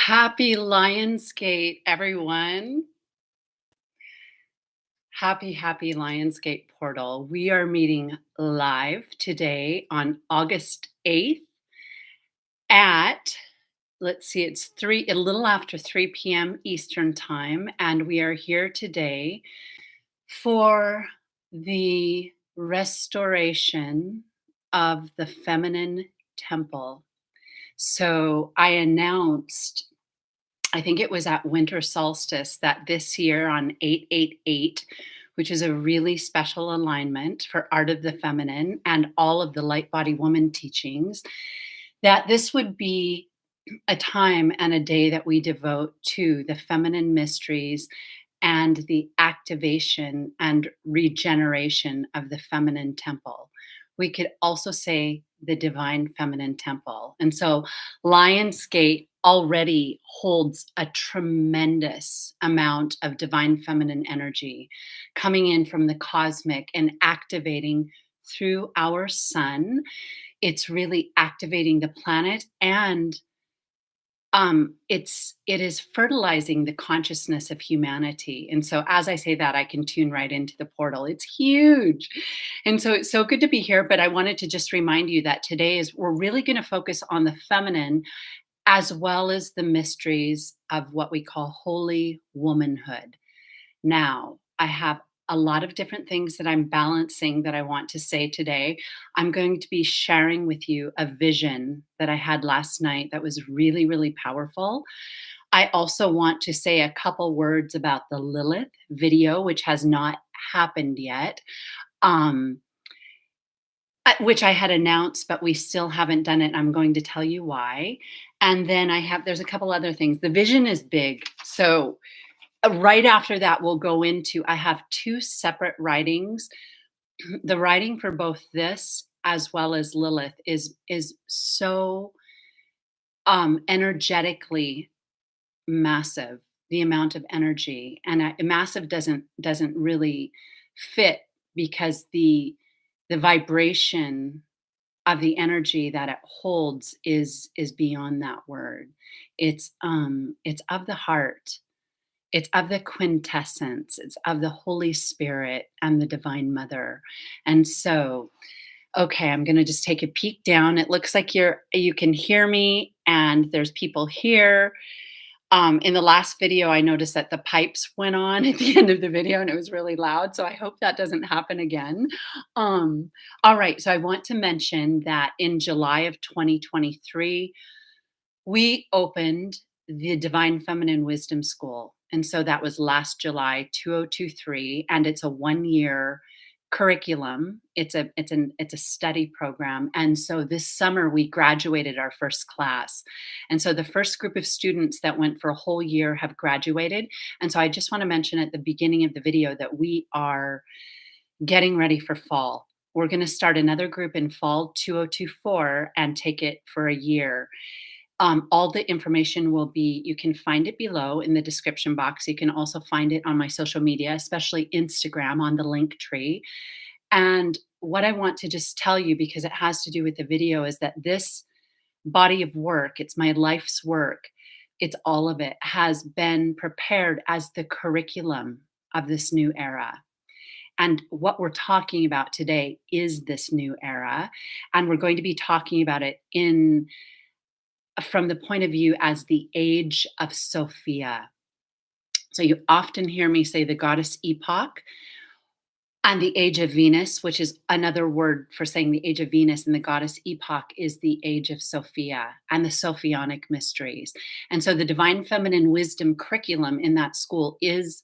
Happy Lionsgate, everyone. Happy Lionsgate portal. We are meeting live today on August 8th at, let's see, it's a little after 3 p.m. Eastern time. And we are here today for the restoration of the feminine temple. So I announced, I think it was at winter solstice, that this year on 888, which is a really special alignment for Art of the Feminine and all of the Light Body Woman teachings, that this would be a time and a day that we devote to the feminine mysteries and the activation and regeneration of the feminine temple. We could also say the divine feminine temple. And so Lionsgate already holds a tremendous amount of divine feminine energy coming in from the cosmic and activating through our sun. It's really activating the planet, and it is fertilizing the consciousness of humanity. And so as I say that, I can tune right into the portal. It's huge. And so it's so good to be here. But I wanted to just remind you that we're really going to focus on the feminine as well as the mysteries of what we call holy womanhood. Now, I have a lot of different things that I'm balancing that I want to say today. I'm going to be sharing with you a vision that I had last night that was really, really powerful. I also want to say a couple words about the Lilith video, which has not happened yet, which I had announced, but we still haven't done it. I'm going to tell you why. And then there's a couple other things. The vision is big. So right after that, we'll go into, I have two separate writings. The writing for both this as well as Lilith is so energetically massive, the amount of energy. And massive doesn't really fit, because the vibration of the energy that it holds is beyond that word. It's of the heart. It's of the quintessence. It's of the Holy Spirit and the Divine Mother. And so, okay, I'm going to just take a peek down. It looks like you can hear me, and there's people here. In the last video, I noticed that the pipes went on at the end of the video, and it was really loud. So I hope that doesn't happen again. All right. So I want to mention that in July of 2023, we opened the Divine Feminine Wisdom School. And so that was last July 2023, and it's a 1-year curriculum. It's a study program. And so this summer we graduated our first class. And so the first group of students that went for a whole year have graduated. And so I just want to mention at the beginning of the video that we are getting ready for fall. We're going to start another group in fall 2024 and take it for a year. All the information you can find it below in the description box. You can also find it on my social media, especially Instagram, on the link tree. And what I want to just tell you, because it has to do with the video, is that this body of work, it's my life's work, it's all of it, has been prepared as the curriculum of this new era. And what we're talking about today is this new era. And we're going to be talking about it from the point of view as the age of Sophia. So you often hear me say the goddess Epoch and the age of Venus, which is another word for saying the age of Venus, and the goddess Epoch is the age of Sophia and the Sophianic mysteries. And so the Divine Feminine Wisdom curriculum in that school is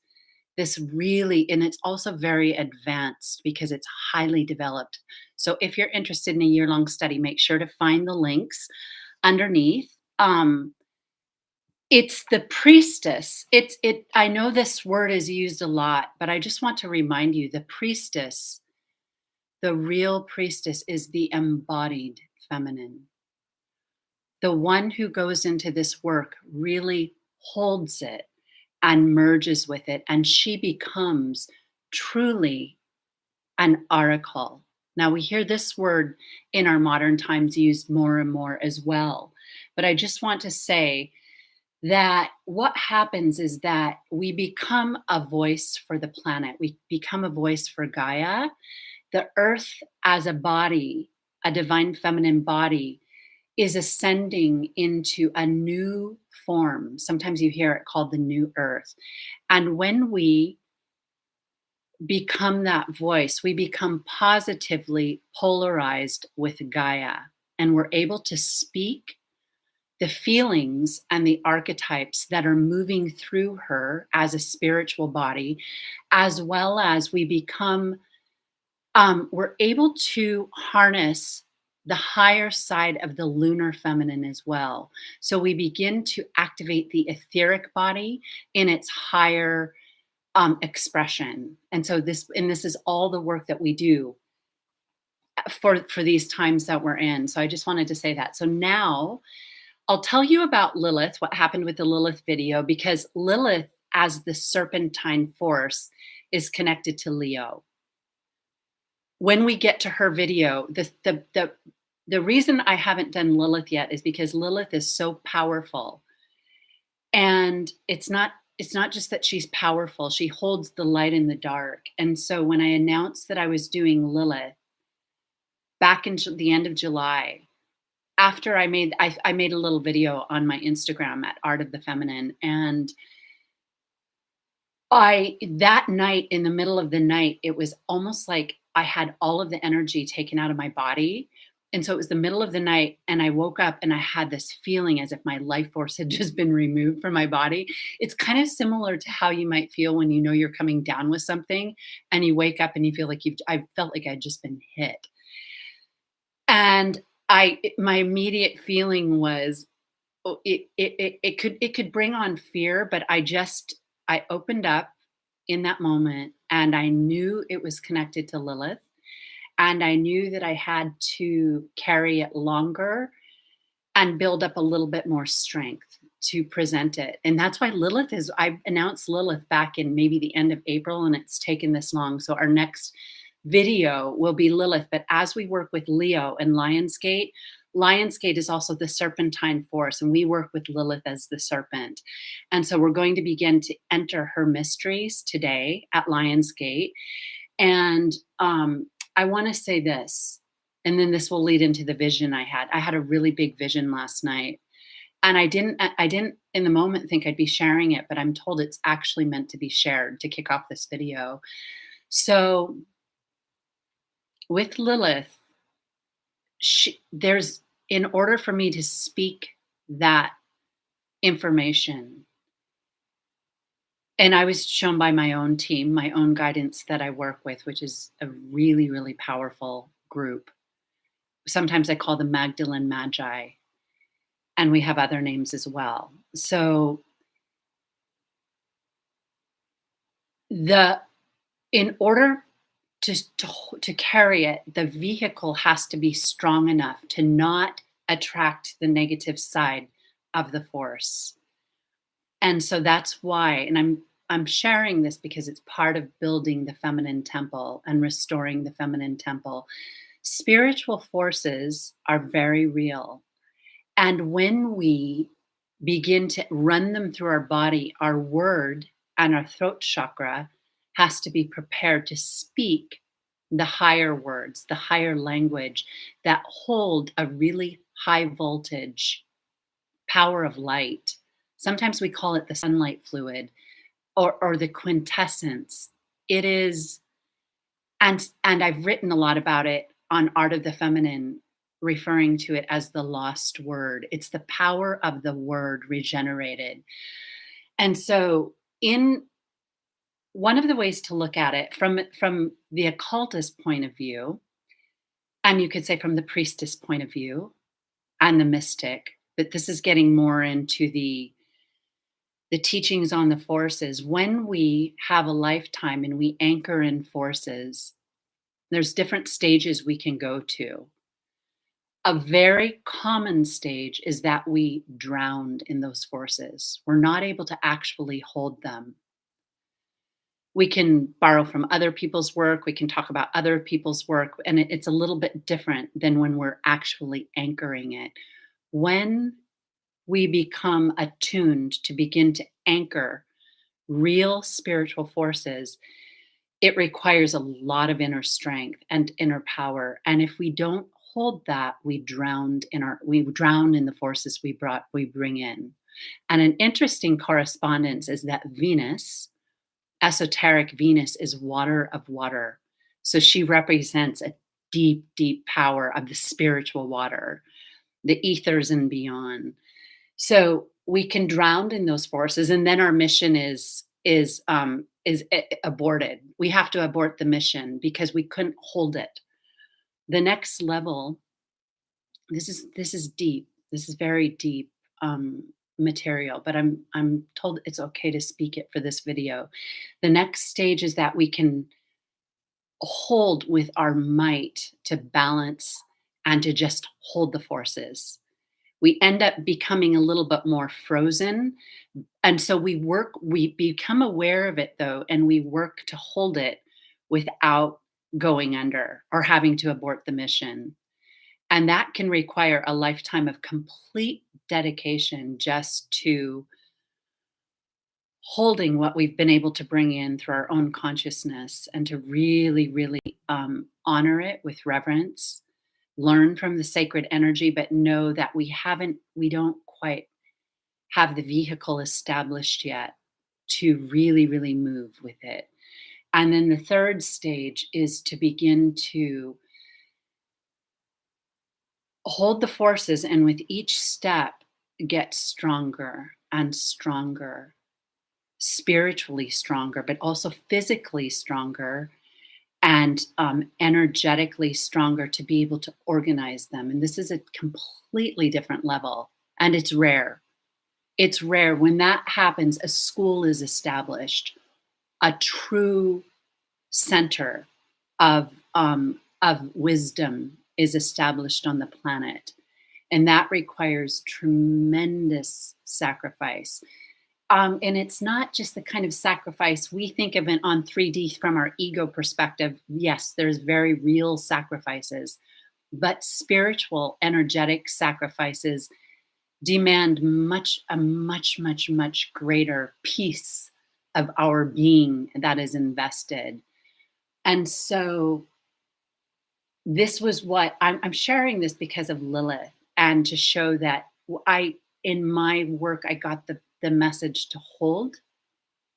this really, and it's also very advanced because it's highly developed. So if you're interested in a year-long study, make sure to find the links underneath. It's the priestess. I know this word is used a lot, but I just want to remind you, the priestess, the real priestess, is the embodied feminine. The one who goes into this work really holds it and merges with it, and she becomes truly an oracle. Now, we hear this word in our modern times used more and more as well. But I just want to say that what happens is that we become a voice for the planet. We become a voice for Gaia. The earth as a body, a divine feminine body, is ascending into a new form. Sometimes you hear it called the new earth. And when we become that voice, we become positively polarized with Gaia, and we're able to speak the feelings and the archetypes that are moving through her as a spiritual body, as well as we become, we're able to harness the higher side of the lunar feminine as well. So we begin to activate the etheric body in its higher expression. And so this is all the work that we do for these times that we're in. So I just wanted to say that. So now I'll tell you about Lilith, what happened with the Lilith video, because Lilith, as the serpentine force, is connected to Leo. When we get to her video, the reason I haven't done Lilith yet is because Lilith is so powerful. And it's not just that she's powerful, she holds the light in the dark. And so when I announced that I was doing Lilith back in the end of July, after I made a little video on my Instagram at Art of the Feminine, and that night, in the middle of the night, it was almost like I had all of the energy taken out of my body. And so it was the middle of the night, and I woke up and I had this feeling as if my life force had just been removed from my body. It's kind of similar to how you might feel when you know you're coming down with something and you wake up and you feel like I felt like I'd just been hit. And my immediate feeling was, oh, it could bring on fear, but I opened up in that moment, and I knew it was connected to Lilith, and I knew that I had to carry it longer and build up a little bit more strength to present it. And that's why I announced Lilith back in maybe the end of April, and it's taken this long. So our next video will be Lilith. But as we work with Leo and Lionsgate is also the serpentine force, and we work with Lilith as the serpent. And so we're going to begin to enter her mysteries today at Lionsgate. And I want to say this, and then this will lead into the vision I had. I had a really big vision last night, and I didn't in the moment think I'd be sharing it, but I'm told it's actually meant to be shared to kick off this video. So with Lilith, in order for me to speak that information, and I was shown by my own team, my own guidance that I work with, which is a really, really powerful group. Sometimes I call them Magdalene Magi, and we have other names as well. So in order to carry it, the vehicle has to be strong enough to not attract the negative side of the force. And so that's why, and I'm sharing this because it's part of building the feminine temple and restoring the feminine temple. Spiritual forces are very real. And when we begin to run them through our body, our word and our throat chakra has to be prepared to speak the higher words, the higher language that hold a really high voltage power of light. Sometimes we call it the sunlight fluid or the quintessence. It is, and I've written a lot about it on Art of the Feminine, referring to it as the lost word. It's the power of the word regenerated. And so in one of the ways to look at it from the occultist point of view, and you could say from the priestess point of view and the mystic, but this is getting more into the teachings on the forces. When we have a lifetime and we anchor in forces, there's different stages we can go to. A very common stage is that we drowned in those forces. We're not able to actually hold them. We can borrow from other people's work. We can talk about other people's work. And it's a little bit different than when we're actually anchoring it. When we become attuned to begin to anchor real spiritual forces, it requires a lot of inner strength and inner power. And if we don't hold that, we drown in the forces we bring in. And an interesting correspondence is that Venus, esoteric Venus, is water of water. So she represents a deep, deep power of the spiritual water, the ethers and beyond. So we can drown in those forces, and then our mission is aborted. We have to abort the mission because we couldn't hold it. The next level, this is deep. This is very deep material, but I'm told it's okay to speak it for this video. The next stage is that we can hold with our might to balance and to just hold the forces. We end up becoming a little bit more frozen. And so we become aware of it though, and we work to hold it without going under or having to abort the mission. And that can require a lifetime of complete dedication just to holding what we've been able to bring in through our own consciousness, and to really, really honor it with reverence, learn from the sacred energy, but know that we don't quite have the vehicle established yet to really, really move with it. And then the third stage is to begin to hold the forces, and with each step, get stronger and stronger, spiritually stronger, but also physically stronger and energetically stronger to be able to organize them. And this is a completely different level, and it's rare. It's rare. When that happens, a school is established, a true center of wisdom is established on the planet. And that requires tremendous sacrifice. And it's not just the kind of sacrifice we think of it on 3D from our ego perspective. Yes, there's very real sacrifices, but spiritual, energetic sacrifices demand a much greater piece of our being that is invested. And so this was what I'm sharing this because of Lilith, and to show that in my work, I got the message to hold.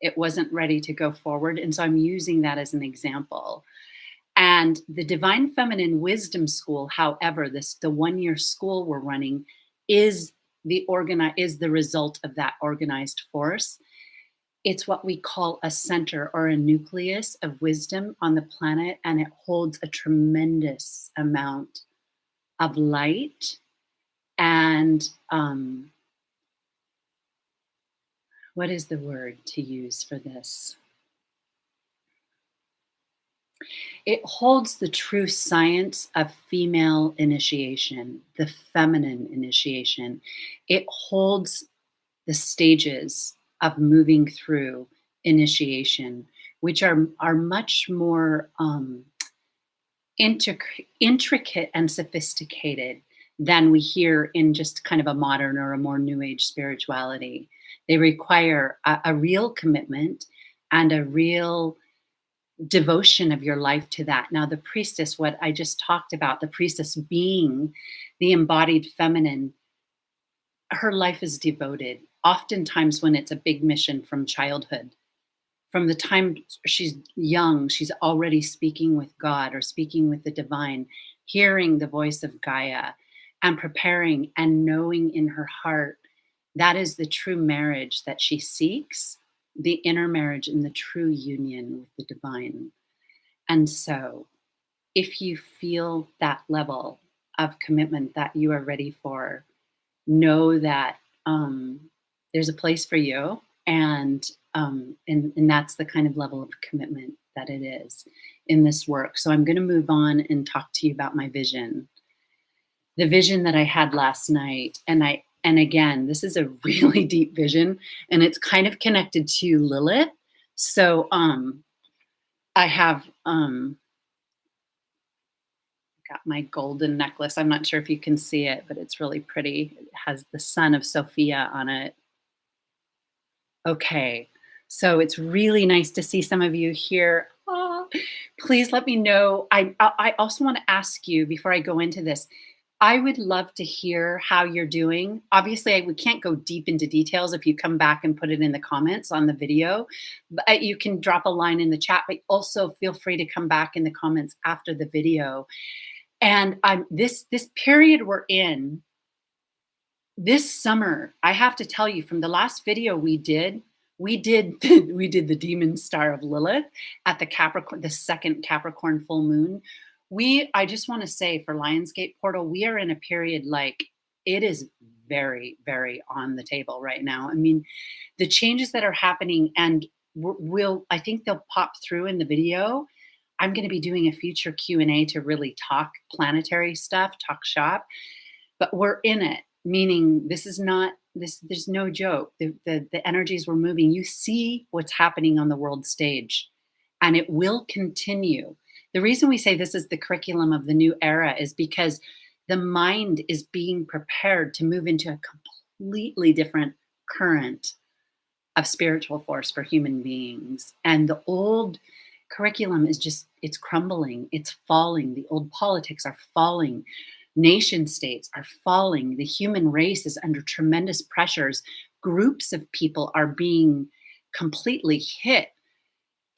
It wasn't ready to go forward. And so I'm using that as an example. And the Divine Feminine Wisdom School, however, the 1-year school we're running is the result of that organized force. It's what we call a center or a nucleus of wisdom on the planet, and it holds a tremendous amount of light and what is the word to use for this? It holds the true science of female initiation, the feminine initiation. It holds the stages of moving through initiation, which are much more intricate and sophisticated than we hear in just kind of a modern or a more new age spirituality. They require a real commitment and a real devotion of your life to that. Now, the priestess, what I just talked about, the priestess being the embodied feminine, her life is devoted. Oftentimes when it's a big mission from childhood, from the time she's young, she's already speaking with God or speaking with the divine, hearing the voice of Gaia and preparing and knowing in her heart that is the true marriage that she seeks, the inner marriage and the true union with the divine. And so if you feel that level of commitment that you are ready for, know that there's a place for you, and that's the kind of level of commitment that it is in this work. So I'm going to move on and talk to you about my vision. The vision that I had last night, and again, this is a really deep vision, and it's kind of connected to Lilith. So I have Got my golden necklace. I'm not sure if you can see it, but it's really pretty. It has the sun of Sophia on it. Okay. So it's really nice to see some of you here. Ah, please let me know. I also want to ask you before I go into this. I would love to hear how you're doing. Obviously, we can't go deep into details if you come back and put it in the comments on the video. But you can drop a line in the chat, but also feel free to come back in the comments after the video. And this period we're in this summer, I have to tell you, from the last video we did we did the demon star of Lilith at the Capricorn, the second Capricorn full moon. I just want to say for Lionsgate Portal, we are in a period like it is very, very on the table right now. I mean, the changes that are happening, and I think they'll pop through in the video. I'm going to be doing a future Q&A to really talk planetary stuff, talk shop, but we're in it, meaning this is not this. There's no joke. The energies we're moving. You see what's happening on the world stage, and it will continue. The reason we say this is the curriculum of the new era is because the mind is being prepared to move into a completely different current of spiritual force for human beings. And the old curriculum is just, it's crumbling, it's falling. The old politics are falling. Nation states are falling. The human race is under tremendous pressures. Groups of people are being completely hit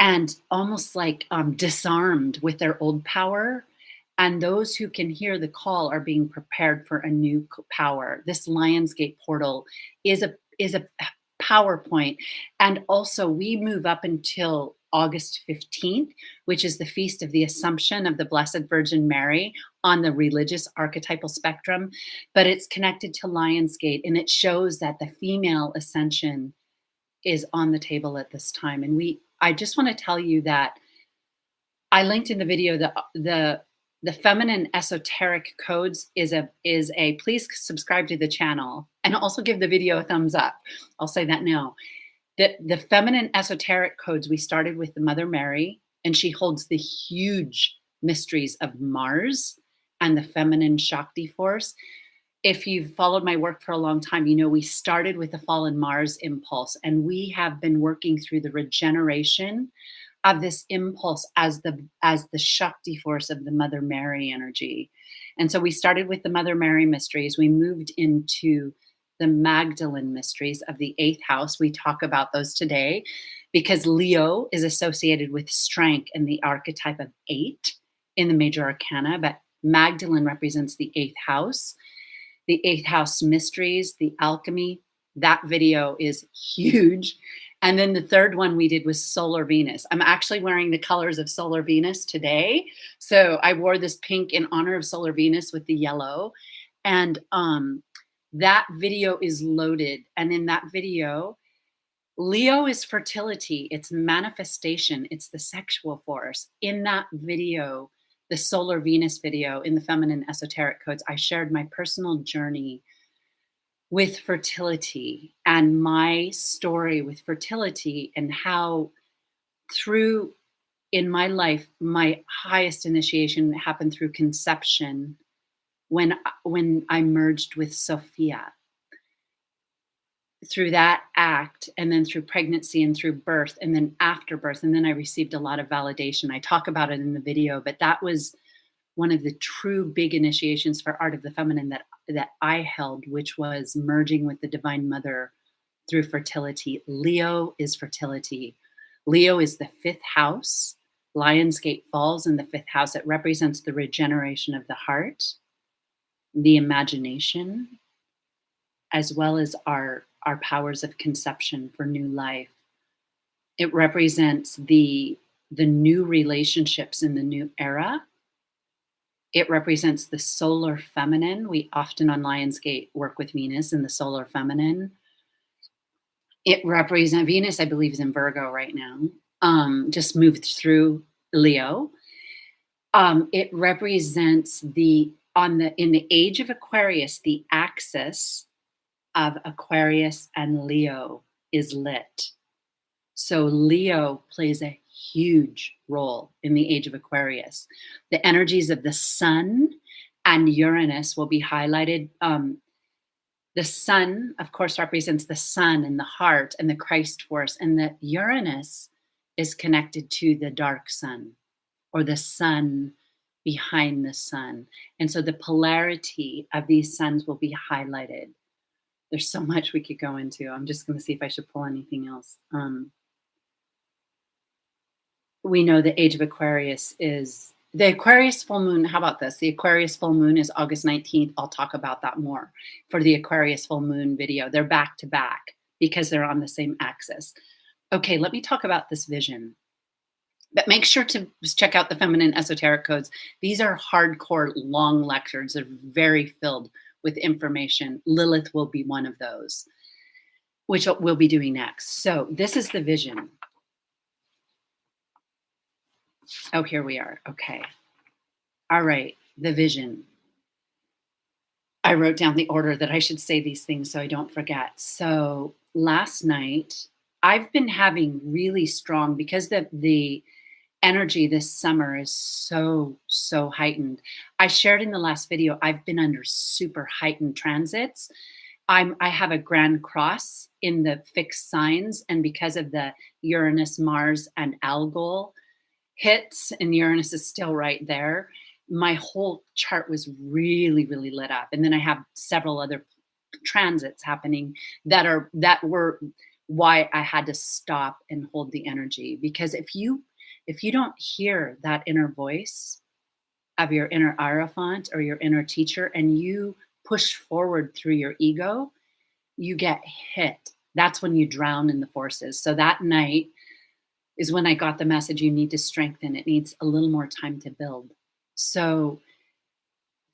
and almost like disarmed with their old power. And those who can hear the call are being prepared for a new power. This Lionsgate portal is a PowerPoint. And also we move up until August 15th, which is the feast of the Assumption of the Blessed Virgin Mary on the religious archetypal spectrum. But it's connected to Lionsgate, and it shows that the female ascension is on the table at this time. And I just want to tell you that I linked in the video the feminine esoteric codes is a please subscribe to the channel and also give the video a thumbs up. I'll say that now. The feminine esoteric codes, we started with the Mother Mary, and she holds the huge mysteries of Mars and the feminine Shakti force. If you've followed my work for a long time, you know we started with the fallen Mars impulse, and we have been working through the regeneration of this impulse as the Shakti force of the Mother Mary energy. And so we started with the Mother Mary mysteries. We moved into the Magdalene mysteries of the 8th house. We talk about those today because Leo is associated with strength and the archetype of 8 in the major arcana, but Magdalene represents the 8th house. The 8th house mysteries, the alchemy, that video is huge. And then the third one we did was Solar Venus. I'm actually wearing the colors of Solar Venus today. So I wore this pink in honor of Solar Venus with the yellow. And that video is loaded. And in that video, Leo is fertility. It's manifestation. It's the sexual force. In that video, the Solar Venus video in the feminine esoteric codes, I shared my personal journey with fertility and my story with fertility, and how through in my life, my highest initiation happened through conception when I merged with Sophia. Through that act, and then through pregnancy and through birth, and then after birth, and then I received a lot of validation. I talk about it in the video, but that was one of the true big initiations for Art of the Feminine that I held, which was merging with the Divine Mother through fertility. Leo is fertility. Leo is the 5th house. Lionsgate falls in the 5th house. It represents the regeneration of the heart, the imagination, as well as our powers of conception for new life. It represents the new relationships in the new era. It represents the solar feminine. We often on Lionsgate work with Venus in the solar feminine. It represents Venus, I believe, is in Virgo right now. Just moved through Leo. It represents in the age of Aquarius, the axis of Aquarius and Leo is lit. So Leo plays a huge role in the age of Aquarius. The energies of the sun and Uranus will be highlighted. The sun, of course, represents the sun and the heart and the Christ force, and that Uranus is connected to the dark sun, or the sun behind the sun. And so the polarity of these suns will be highlighted. There's so much we could go into. I'm just going to see if I should pull anything else. We know the age of Aquarius is the Aquarius full moon. How about this? The Aquarius full moon is August 19th. I'll talk about that more for the Aquarius full moon video. They're back to back because they're on the same axis. Okay, let me talk about this vision. But make sure to check out the Feminine Esoteric Codes. These are hardcore, long lectures. They're very filled with information. Lilith will be one of those, which we'll be doing next. So this is the vision. Oh, here we are. Okay. All right. The vision. I wrote down the order that I should say these things so I don't forget. So last night, I've been having really strong, because the energy this summer is so heightened. I shared in the last video, I've been under super heightened transits. I have a grand cross in the fixed signs, and because of the Uranus, Mars, and Algol hits, and Uranus is still right there, my whole chart was really lit up. And then I have several other transits happening that were why I had to stop and hold the energy. Because if you don't hear that inner voice of your inner Hierophant or your inner teacher, and you push forward through your ego, you get hit. That's when you drown in the forces. So that night is when I got the message, you need to strengthen. It needs a little more time to build. So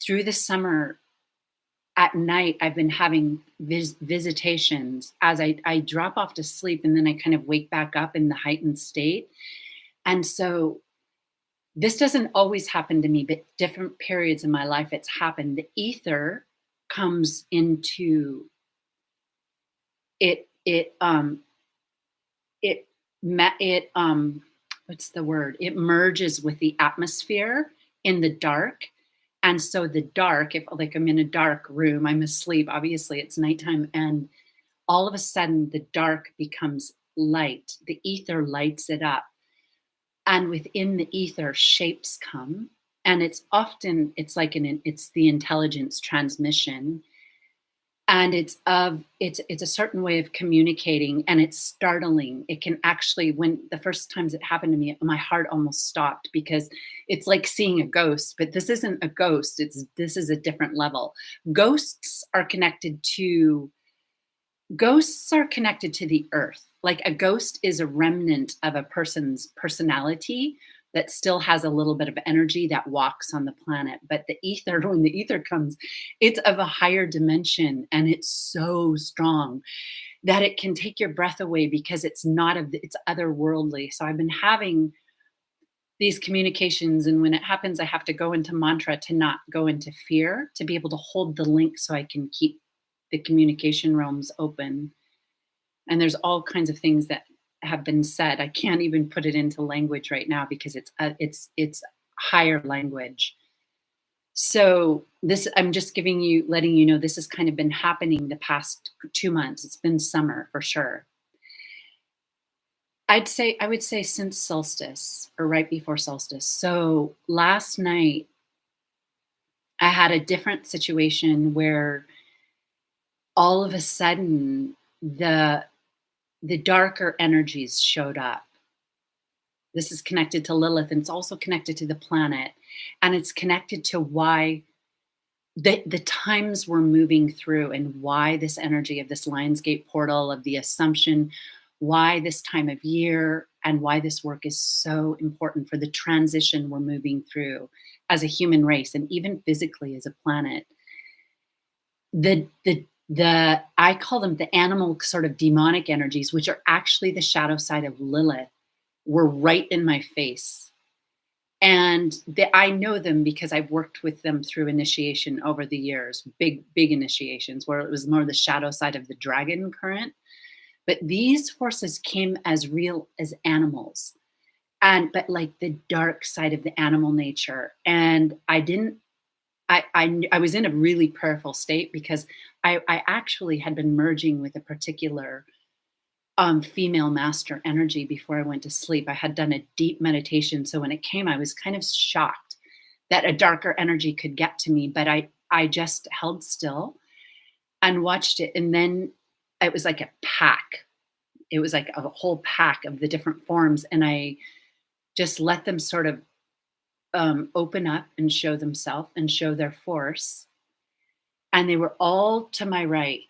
through the summer, at night, I've been having visitations as I drop off to sleep, and then I kind of wake back up in the heightened state. And so this doesn't always happen to me, but different periods in my life it's happened. The ether comes into it. What's the word? It merges with the atmosphere in the dark. And so the dark, if like I'm in a dark room, I'm asleep, obviously it's nighttime, and all of a sudden the dark becomes light. The ether lights it up. And within the ether, shapes come. And it's like it's the intelligence transmission. And it's a certain way of communicating, and it's startling. It can actually, when the first times it happened to me, my heart almost stopped, because it's like seeing a ghost, but this isn't a ghost. This is a different level. Ghosts are connected to the earth. Like a ghost is a remnant of a person's personality that still has a little bit of energy that walks on the planet. But the ether, when the ether comes, it's of a higher dimension, and it's so strong that it can take your breath away, because it's otherworldly. So I've been having these communications, and when it happens, I have to go into mantra to not go into fear, to be able to hold the link so I can keep the communication realms open. And there's all kinds of things that have been said. I can't even put it into language right now, because it's higher language. So this, I'm just letting you know, this has kind of been happening the past 2 months. It's been summer for sure. I would say since solstice, or right before solstice. So last night I had a different situation where all of a sudden the darker energies showed up. This is connected to Lilith, and it's also connected to the planet. And it's connected to why the times we're moving through, and why this energy of this Lionsgate portal, of the Assumption, why this time of year, and why this work is so important for the transition we're moving through as a human race, and even physically as a planet. I call them the animal sort of demonic energies, which are actually the shadow side of Lilith, were right in my face. And I know them because I've worked with them through initiation over the years, big initiations, where it was more the shadow side of the dragon current. But these forces came as real as animals. but like the dark side of the animal nature. And I was in a really prayerful state because I actually had been merging with a particular female master energy before I went to sleep. I had done a deep meditation. So when it came, I was kind of shocked that a darker energy could get to me, but I just held still and watched it. And then it was like a pack. It was like a whole pack of the different forms. And I just let them sort of open up and show themselves and show their force. And they were all to my right.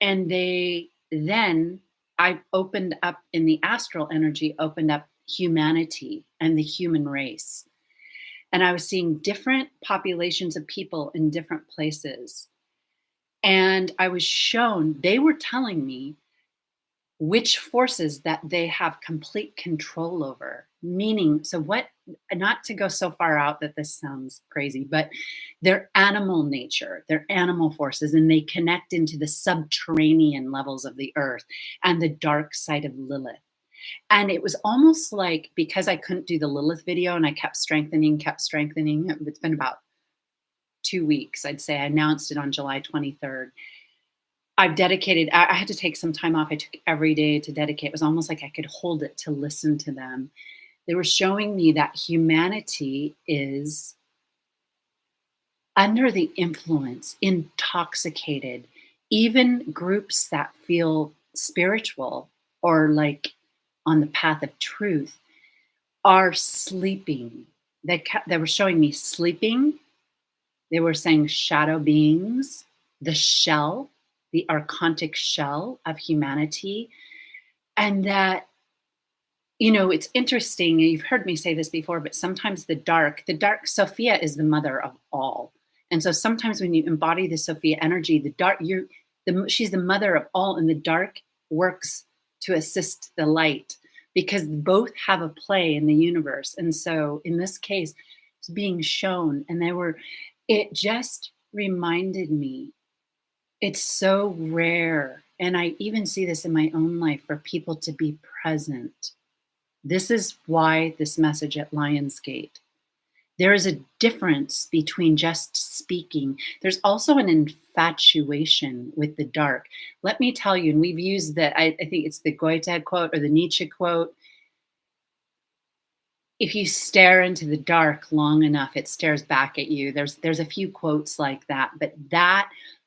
And then I opened up in the astral energy, opened up humanity and the human race. And I was seeing different populations of people in different places. And I was shown, they were telling me which forces that they have complete control over. Meaning, so what, not to go so far out that this sounds crazy, but their animal nature, their animal forces, and they connect into the subterranean levels of the earth and the dark side of Lilith. And it was almost like, because I couldn't do the Lilith video and I kept strengthening, it's been about 2 weeks, I'd say. I announced it on July 23rd. I've dedicated, I had to take some time off. I took every day to dedicate. It was almost like I could hold it to listen to them. They were showing me that humanity is under the influence, intoxicated. Even groups that feel spiritual or like on the path of truth are sleeping. They were showing me sleeping. They were saying shadow beings, the shell, the archontic shell of humanity. And that, you know, it's interesting, you've heard me say this before, but sometimes the dark, Sophia is the mother of all. And so sometimes when you embody the Sophia energy, the dark, she's the mother of all, and the dark works to assist the light because both have a play in the universe. And so in this case, it's being shown, and it just reminded me, it's so rare. And I even see this in my own life for people to be present. This is why this message at Lionsgate. There is a difference between just speaking. There's also an infatuation with the dark. Let me tell you, and we've used I think it's the Goethe quote or the Nietzsche quote. If you stare into the dark long enough, it stares back at you. There's a few quotes like that, but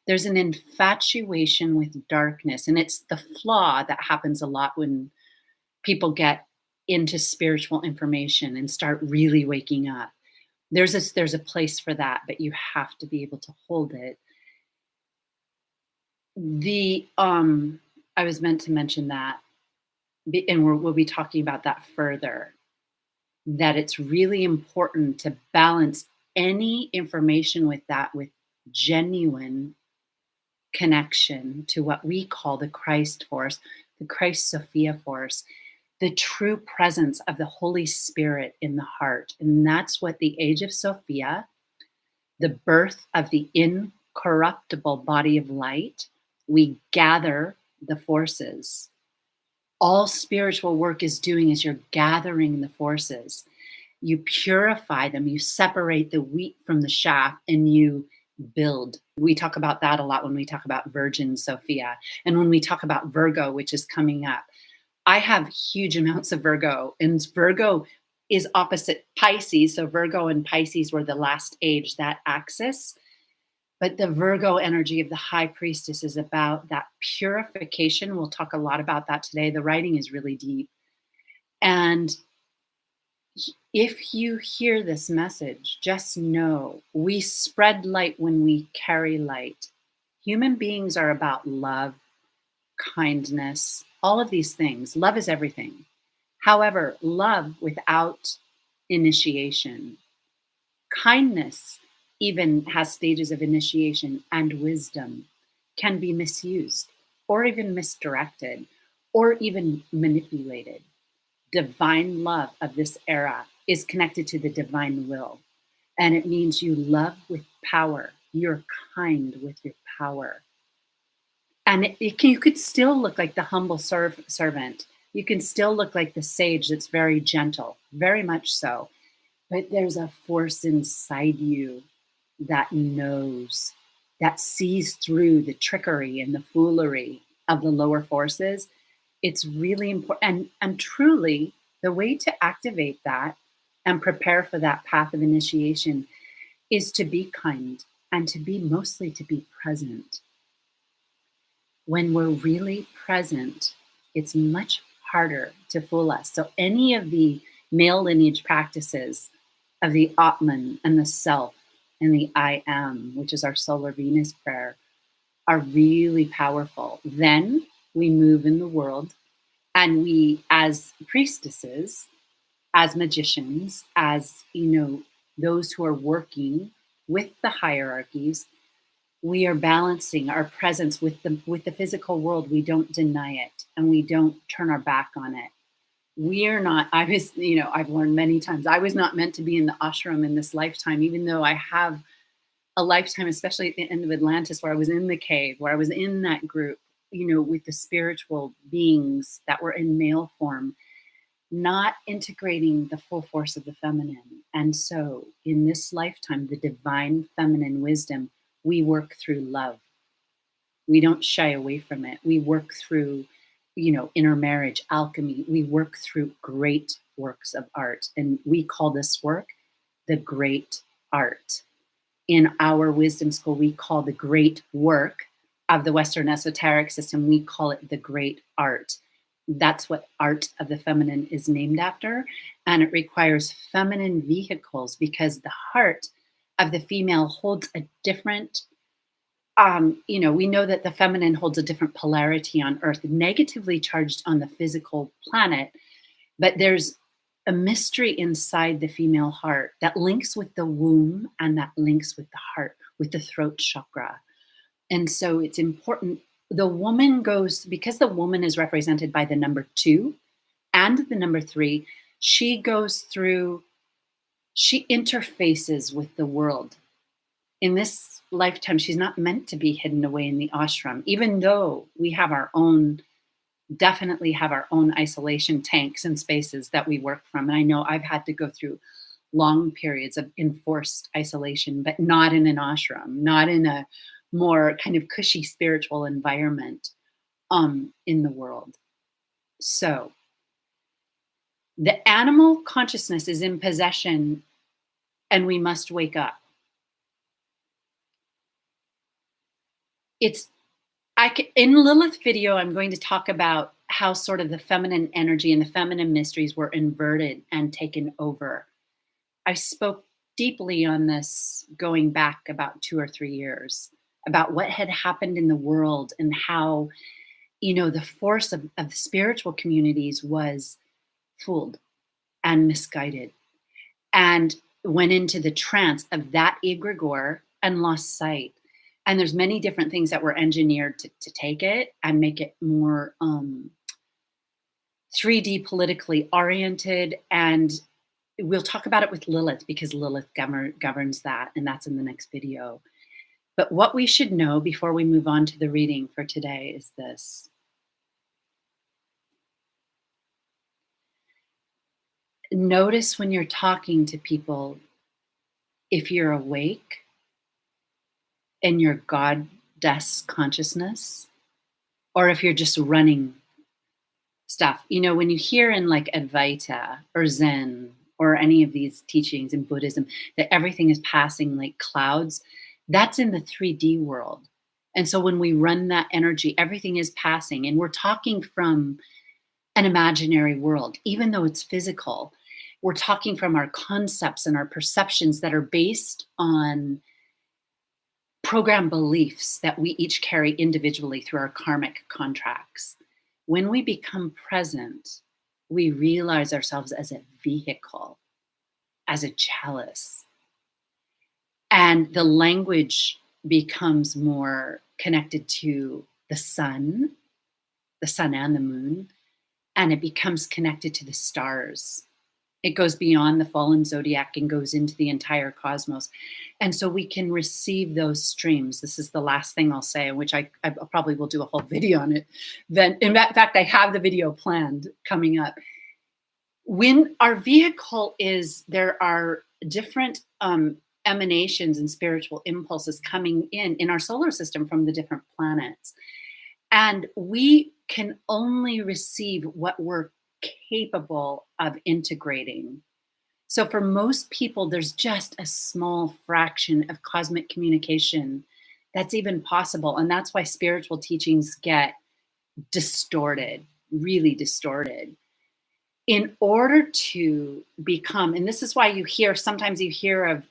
there's an infatuation with darkness. And it's the flaw that happens a lot when people get into spiritual information and start really waking up. There's a place for that, but you have to be able to hold it. I was meant to mention that, and we'll be talking about that further, that it's really important to balance any information with genuine connection to what we call the Christ force, the Christ Sophia force, the true presence of the Holy Spirit in the heart. And that's what the age of Sophia, the birth of the incorruptible body of light, we gather the forces. All spiritual work is doing is you're gathering the forces. You purify them, you separate the wheat from the chaff, and you build. We talk about that a lot when we talk about Virgin Sophia. And when we talk about Virgo, which is coming up, I have huge amounts of Virgo, and Virgo is opposite Pisces. So Virgo and Pisces were the last age, that axis. But the Virgo energy of the High Priestess is about that purification. We'll talk a lot about that today. The writing is really deep. And if you hear this message, just know we spread light when we carry light. Human beings are about love, kindness, all of these things. Love is everything. However, love without initiation, kindness even has stages of initiation, and wisdom can be misused or even misdirected or even manipulated. Divine love of this era is connected to the divine will. And it means you love with power. You're kind with your power. And you could still look like the humble servant, You can still look like the sage that's very gentle, very much so. But there's a force inside you that knows, that sees through the trickery and the foolery of the lower forces. It's really important. And truly, the way to activate that and prepare for that path of initiation is to be kind and to be mostly to be present. When we're really present, it's much harder to fool us. So any of the male lineage practices of the Atman and the self and the I am, which is our solar Venus prayer, are really powerful. Then we move in the world and we, as priestesses, as magicians, as, those who are working with the hierarchies, we are balancing our presence with the physical world. We don't deny it and we don't turn our back on it. We are not, I've learned many times, I was not meant to be in the ashram in this lifetime, even though I have a lifetime, especially at the end of Atlantis, where I was in the cave, where I was in that group, with the spiritual beings that were in male form, not integrating the full force of the feminine. And so in this lifetime, the divine feminine wisdom, we work through love. We don't shy away from it. We work through, intermarriage, alchemy. We work through great works of art. And we call this work the great art. In our wisdom school, we call the great work of the Western esoteric system, we call it the great art. That's what art of the feminine is named after. And it requires feminine vehicles because the heart of the female holds a different, we know that the feminine holds a different polarity on Earth, negatively charged on the physical planet, but there's a mystery inside the female heart that links with the womb and that links with the heart, with the throat chakra. And so it's important. The woman goes, because the woman is represented by the number 2 and the number 3, she interfaces with the world. In this lifetime, she's not meant to be hidden away in the ashram, even though we have definitely have our own isolation tanks and spaces that we work from. And I know I've had to go through long periods of enforced isolation, but not in an ashram, not in a more kind of cushy spiritual environment in the world. So the animal consciousness is in possession and we must wake up. In Lilith video, I'm going to talk about how sort of the feminine energy and the feminine mysteries were inverted and taken over. I spoke deeply on this going back about 2 or 3 years about what had happened in the world and how, the force of the spiritual communities was fooled and misguided and went into the trance of that egregore and lost sight. And there's many different things that were engineered to take it and make it more 3D politically oriented. And we'll talk about it with Lilith because Lilith governs that, and that's in the next video. But what we should know before we move on to the reading for today is this. Notice when you're talking to people, if you're awake in your goddess consciousness, or if you're just running stuff. When you hear in like Advaita or Zen or any of these teachings in Buddhism that everything is passing like clouds, that's in the 3D world. And so when we run that energy, everything is passing. And we're talking from an imaginary world, even though it's physical. We're talking from our concepts and our perceptions that are based on program beliefs that we each carry individually through our karmic contracts. When we become present, we realize ourselves as a vehicle, as a chalice. And the language becomes more connected to the sun and the moon, and it becomes connected to the stars It goes beyond the fallen zodiac and goes into the entire cosmos. And so we can receive those streams. This is the last thing I'll say, which I probably will do a whole video on it. Then, in fact, I have the video planned coming up. When our vehicle is, there are different emanations and spiritual impulses coming in our solar system from the different planets. And we can only receive what we're capable of integrating. So for most people, there's just a small fraction of cosmic communication that's even possible. And that's why spiritual teachings get distorted, really distorted. In order to become, and this is why sometimes you hear of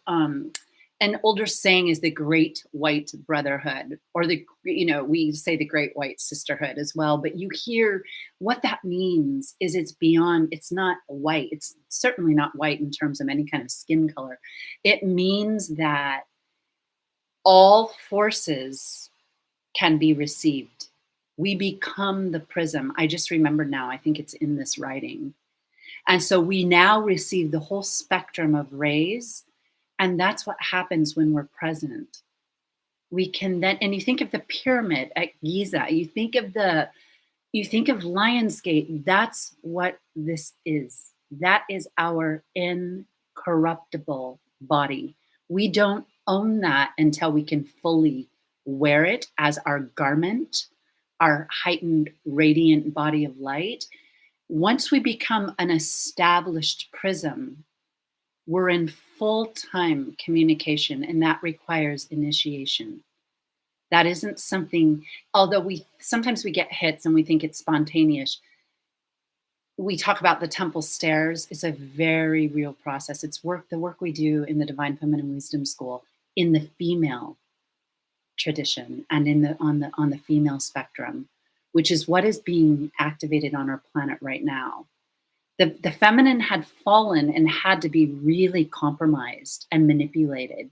an older saying is the Great White Brotherhood, or we say the Great White Sisterhood as well. But you hear what that means is it's beyond, it's not white. It's certainly not white in terms of any kind of skin color. It means that all forces can be received. We become the prism. I just remembered now, I think it's in this writing. And so we now receive the whole spectrum of rays. And that's what happens when we're present. We can then, and you think of the pyramid at Giza, you think of Lionsgate, that's what this is. That is our incorruptible body. We don't own that until we can fully wear it as our garment, our heightened radiant body of light. Once we become an established prism, we're in full-time communication, and that requires initiation. That isn't something, although sometimes we get hits and we think it's spontaneous. We talk about the temple stairs. It's a very real process. It's the work we do in the Divine Feminine Wisdom School in the female tradition and on the female spectrum, which is what is being activated on our planet right now. The feminine had fallen and had to be really compromised and manipulated.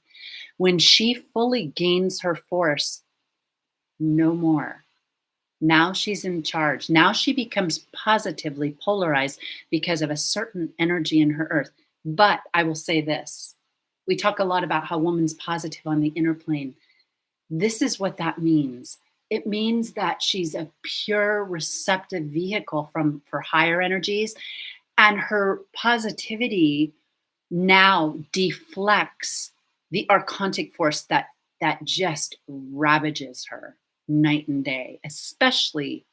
When she fully gains her force, no more. Now she's in charge. Now she becomes positively polarized because of a certain energy in her earth. But I will say this. We talk a lot about how woman's positive on the inner plane. This is what that means. It means that she's a pure receptive vehicle for higher energies. And her positivity now deflects the archontic force that just ravages her night and day, especially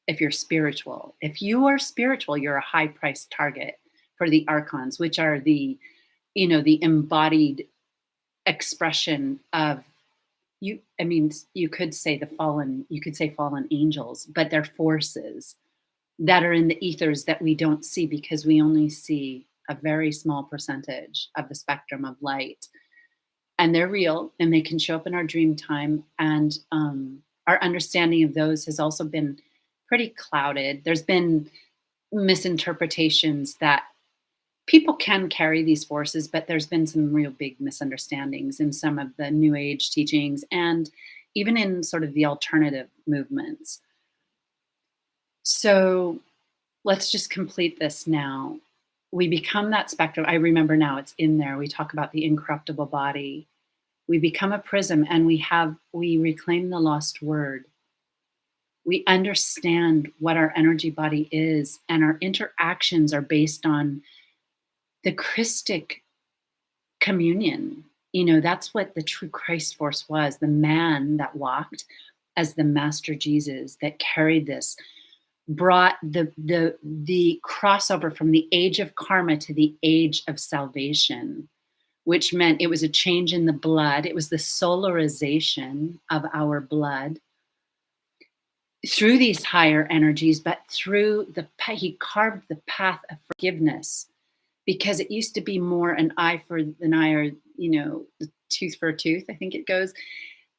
if you're spiritual. If you are spiritual, you're a high-priced target for the Archons, which are the embodied expression of you. I mean, you could say fallen angels, but they're forces that are in the ethers that we don't see because we only see a very small percentage of the spectrum of light. And they're real and they can show up in our dream time. And our understanding of those has also been pretty clouded. There's been misinterpretations that people can carry these forces, but there's been some real big misunderstandings in some of the New Age teachings and even in sort of the alternative movements. So let's just complete this now. We become that spectrum. I remember now it's in there. We talk about the incorruptible body. We become a prism and we reclaim the lost word. We understand what our energy body is, and our interactions are based on the Christic communion. That's what the true Christ force was, the man that walked as the Master Jesus that carried this, brought the crossover from the age of karma to the age of salvation, which meant it was a change in the blood. It was the solarization of our blood through these higher energies, but he carved the path of forgiveness, because it used to be more an eye for an eye, or the tooth for a tooth, I think it goes.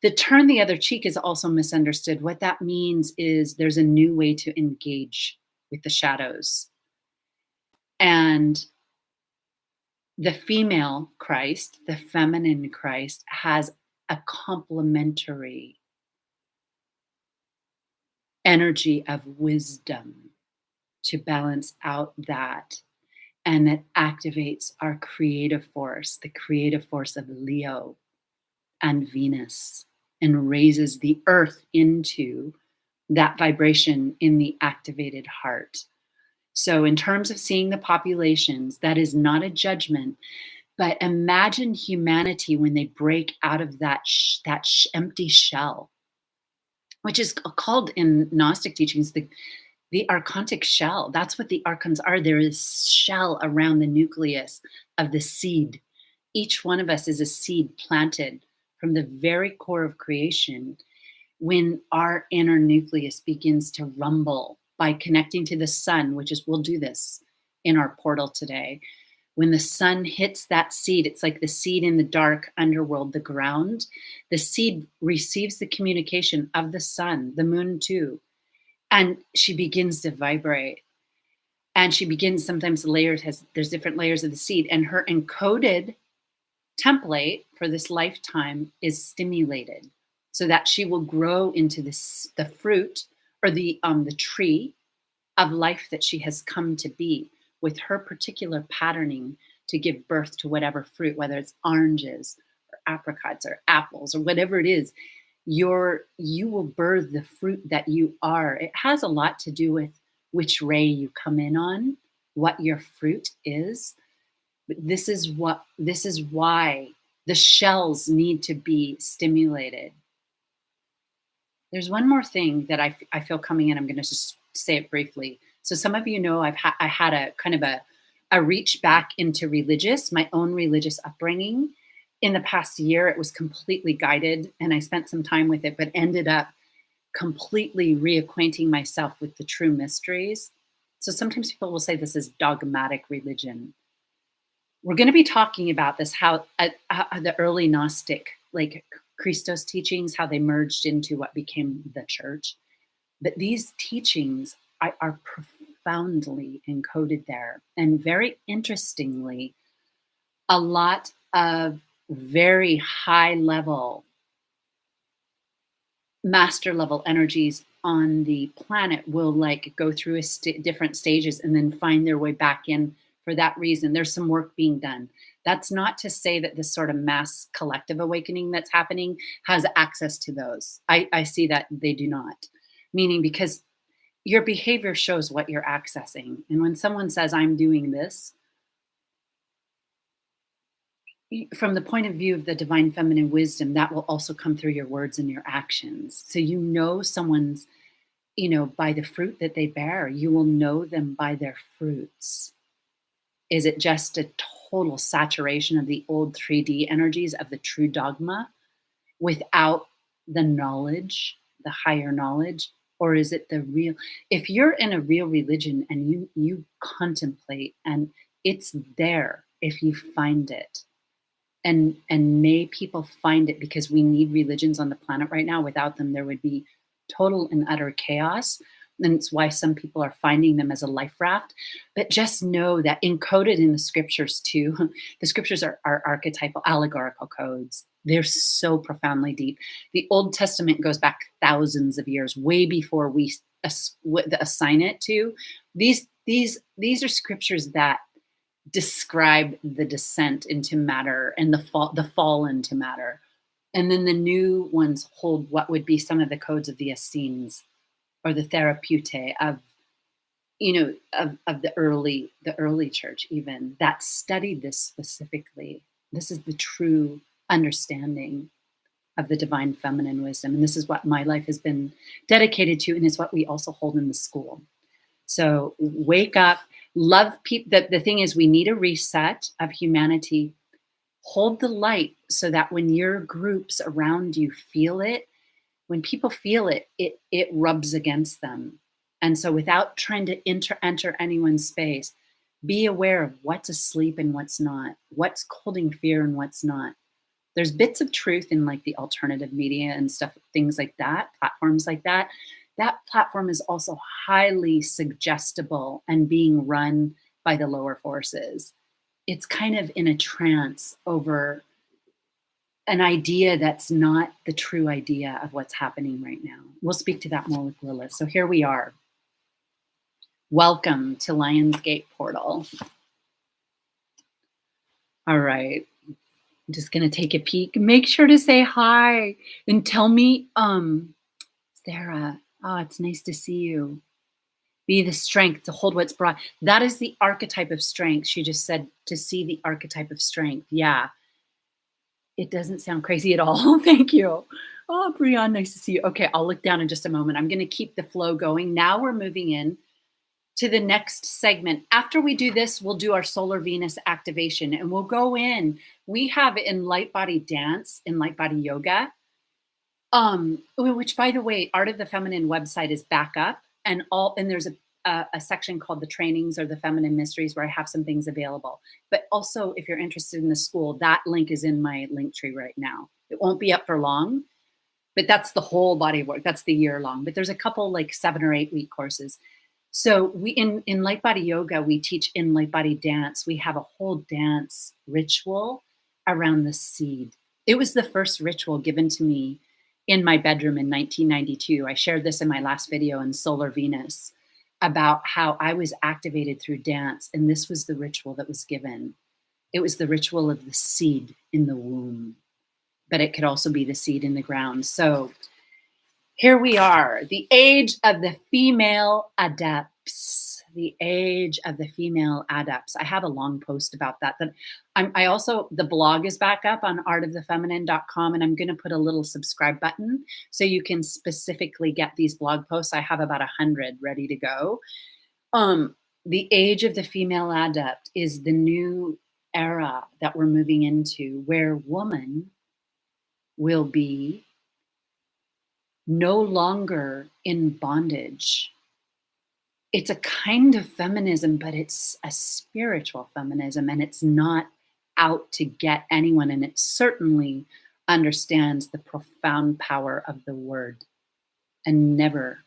The turn the other cheek is also misunderstood. What that means is there's a new way to engage with the shadows. And the female Christ, the feminine Christ, has a complementary energy of wisdom to balance out that. and that activates our creative force, the creative force of Leo and Venus, and raises the earth into that vibration in the activated heart. So in terms of seeing the populations, that is not a judgment, but imagine humanity when they break out of that empty shell, which is called in Gnostic teachings the archontic shell. That's what the archons are. There is shell around the nucleus of the seed. Each one of us is a seed planted from the very core of creation when our inner nucleus begins to rumble by connecting to the sun, which is, we'll do this in our portal today. When the sun hits that seed, it's like the seed in the dark underworld, the ground. The seed receives the communication of the sun, the moon too, and she begins to vibrate. And she begins, sometimes the layers there's different layers of the seed, and her encoded template for this lifetime is stimulated so that she will grow into the fruit or the tree of life that she has come to be, with her particular patterning to give birth to whatever fruit, whether it's oranges or apricots or apples or whatever it is. You will birth the fruit that you are. It has a lot to do with which ray you come in on, what your fruit is. But this is why the shells need to be stimulated. There's one more thing that I feel coming in. I'm going to just say it briefly. So some of you know I had a kind of a reach back into my own religious upbringing. In the past year, it was completely guided, and I spent some time with it, but ended up completely reacquainting myself with the true mysteries. So sometimes people will say this is dogmatic religion. We're going to be talking about this, how the early Gnostic, like Christos teachings, how they merged into what became the church. But these teachings are profoundly encoded there. And very interestingly, a lot of very high level, master level energies on the planet will like go through different stages and then find their way back in for that reason. There's some work being done. That's not to say that this sort of mass collective awakening that's happening has access to those. I see that they do not. Meaning, because your behavior shows what you're accessing. And when someone says, I'm doing this, from the point of view of the divine feminine wisdom, that will also come through your words and your actions. So you know someone's, by the fruit that they bear. You will know them by their fruits. Is it just a total saturation of the old 3D energies of the true dogma without the knowledge, the higher knowledge? Or is it the real? If you're in a real religion and you contemplate, and it's there if you find it. And may people find it, because we need religions on the planet right now. Without them, there would be total and utter chaos. And it's why some people are finding them as a life raft. But just know that encoded in the scriptures too, the scriptures are archetypal, allegorical codes. They're so profoundly deep. The Old Testament goes back thousands of years, way before we assign it to. These are scriptures that describe the descent into matter and the fall into matter. And then the new ones hold what would be some of the codes of the Essenes or the Therapeutae of the early church, even, that studied this specifically. This is the true understanding of the divine feminine wisdom. And this is what my life has been dedicated to, and it's what we also hold in the school. So wake up, love people. The thing is, we need a reset of humanity. Hold the light so that when your groups around you feel it, when people feel it, it rubs against them. And so without trying to enter anyone's space, be aware of what's asleep and what's not, what's holding fear and what's not. There's bits of truth in like the alternative media and stuff, things like that, platforms like that. That platform is also highly suggestible and being run by the lower forces. It's kind of in a trance over an idea that's not the true idea of what's happening right now. We'll speak to that more with Lilith. So here we are. Welcome to Lionsgate Portal. All right. I'm just gonna take a peek. Make sure to say hi and tell me, Sarah, oh, it's nice to see you. Be the strength to hold what's brought. That is the archetype of strength. She just said to see the archetype of strength. Yeah. It doesn't sound crazy at all. Thank you. Oh, Brianne, nice to see you. Okay, I'll look down in just a moment. I'm going to keep the flow going. Now we're moving in to the next segment. After we do this, we'll do our solar Venus activation and we'll go in. We have in light body dance, in light body yoga, which by the way, Art of the Feminine website is back up and there's a section called the trainings or the feminine mysteries where I have some things available. But also if you're interested in the school, that link is in my link tree right now. It won't be up for long, but that's the whole body of work. That's the year long, but there's a couple like 7 or 8 week courses. So we in light body yoga, we teach in light body dance. We have a whole dance ritual around the seed. It was the first ritual given to me in my bedroom in 1992. I shared this in my last video in Solar Venus about how I was activated through dance. And this was the ritual that was given. It was the ritual of the seed in the womb, but it could also be the seed in the ground. So here we are, the age of the female adepts, the age of the female adepts. I have a long post about that. I also, the blog is back up on artofthefeminine.com and I'm going to put a little subscribe button so you can specifically get these blog posts. I have about 100 ready to go. The age of the female adept is the new era that we're moving into where woman will be no longer in bondage. It's a kind of feminism, but it's a spiritual feminism and it's not out to get anyone. And it certainly understands the profound power of the word and never,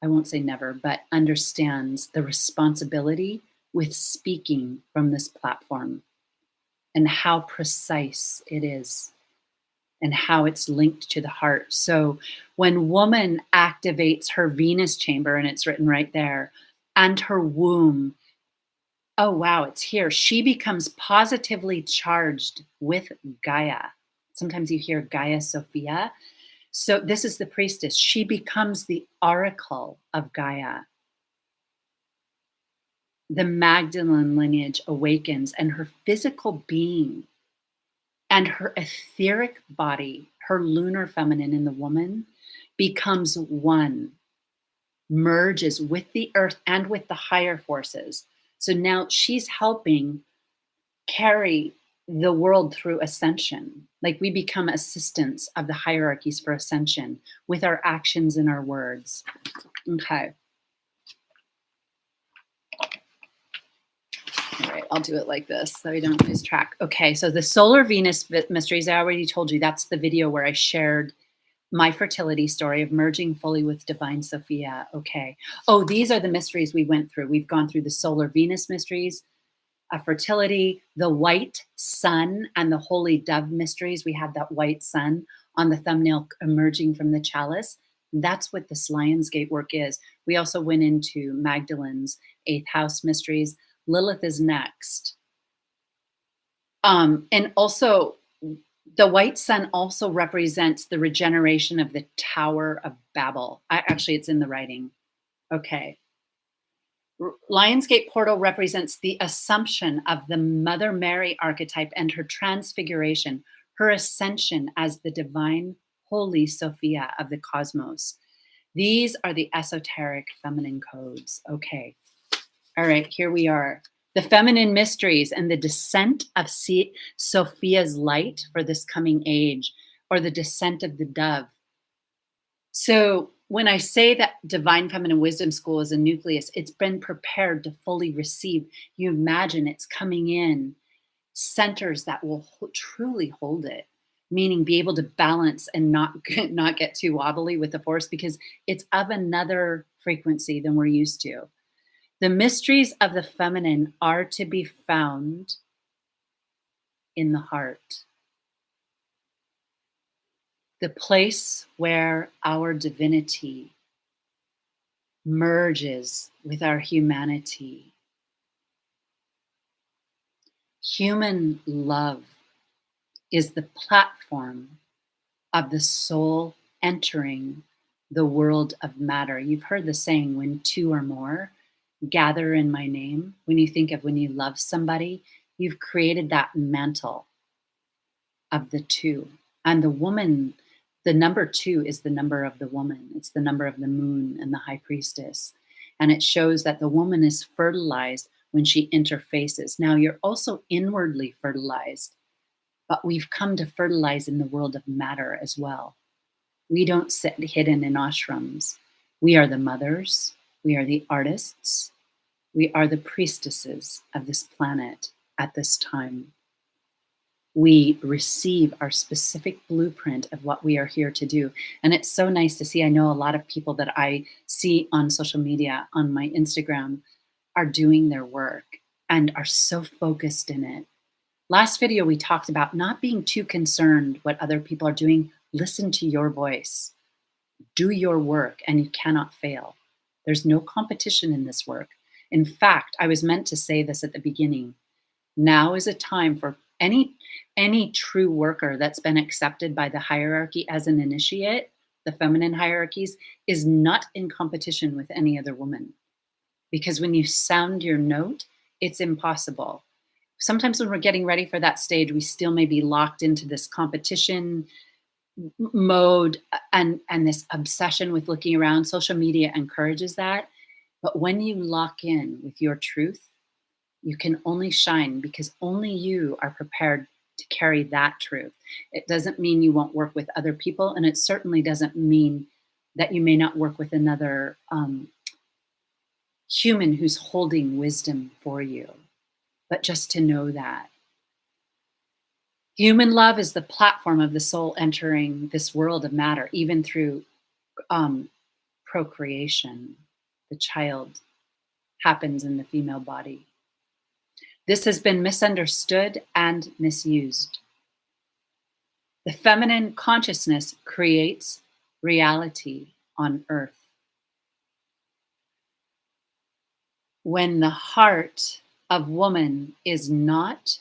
I won't say never, but understands the responsibility with speaking from this platform and how precise it is and how it's linked to the heart. So when woman activates her Venus chamber, and it's written right there, and her womb, oh wow, it's here. She becomes positively charged with Gaia. Sometimes you hear Gaia Sophia. So this is the priestess. She becomes the oracle of Gaia. The Magdalene lineage awakens and her physical being and her etheric body, her lunar feminine in the woman, becomes one, merges with the earth and with the higher forces. So now she's helping carry the world through ascension. Like we become assistants of the hierarchies for ascension with our actions and our words. Okay. All right, I'll do it like this so I don't lose track. Okay, so the Solar Venus Mysteries, I already told you, that's the video where I shared my fertility story of merging fully with Divine Sophia. Okay. Oh, these are the mysteries we went through. We've gone through the Solar Venus Mysteries, fertility, the white sun, and the Holy Dove Mysteries. We had that white sun on the thumbnail emerging from the chalice. That's what this Lionsgate work is. We also went into Magdalene's 8th house mysteries. Lilith is next. And also, the white sun also represents the regeneration of the Tower of Babel. Actually, it's in the writing. Okay. Lionsgate portal represents the assumption of the Mother Mary archetype and her transfiguration, her ascension as the divine holy Sophia of the cosmos. These are the esoteric feminine codes. Okay. All right, here we are. The feminine mysteries and the descent of Sophia's light for this coming age, or the descent of the dove. So when I say that Divine Feminine Wisdom School is a nucleus, it's been prepared to fully receive. You imagine it's coming in centers that will truly hold it, meaning be able to balance and not get too wobbly with the force because it's of another frequency than we're used to. The mysteries of the feminine are to be found in the heart, the place where our divinity merges with our humanity. Human love is the platform of the soul entering the world of matter. You've heard the saying, when two or more gather in my name. When you think of when you love somebody, you've created that mantle of the two. And the woman, the number 2 is the number of the woman. It's the number of the moon and the high priestess. And it shows that the woman is fertilized when she interfaces. Now, you're also inwardly fertilized, but we've come to fertilize in the world of matter as well. We don't sit hidden in ashrams. We are the mothers. We are the artists. We are the priestesses of this planet at this time. We receive our specific blueprint of what we are here to do. And it's so nice to see. I know a lot of people that I see on social media, on my Instagram, are doing their work and are so focused in it. Last video, we talked about not being too concerned what other people are doing. Listen to your voice. Do your work, and you cannot fail. There's no competition in this work. In fact, I was meant to say this at the beginning. Now is a time for any true worker that's been accepted by the hierarchy as an initiate, the feminine hierarchies, is not in competition with any other woman. Because when you sound your note, it's impossible. Sometimes when we're getting ready for that stage, we still may be locked into this competition mode and this obsession with looking around. Social media encourages that. But when you lock in with your truth, you can only shine because only you are prepared to carry that truth. It doesn't mean you won't work with other people, and it certainly doesn't mean that you may not work with another human who's holding wisdom for you. But just to know that human love is the platform of the soul entering this world of matter, even through procreation. The child happens in the female body. This has been misunderstood and misused. The feminine consciousness creates reality on earth. When the heart of woman is not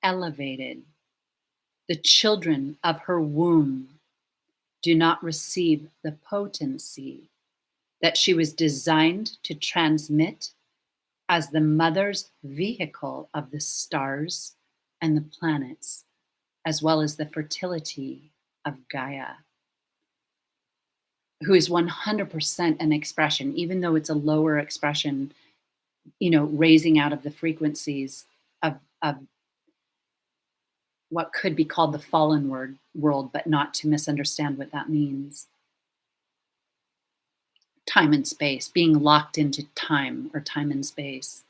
elevated, the children of her womb do not receive the potency that she was designed to transmit as the mother's vehicle of the stars and the planets, as well as the fertility of Gaia, who is 100% an expression, even though it's a lower expression, raising out of the frequencies of what could be called the fallen world, but not to misunderstand what that means. Time and space, being locked into time or time and space.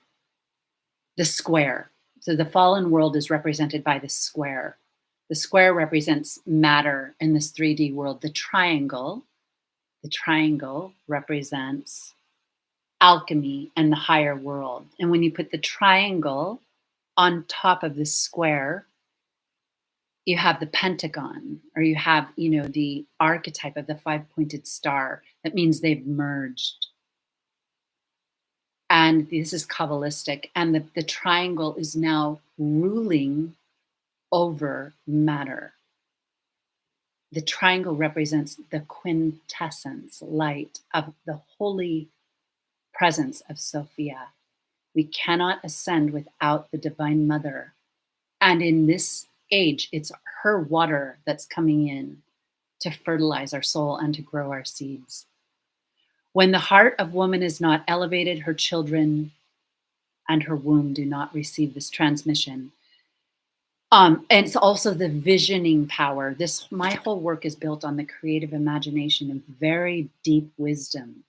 The square. So the fallen world is represented by the square. The square represents matter in this 3D world. The triangle represents alchemy and the higher world. And when you put the triangle on top of the square, you have the pentagon, or you have, the archetype of the 5-pointed star. That means they've merged. And this is Kabbalistic. And the triangle is now ruling over matter. The triangle represents the quintessence, light of the holy presence of Sophia. We cannot ascend without the Divine Mother. And in this age, it's her water that's coming in to fertilize our soul and to grow our seeds. When the heart of woman is not elevated, her children and her womb do not receive this transmission. And it's also the visioning power. My whole work is built on the creative imagination and very deep wisdom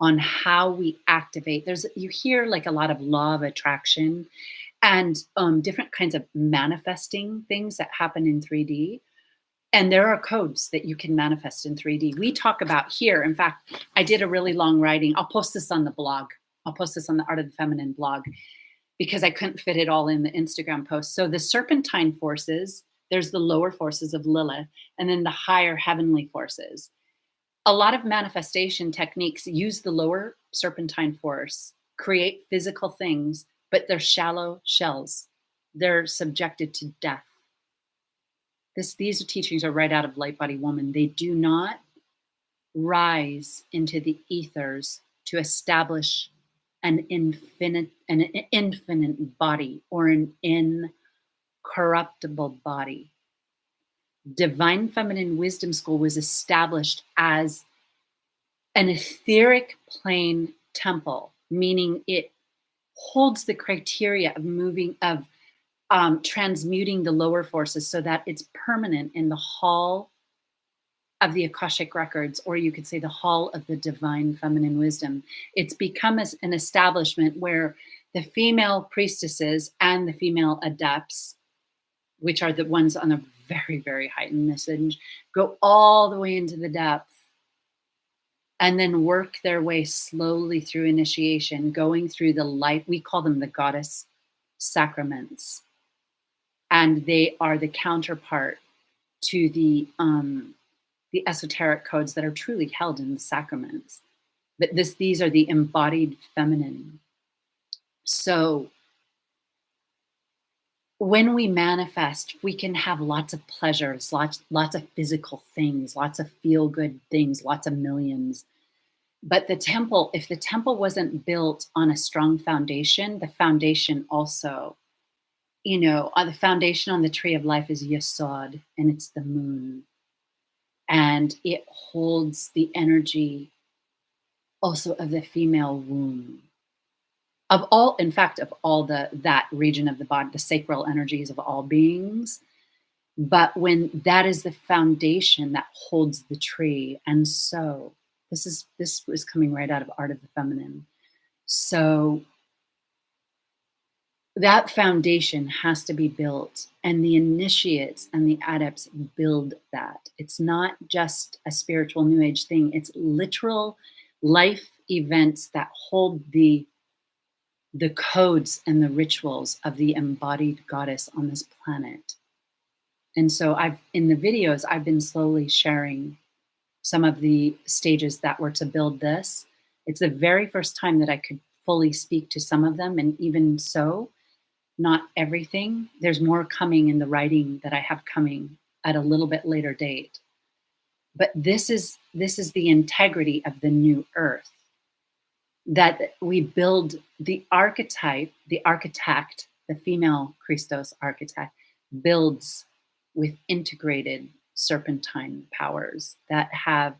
on how we activate. You hear like a lot of law of attraction and different kinds of manifesting things that happen in 3D. And there are codes that you can manifest in 3D. We talk about here. In fact, I did a really long writing. I'll post this on the blog. I'll post this on the Art of the Feminine blog because I couldn't fit it all in the Instagram post. So the serpentine forces, there's the lower forces of Lilith, and then the higher heavenly forces. A lot of manifestation techniques use the lower serpentine force, create physical things, but they're shallow shells. they're subjected to death. These teachings are right out of Light Body Woman. They do not rise into the ethers to establish an infinite body or an incorruptible body. Divine Feminine Wisdom School was established as an etheric plane temple, meaning it holds the criteria of transmuting the lower forces so that it's permanent in the hall of the Akashic records, or you could say the hall of the divine feminine wisdom. It's become an establishment where the female priestesses and the female adepts, which are the ones on a very, very heightened message, go all the way into the depth and then work their way slowly through initiation, going through the light. We call them the goddess sacraments. And they are the counterpart to the esoteric codes that are truly held in the sacraments. But these are the embodied feminine. So when we manifest, we can have lots of pleasures, lots of physical things, lots of feel-good things, lots of millions. But the temple, if the temple wasn't built on a strong foundation, the foundation also, the foundation on the tree of life is Yesod, and it's the moon. And it holds the energy also of the female womb. Of all that region of the body, the sacral energies of all beings. But when that is the foundation that holds the tree, and so this was coming right out of Art of the Feminine. So that foundation has to be built, and the initiates and the adepts build that. It's not just a spiritual new age thing. It's literal life events that hold the codes and the rituals of the embodied goddess on this planet. And so in the videos, I've been slowly sharing some of the stages that were to build this. It's the very first time that I could fully speak to some of them, and even so, not everything. There's more coming in the writing that I have coming at a little bit later date. But this is the integrity of the new earth. That we build the archetype, the architect, the female Christos architect builds with integrated serpentine powers that have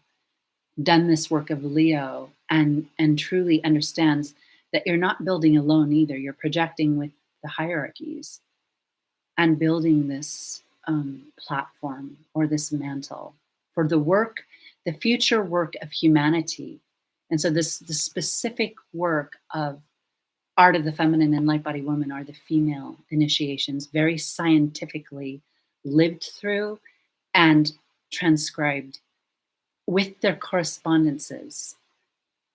done this work of Leo and truly understands that you're not building alone either. You're projecting with the hierarchies and building this platform or this mantle for the work, the future work of humanity. And so the specific work of Art of the Feminine and Light Body Woman are the female initiations, very scientifically lived through and transcribed with their correspondences,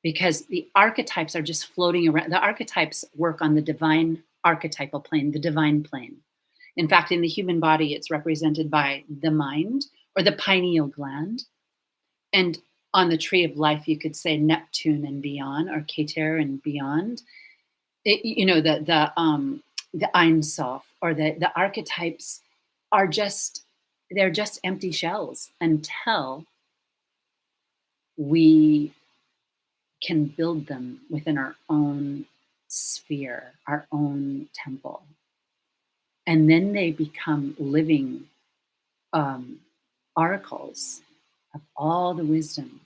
because the archetypes are just floating around. The archetypes work on the divine archetypal plane, the divine plane. In fact, in the human body, it's represented by the mind or the pineal gland. And on the tree of life, you could say Neptune and beyond, or Keter and beyond. The Ein Sof, or the archetypes are they're just empty shells until we can build them within our own sphere, our own temple. And then they become living oracles of all the wisdom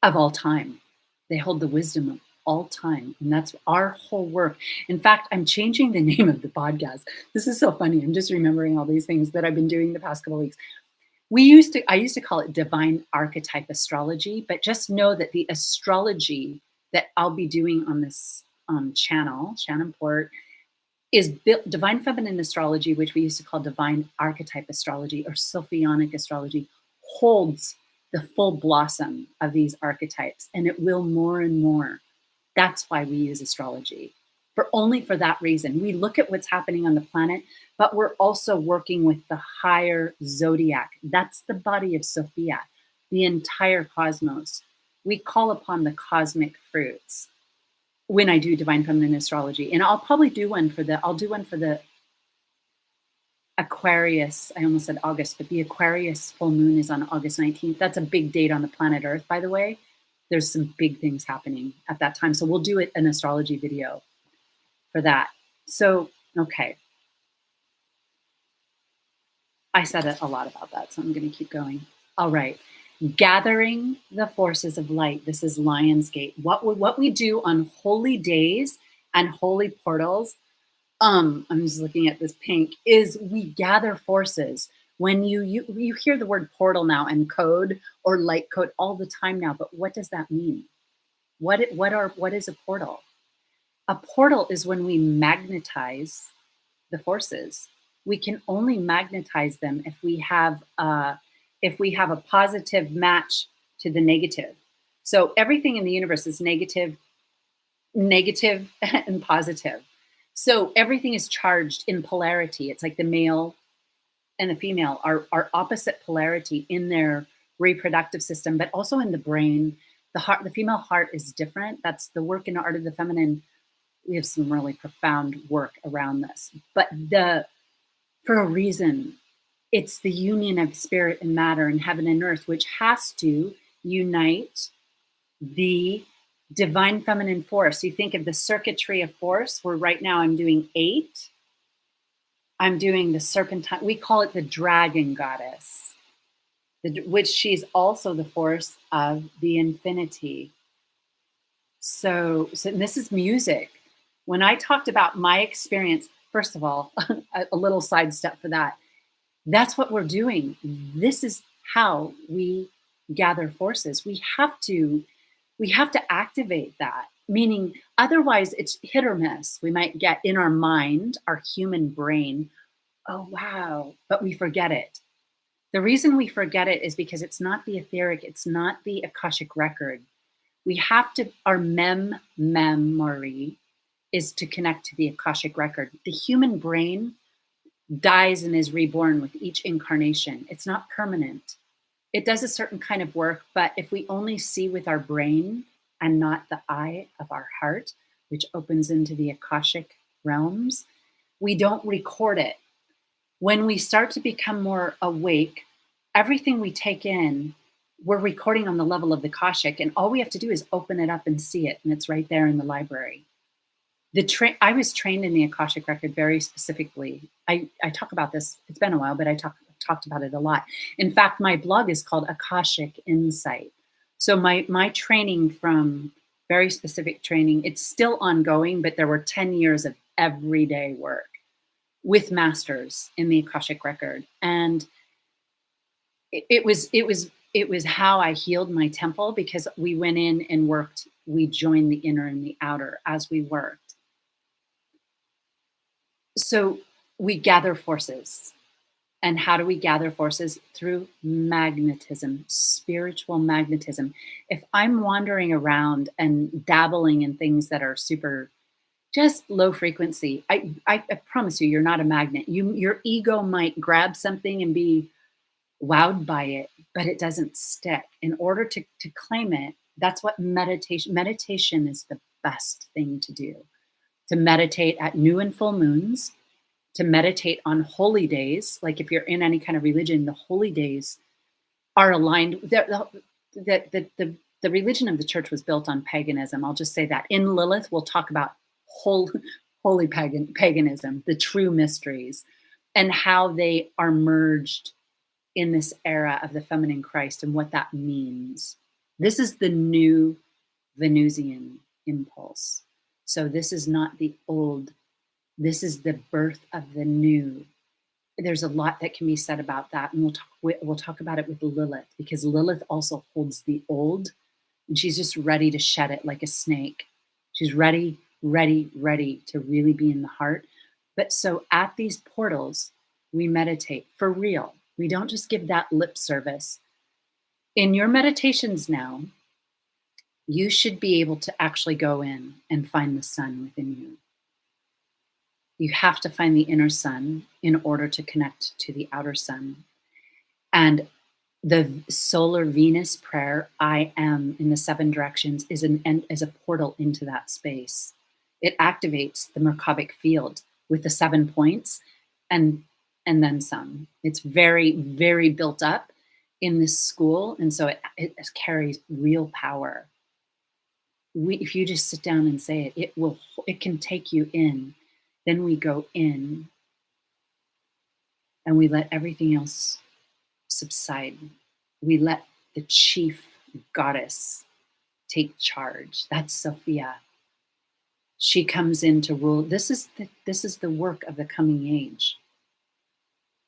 of all time. They hold the wisdom of all time. And that's our whole work. In fact, I'm changing the name of the podcast. This is so funny. I'm just remembering all these things that I've been doing the past couple of weeks. I used to call it Divine Archetype Astrology, but just know that the astrology that I'll be doing on this channel, Shannon Port, is Divine Feminine Astrology, which we used to call Divine Archetype Astrology or Sophianic Astrology, holds the full blossom of these archetypes, and it will more and more. That's why we use astrology, only for that reason. We look at what's happening on the planet, but we're also working with the higher zodiac. That's the body of Sophia, the entire cosmos. We call upon the cosmic fruits. when I do Divine Feminine Astrology. And I'll probably do one for the Aquarius. I almost said August, but the Aquarius full moon is on August 19th. That's a big date on the planet Earth, by the way. There's some big things happening at that time. So we'll do an astrology video for that. So, okay. I said a lot about that, so I'm going to keep going. All right. Gathering the forces of light. This is Lionsgate. What we do on holy days and holy portals, I'm just looking at this pink, is we gather forces. When you hear the word portal now and code or light code all the time now, but what does that mean? What is a portal? A portal is when we magnetize the forces. We can only magnetize them if we have a positive match to the negative. So everything in the universe is negative, and positive. So everything is charged in polarity. It's like the male and the female are opposite polarity in their reproductive system, but also in the brain. The female heart is different. That's the work in Art of the Feminine. We have some really profound work around this. But for a reason, it's the union of spirit and matter and heaven and earth, which has to unite the divine feminine force. You think of the circuitry of force, where right now I'm doing 8. I'm doing the serpentine. We call it the dragon goddess, which she's also the force of the infinity. So this is music. When I talked about my experience, first of all, a little sidestep for that. That's what we're doing. This is how we gather forces. We have to activate that, meaning otherwise it's hit or miss. We might get in our mind, our human brain, oh, wow, but we forget it. The reason we forget it is because it's not the etheric, it's not the Akashic record. We have to, our memory is to connect to the Akashic record. The human brain dies and is reborn with each incarnation. It's not permanent. It does a certain kind of work, but if we only see with our brain and not the eye of our heart, which opens into the Akashic realms, we don't record it. When we start to become more awake, everything we take in, we're recording on the level of the Akashic, and all we have to do is open it up and see it, and it's right there in the library. I was trained in the Akashic record very specifically. I talk about this, it's been a while, but I talked about it a lot. In fact, my blog is called Akashic Insight. So my training, from very specific training, it's still ongoing, but there were 10 years of everyday work with masters in the Akashic record. And it was how I healed my temple, because we went in and worked, we joined the inner and the outer as we worked. So we gather forces. And how do we gather forces? Through magnetism, spiritual magnetism. If I'm wandering around and dabbling in things that are super, just low frequency, I promise you, you're not a magnet. Your ego might grab something and be wowed by it, but it doesn't stick. In order to claim it, that's what meditation is the best thing to do. To meditate at new and full moons, to meditate on holy days. Like if you're in any kind of religion, the holy days are aligned. The religion of the church was built on paganism. I'll just say that. In Lilith, we'll talk about holy paganism, the true mysteries, and how they are merged in this era of the feminine Christ and what that means. This is the new Venusian impulse. So this is not the old. This is the birth of the new. There's a lot that can be said about that, and we'll talk about it with Lilith, because Lilith also holds the old, and she's just ready to shed it like a snake. She's ready to really be in the heart. But so at these portals, we meditate for real. We don't just give that lip service. In your meditations now, you should be able to actually go in and find the sun within you. You have to find the inner sun in order to connect to the outer sun. And The solar Venus prayer, I am in the 7 directions, is a portal into that space. It activates the Merkabic field with the 7 points and then some. It's very, very built up in this school, and so it carries real power. If you just sit down and say it, it can take you in. Then we go in, and we let everything else subside. We let the chief goddess take charge. That's Sophia. She comes in to rule. This is the work of the coming age.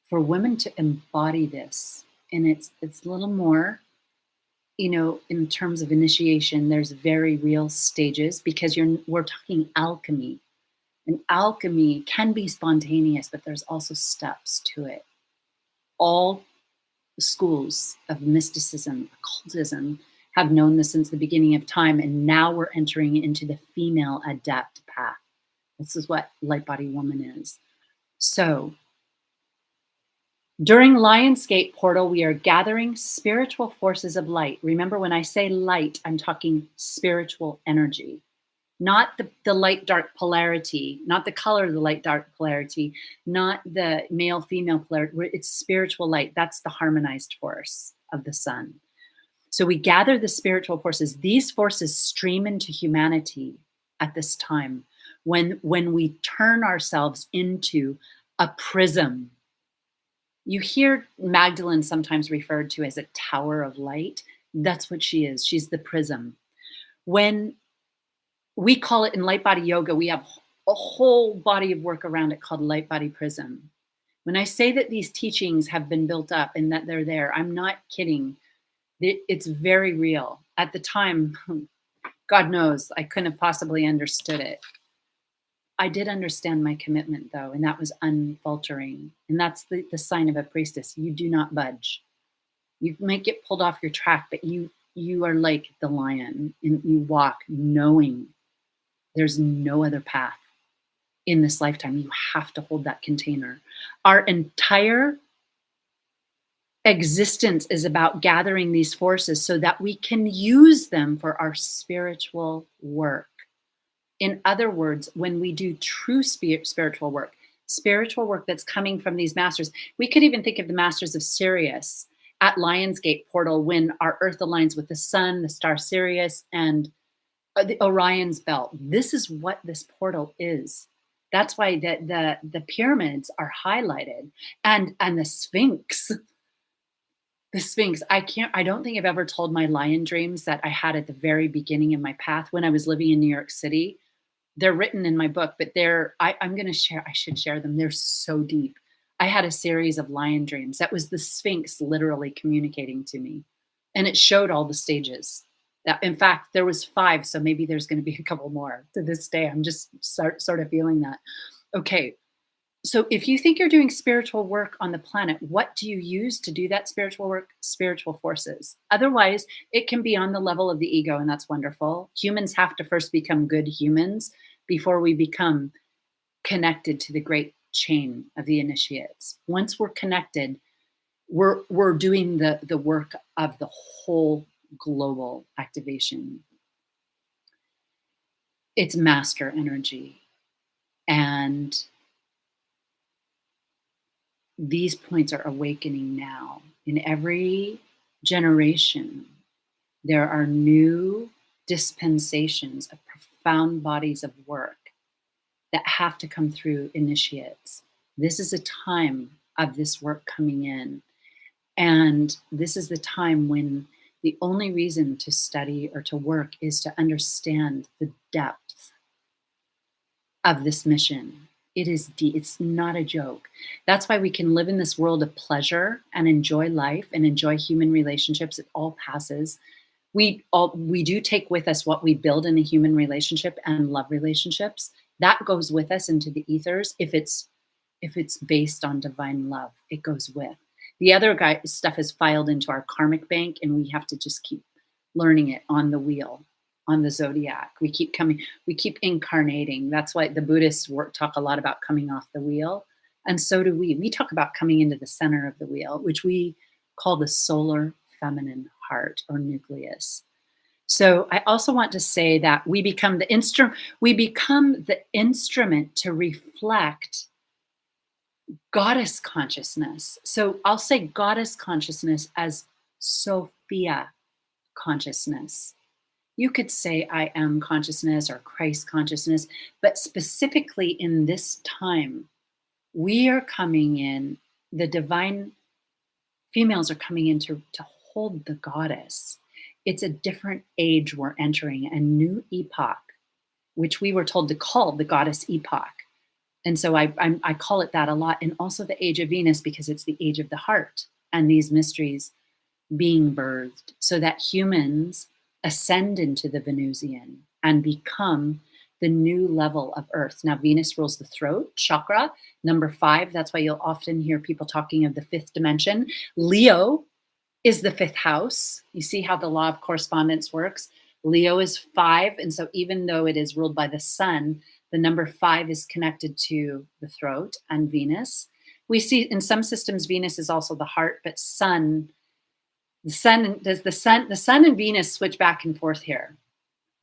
For women to embody this, and it's a little more, in terms of initiation, there's very real stages, because we're talking alchemy. And alchemy can be spontaneous, but there's also steps to it. All schools of mysticism, occultism, have known this since the beginning of time, and now we're entering into the female adept path. This is what Light Body Woman is. So, during Lionsgate Portal, we are gathering spiritual forces of light. Remember, when I say light, I'm talking spiritual energy, not the light-dark polarity, not the color of the light-dark polarity, not the male-female polarity. It's spiritual light. That's the harmonized force of the sun. So we gather the spiritual forces. These forces stream into humanity at this time when we turn ourselves into a prism. You hear Magdalene sometimes referred to as a tower of light. That's what she is. She's the prism. When we call it in Light Body Yoga, we have a whole body of work around it called Light Body Prism. When I say that these teachings have been built up and that they're there, I'm not kidding. It's very real. At the time, God knows, I couldn't have possibly understood it. I did understand my commitment, though, and that was unfaltering. And that's the sign of a priestess. You do not budge. You might get pulled off your track, but you are like the lion, and you walk knowing there's no other path in this lifetime. You have to hold that container. Our entire existence is about gathering these forces so that we can use them for our spiritual work. In other words, when we do true spiritual work that's coming from these masters, we could even think of the masters of Sirius at Lionsgate Portal, when our Earth aligns with the sun, the star Sirius, and the Orion's belt. This is what this portal is. That's why the pyramids are highlighted, and the Sphinx. The Sphinx. I don't think I've ever told my lion dreams that I had at the very beginning of my path when I was living in New York City. They're written in my book, but I'm going to share. I should share them. They're so deep. I had a series of lion dreams. That was the Sphinx literally communicating to me. And it showed all the stages. In fact, there was 5, so maybe there's going to be a couple more to this day. I'm just sort of feeling that. Okay, so if you think you're doing spiritual work on the planet, what do you use to do that spiritual work? Spiritual forces. Otherwise, it can be on the level of the ego, and that's wonderful. Humans have to first become good humans before we become connected to the great chain of the initiates. Once we're connected, we're doing the work of the whole global activation. It's master energy. And these points are awakening now. In every generation, there are new dispensations of profound bodies of work that have to come through initiates. This is a time of this work coming in. And this is the time when the only reason to study or to work is to understand the depth of this mission. It is deep. It's not a joke. That's why we can live in this world of pleasure and enjoy life and enjoy human relationships. It all passes. We do take with us what we build in a human relationship and love relationships. That goes with us into the ethers. If it's based on divine love, it goes with. The other stuff is filed into our karmic bank, and we have to just keep learning it on the wheel, on the zodiac. We keep incarnating. That's why the Buddhists talk a lot about coming off the wheel. And so do we. We talk about coming into the center of the wheel, which we called the solar feminine heart or nucleus. So I also want to say that we become the instrument to reflect goddess consciousness. So I'll say goddess consciousness as Sophia consciousness. You could say I am consciousness or Christ consciousness, but specifically in this time, we are coming in, the divine females are coming in to hold the goddess. It's a different age we're entering, a new epoch, which we were told to call the goddess epoch. And so I call it that a lot. And also the age of Venus, because it's the age of the heart and these mysteries being birthed so that humans ascend into the Venusian and become the new level of Earth. Now, Venus rules the throat, chakra, number 5. That's why you'll often hear people talking of the 5th dimension. Leo is the 5th house. You see how the law of correspondence works? Leo is 5. And so even though it is ruled by the sun, the number 5 is connected to the throat and Venus. We see in some systems, Venus is also the heart, but the sun and Venus switch back and forth here.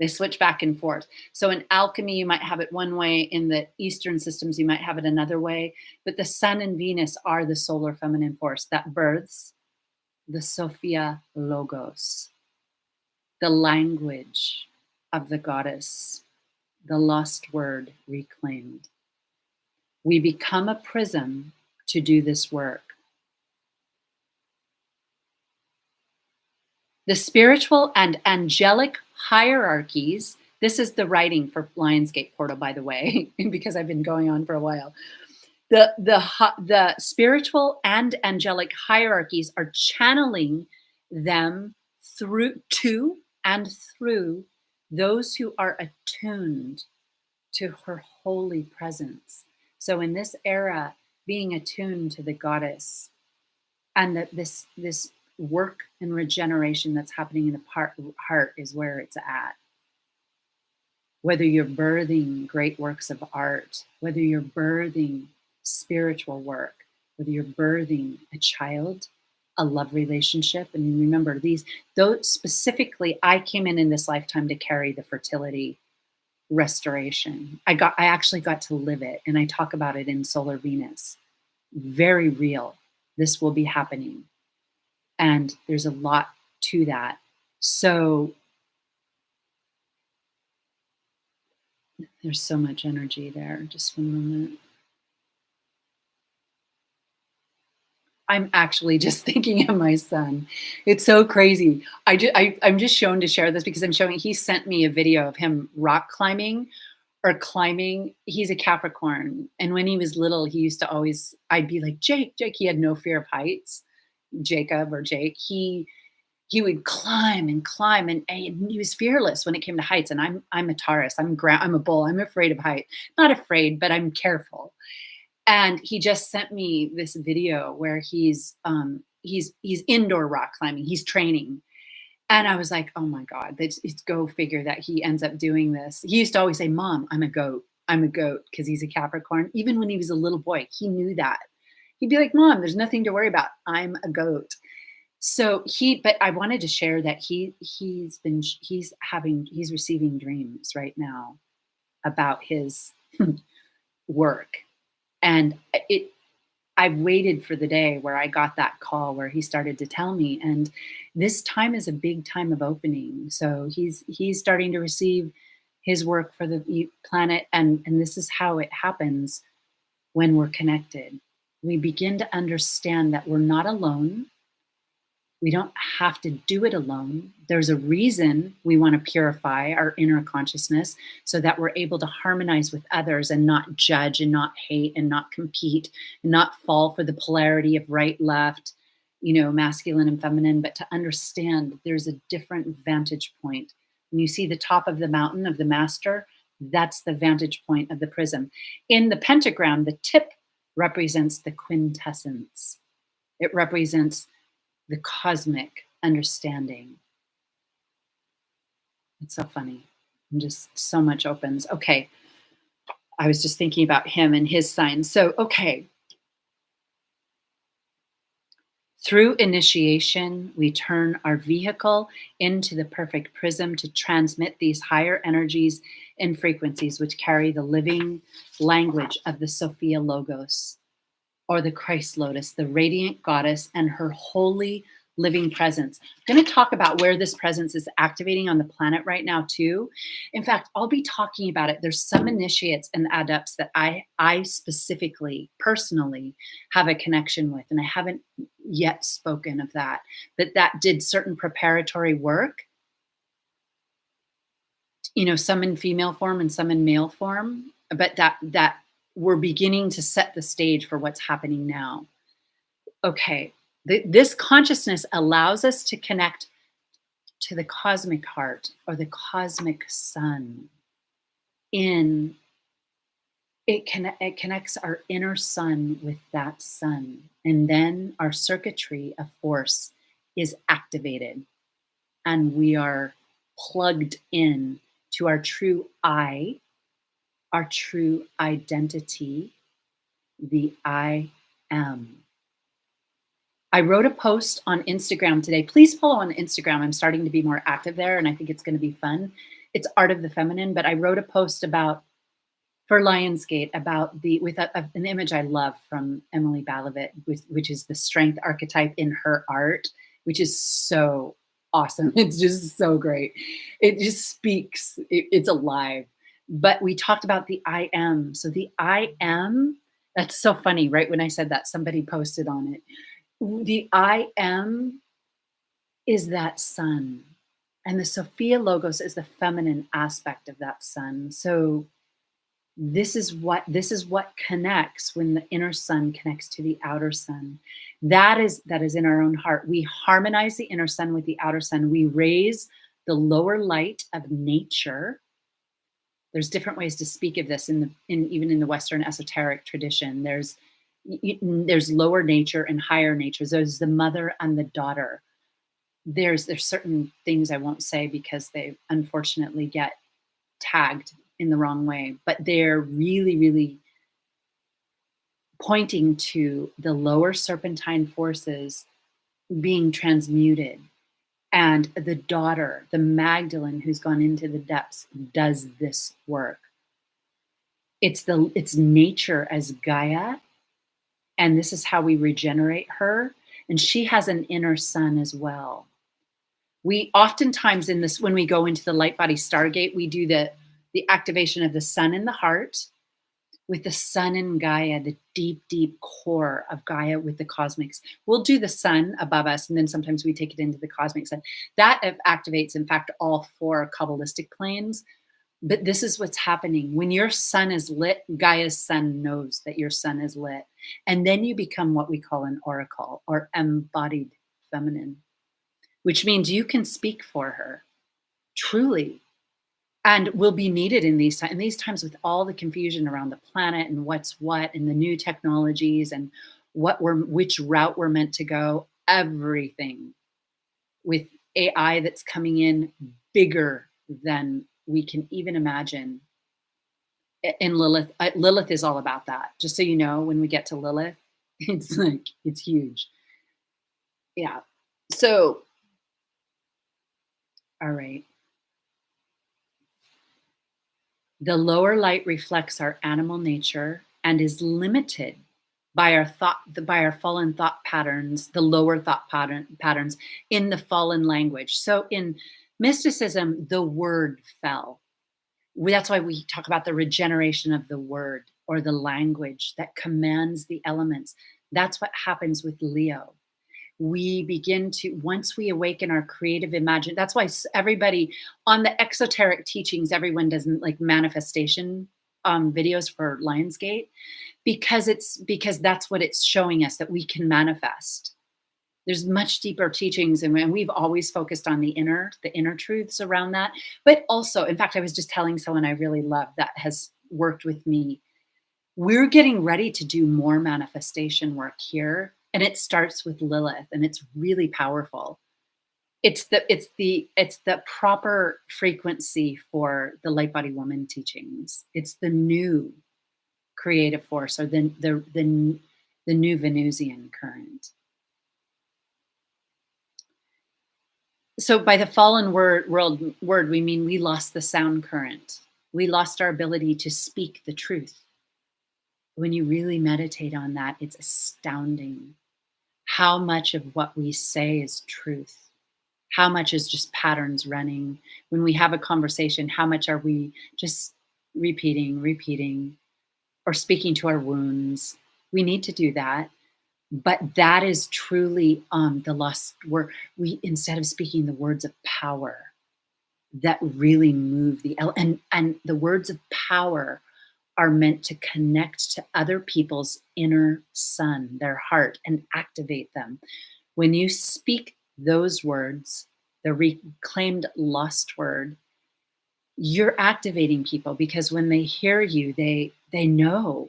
They switch back and forth. So in alchemy, you might have it one way. In the Eastern systems, you might have it another way. But the sun and Venus are the solar feminine force that births the Sophia Logos, the language of the goddess, the lost word reclaimed. We become a prism to do this work. The spiritual and angelic hierarchies, this is the writing for Lionsgate Portal, by the way, because I've been going on for a while. The spiritual and angelic hierarchies are channeling them through those who are attuned to her holy presence. So in this era, being attuned to the goddess and this work and regeneration that's happening in the heart is where it's at. Whether you're birthing great works of art, whether you're birthing spiritual work, whether you're birthing a child, a love relationship, and remember those specifically, I came in this lifetime to carry the fertility restoration. I actually got to live it, and I talk about it in Solar Venus. Very real. This will be happening. And there's a lot to that. So there's so much energy there. Just one moment. I'm actually just thinking of my son. It's so crazy. I'm just shown to share this because he sent me a video of him rock climbing or climbing. He's a Capricorn. And when he was little, he used to I'd be like, Jake, he had no fear of heights. Jacob or Jake, he would climb and climb, and he was fearless when it came to heights. And I'm a Taurus. I'm a bull. I'm afraid of height. Not afraid, but I'm careful. And he just sent me this video where he's indoor rock climbing. He's training, and I was like, oh my God, it's go figure that he ends up doing this. He used to always say, "Mom, I'm a goat," because he's a Capricorn. Even when he was a little boy, he knew that. He'd be like, "Mom, there's nothing to worry about. I'm a goat." So but I wanted to share that he's receiving dreams right now about his work. And I've waited for the day where I got that call where he started to tell me, and this time is a big time of opening. So he's starting to receive his work for the planet. And this is how it happens when we're connected. We begin to understand that we're not alone. We don't have to do it alone. There's a reason we want to purify our inner consciousness so that we're able to harmonize with others and not judge and not hate and not compete and not fall for the polarity of right, left, masculine and feminine, but to understand there's a different vantage point. When you see the top of the mountain of the master, that's the vantage point of the prism. In the pentagram, the tip represents the quintessence. It represents the cosmic understanding. It's so funny. Just so much opens. Okay. I was just thinking about him and his sign. So, okay. Through initiation, we turn our vehicle into the perfect prism to transmit these higher energies and frequencies which carry the living language of the Sophia Logos, or the Christ Lotus, the radiant goddess and her holy living presence. I'm going to talk about where this presence is activating on the planet right now too. In fact, I'll be talking about it. There's some initiates and adepts that I specifically, personally have a connection with, and I haven't yet spoken of that, but that did certain preparatory work, you know, some in female form and some in male form, but that we're beginning to set the stage for what's happening now. Okay, this consciousness allows us to connect to the cosmic heart or the cosmic sun. It connects our inner sun with that sun, and then our circuitry of force is activated, and we are plugged in to our true I, our true identity, the I am. I wrote a post on Instagram today. Please follow on Instagram. I'm starting to be more active there, and I think it's going to be fun. It's Art of the Feminine, but I wrote a post about, for Lionsgate, about an image I love from Emily Balovit, which is the strength archetype in her art, which is so awesome. It's just so great. It just speaks. It's alive. But we talked about the I am. So the I am, that's so funny, right? When I said that, somebody posted on it. The I am is that sun. And the Sophia Logos is the feminine aspect of that sun. So this is what connects when the inner sun connects to the outer sun. That is in our own heart. We harmonize the inner sun with the outer sun. We raise the lower light of nature. There's different ways to speak of this even in the Western esoteric tradition. There's lower nature and higher nature. There's the mother and the daughter. There's certain things I won't say because they unfortunately get tagged in the wrong way, but they're really, really pointing to the lower serpentine forces being transmuted. And the daughter, the Magdalene, who's gone into the depths, does this work. It's nature as Gaia, and this is how we regenerate her. And she has an inner sun as well. We oftentimes when we go into the light body Stargate, we do the activation of the sun in the heart with the sun in Gaia, the deep, deep core of Gaia with the cosmics. We'll do the sun above us, and then sometimes we take it into the cosmic sun. That activates, in fact, all 4 Kabbalistic planes. But this is what's happening. When your sun is lit, Gaia's sun knows that your sun is lit. And then you become what we call an oracle, or embodied feminine, which means you can speak for her, truly, and will be needed in these times with all the confusion around the planet and what's what and the new technologies and which route we're meant to go. Everything with AI that's coming in bigger than we can even imagine. And Lilith is all about that. Just so you know, when we get to Lilith, it's huge. Yeah. So, all right. The lower light reflects our animal nature and is limited by our fallen thought patterns, the lower thought patterns in the fallen language. So in mysticism, the word fell. That's why we talk about the regeneration of the word, or the language that commands the elements. That's what happens with Leo. We begin to, once we awaken our creative imagination, that's why everybody on the exoteric teachings, everyone doesn't like manifestation videos for Lionsgate, because that's what it's showing us, that we can manifest. There's much deeper teachings, and we've always focused on the inner truths around that. But also, in fact, I was just telling someone I really love that has worked with me. We're getting ready to do more manifestation work here. And it starts with Lilith, and it's really powerful. It's the proper frequency for the light body woman teachings. It's the new creative force, or the new Venusian current. So by the fallen word, we mean we lost the sound current. We lost our ability to speak the truth. When you really meditate on that, it's astounding how much of what we say is truth. How much is just patterns running? When we have a conversation, how much are we just repeating, or speaking to our wounds? We need to do that. But that is truly the lost word. We, instead of speaking the words of power that really move and the words of power are meant to connect to other people's inner sun, their heart, and activate them. When you speak those words, the reclaimed lost word, you're activating people, because when they hear you, they know.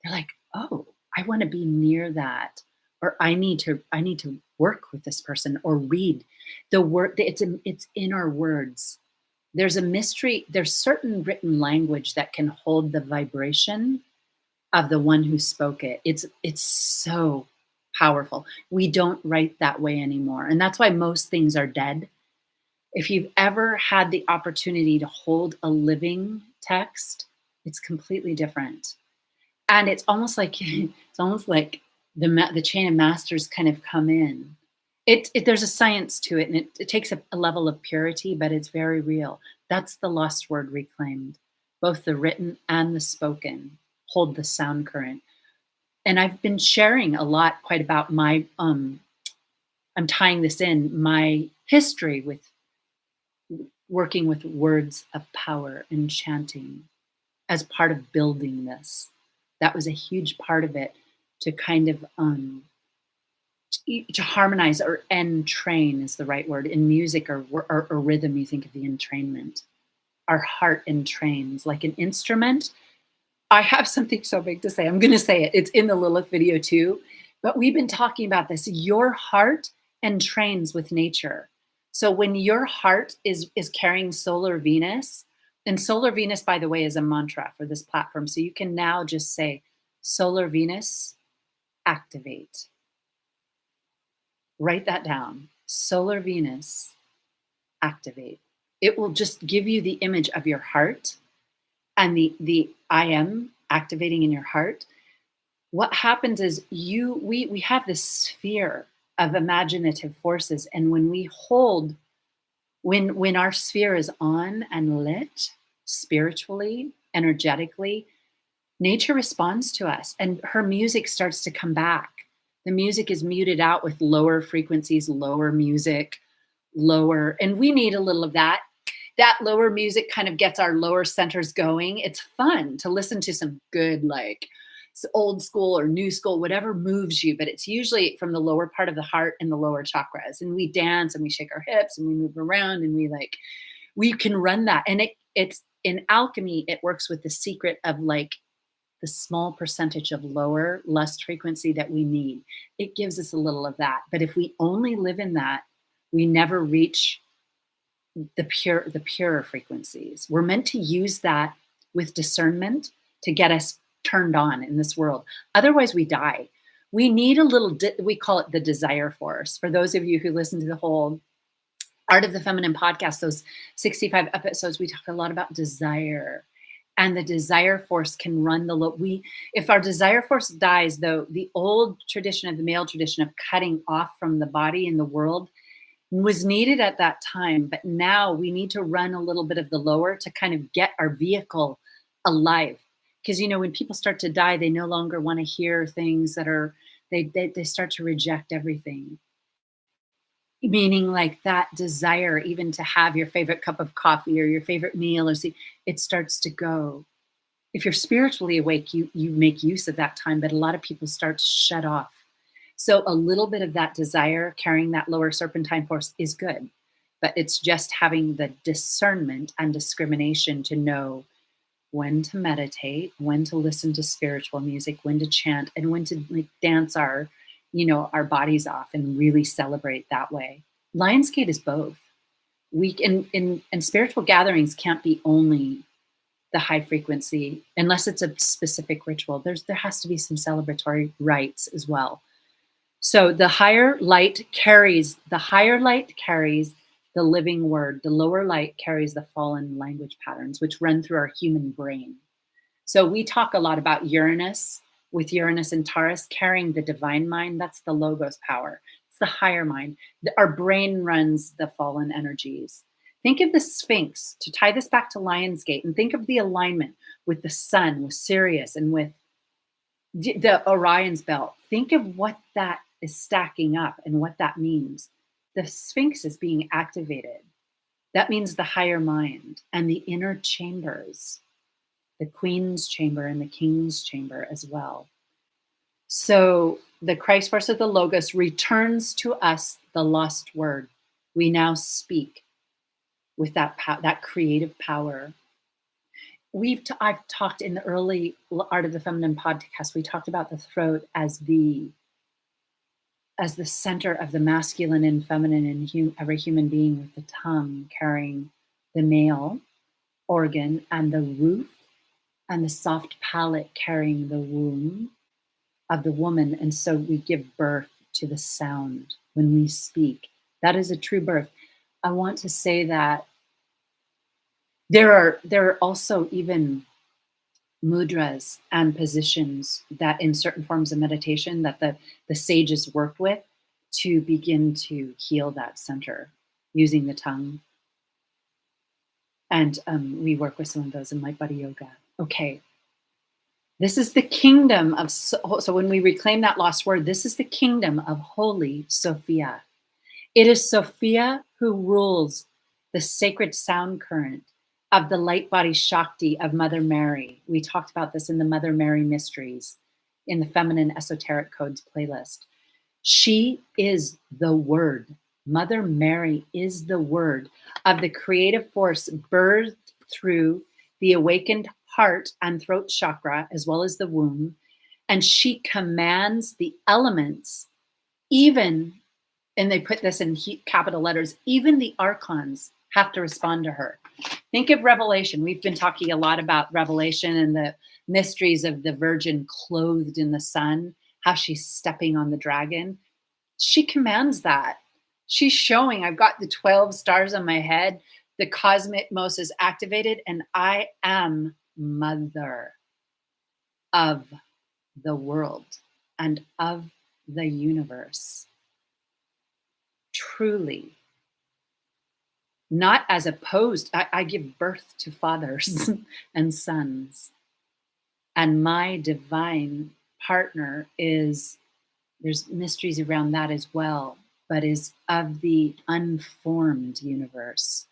They're like, oh, I want to be near that, or I need to work with this person, or read the word. It's in our words. There's a mystery. There's certain written language that can hold the vibration of the one who spoke it. It's so powerful. We don't write that way anymore, and that's why most things are dead. If you've ever had the opportunity to hold a living text, it's completely different. And it's almost like the chain of masters kind of come in. There's a science to it, and it takes a level of purity, but it's very real. That's the lost word reclaimed. Both the written and the spoken hold the sound current. And I've been sharing a lot, quite about my I'm tying this in, my history with working with words of power and chanting as part of building this. That was a huge part of it, to kind of to harmonize, or entrain is the right word. In music or rhythm, you think of the entrainment. Our heart entrains like an instrument. I have something so big to say. I'm going to say it. It's in the Lilith video too. But we've been talking about this. Your heart entrains with nature. So when your heart is carrying solar Venus, and solar Venus, by the way, is a mantra for this platform. So you can now just say, solar Venus, activate. Write that down. Solar Venus, activate. It will just give you the image of your heart, and the I am activating in your heart. What happens is we have this sphere of imaginative forces, and when we hold, when our sphere is on and lit spiritually, energetically, nature responds to us, and her music starts to come back. The music is muted out with lower frequencies, lower music, lower, and we need a little of that. That lower music kind of gets our lower centers going. It's fun to listen to some good, like old school or new school, whatever moves you, but it's usually from the lower part of the heart and the lower chakras. And we dance and we shake our hips and we move around, and we can run that. And it's in alchemy, it works with the secret of like the small percentage of lower lust frequency that we need. It gives us a little of that. But if we only live in that, we never reach the purer frequencies. We're meant to use that with discernment to get us turned on in this world. Otherwise, we die. We need a little, we call it the desire force. For those of you who listen to the whole Art of the Feminine podcast, those 65 episodes, we talk a lot about desire. And the desire force can run if our desire force dies, though, the old tradition of the male tradition of cutting off from the body in the world was needed at that time. But now we need to run a little bit of the lower to kind of get our vehicle alive. Because, when people start to die, they no longer want to hear things that are, they start to reject everything. Meaning like that desire, even to have your favorite cup of coffee or your favorite meal, it starts to go. If you're spiritually awake, you make use of that time, but a lot of people start to shut off. So a little bit of that desire, carrying that lower serpentine force, is good, but it's just having the discernment and discrimination to know when to meditate, when to listen to spiritual music, when to chant, and when to dance our bodies off and really celebrate that way. Lionsgate is both. We in spiritual gatherings can't be only the high frequency unless it's a specific ritual. There has to be some celebratory rites as well. So the higher light carries the living word. The lower light carries the fallen language patterns, which run through our human brain. So we talk a lot about Uranus, with Uranus and Taurus carrying the divine mind. That's the logos power. It's the higher mind. Our brain runs the fallen energies. Think of the Sphinx, to tie this back to Lionsgate, and think of the alignment with the sun, with Sirius, and with the Orion's belt. Think of what that is stacking up and what that means. The Sphinx is being activated. That means the higher mind and the inner chambers, the Queen's chamber and the King's chamber as well. So the Christ force of the Logos returns to us the lost word. We now speak with that creative power. I've talked in the early Art of the Feminine podcast, we talked about the throat as the center of the masculine and feminine in every human being, with the tongue carrying the male organ and the roof and the soft palate carrying the womb of the woman. And so we give birth to the sound when we speak. That is a true birth. I want to say that there are also even mudras and positions that in certain forms of meditation that the sages work with to begin to heal that center using the tongue. And we work with some of those in Light Body Yoga. Okay. This is the kingdom of, so when we reclaim that lost word, this is the kingdom of Holy Sophia. It is Sophia who rules the sacred sound current of the light body Shakti of Mother Mary. We talked about this in the Mother Mary Mysteries in the Feminine Esoteric Codes playlist. She is the word. Mother Mary is the word of the creative force birthed through the awakened heart and throat chakra, as well as the womb. And she commands the elements, even, and they put this in capital letters, even the Archons have to respond to her. Think of Revelation. We've been talking a lot about Revelation and the mysteries of the Virgin clothed in the sun, how she's stepping on the dragon. She commands that. She's showing, I've got the 12 stars on my head, the cosmos is activated, and I am mother of the world and of the universe. Truly. Not as opposed, I give birth to fathers and sons. And my divine partner is, there's mysteries around that as well, but is of the unformed universe.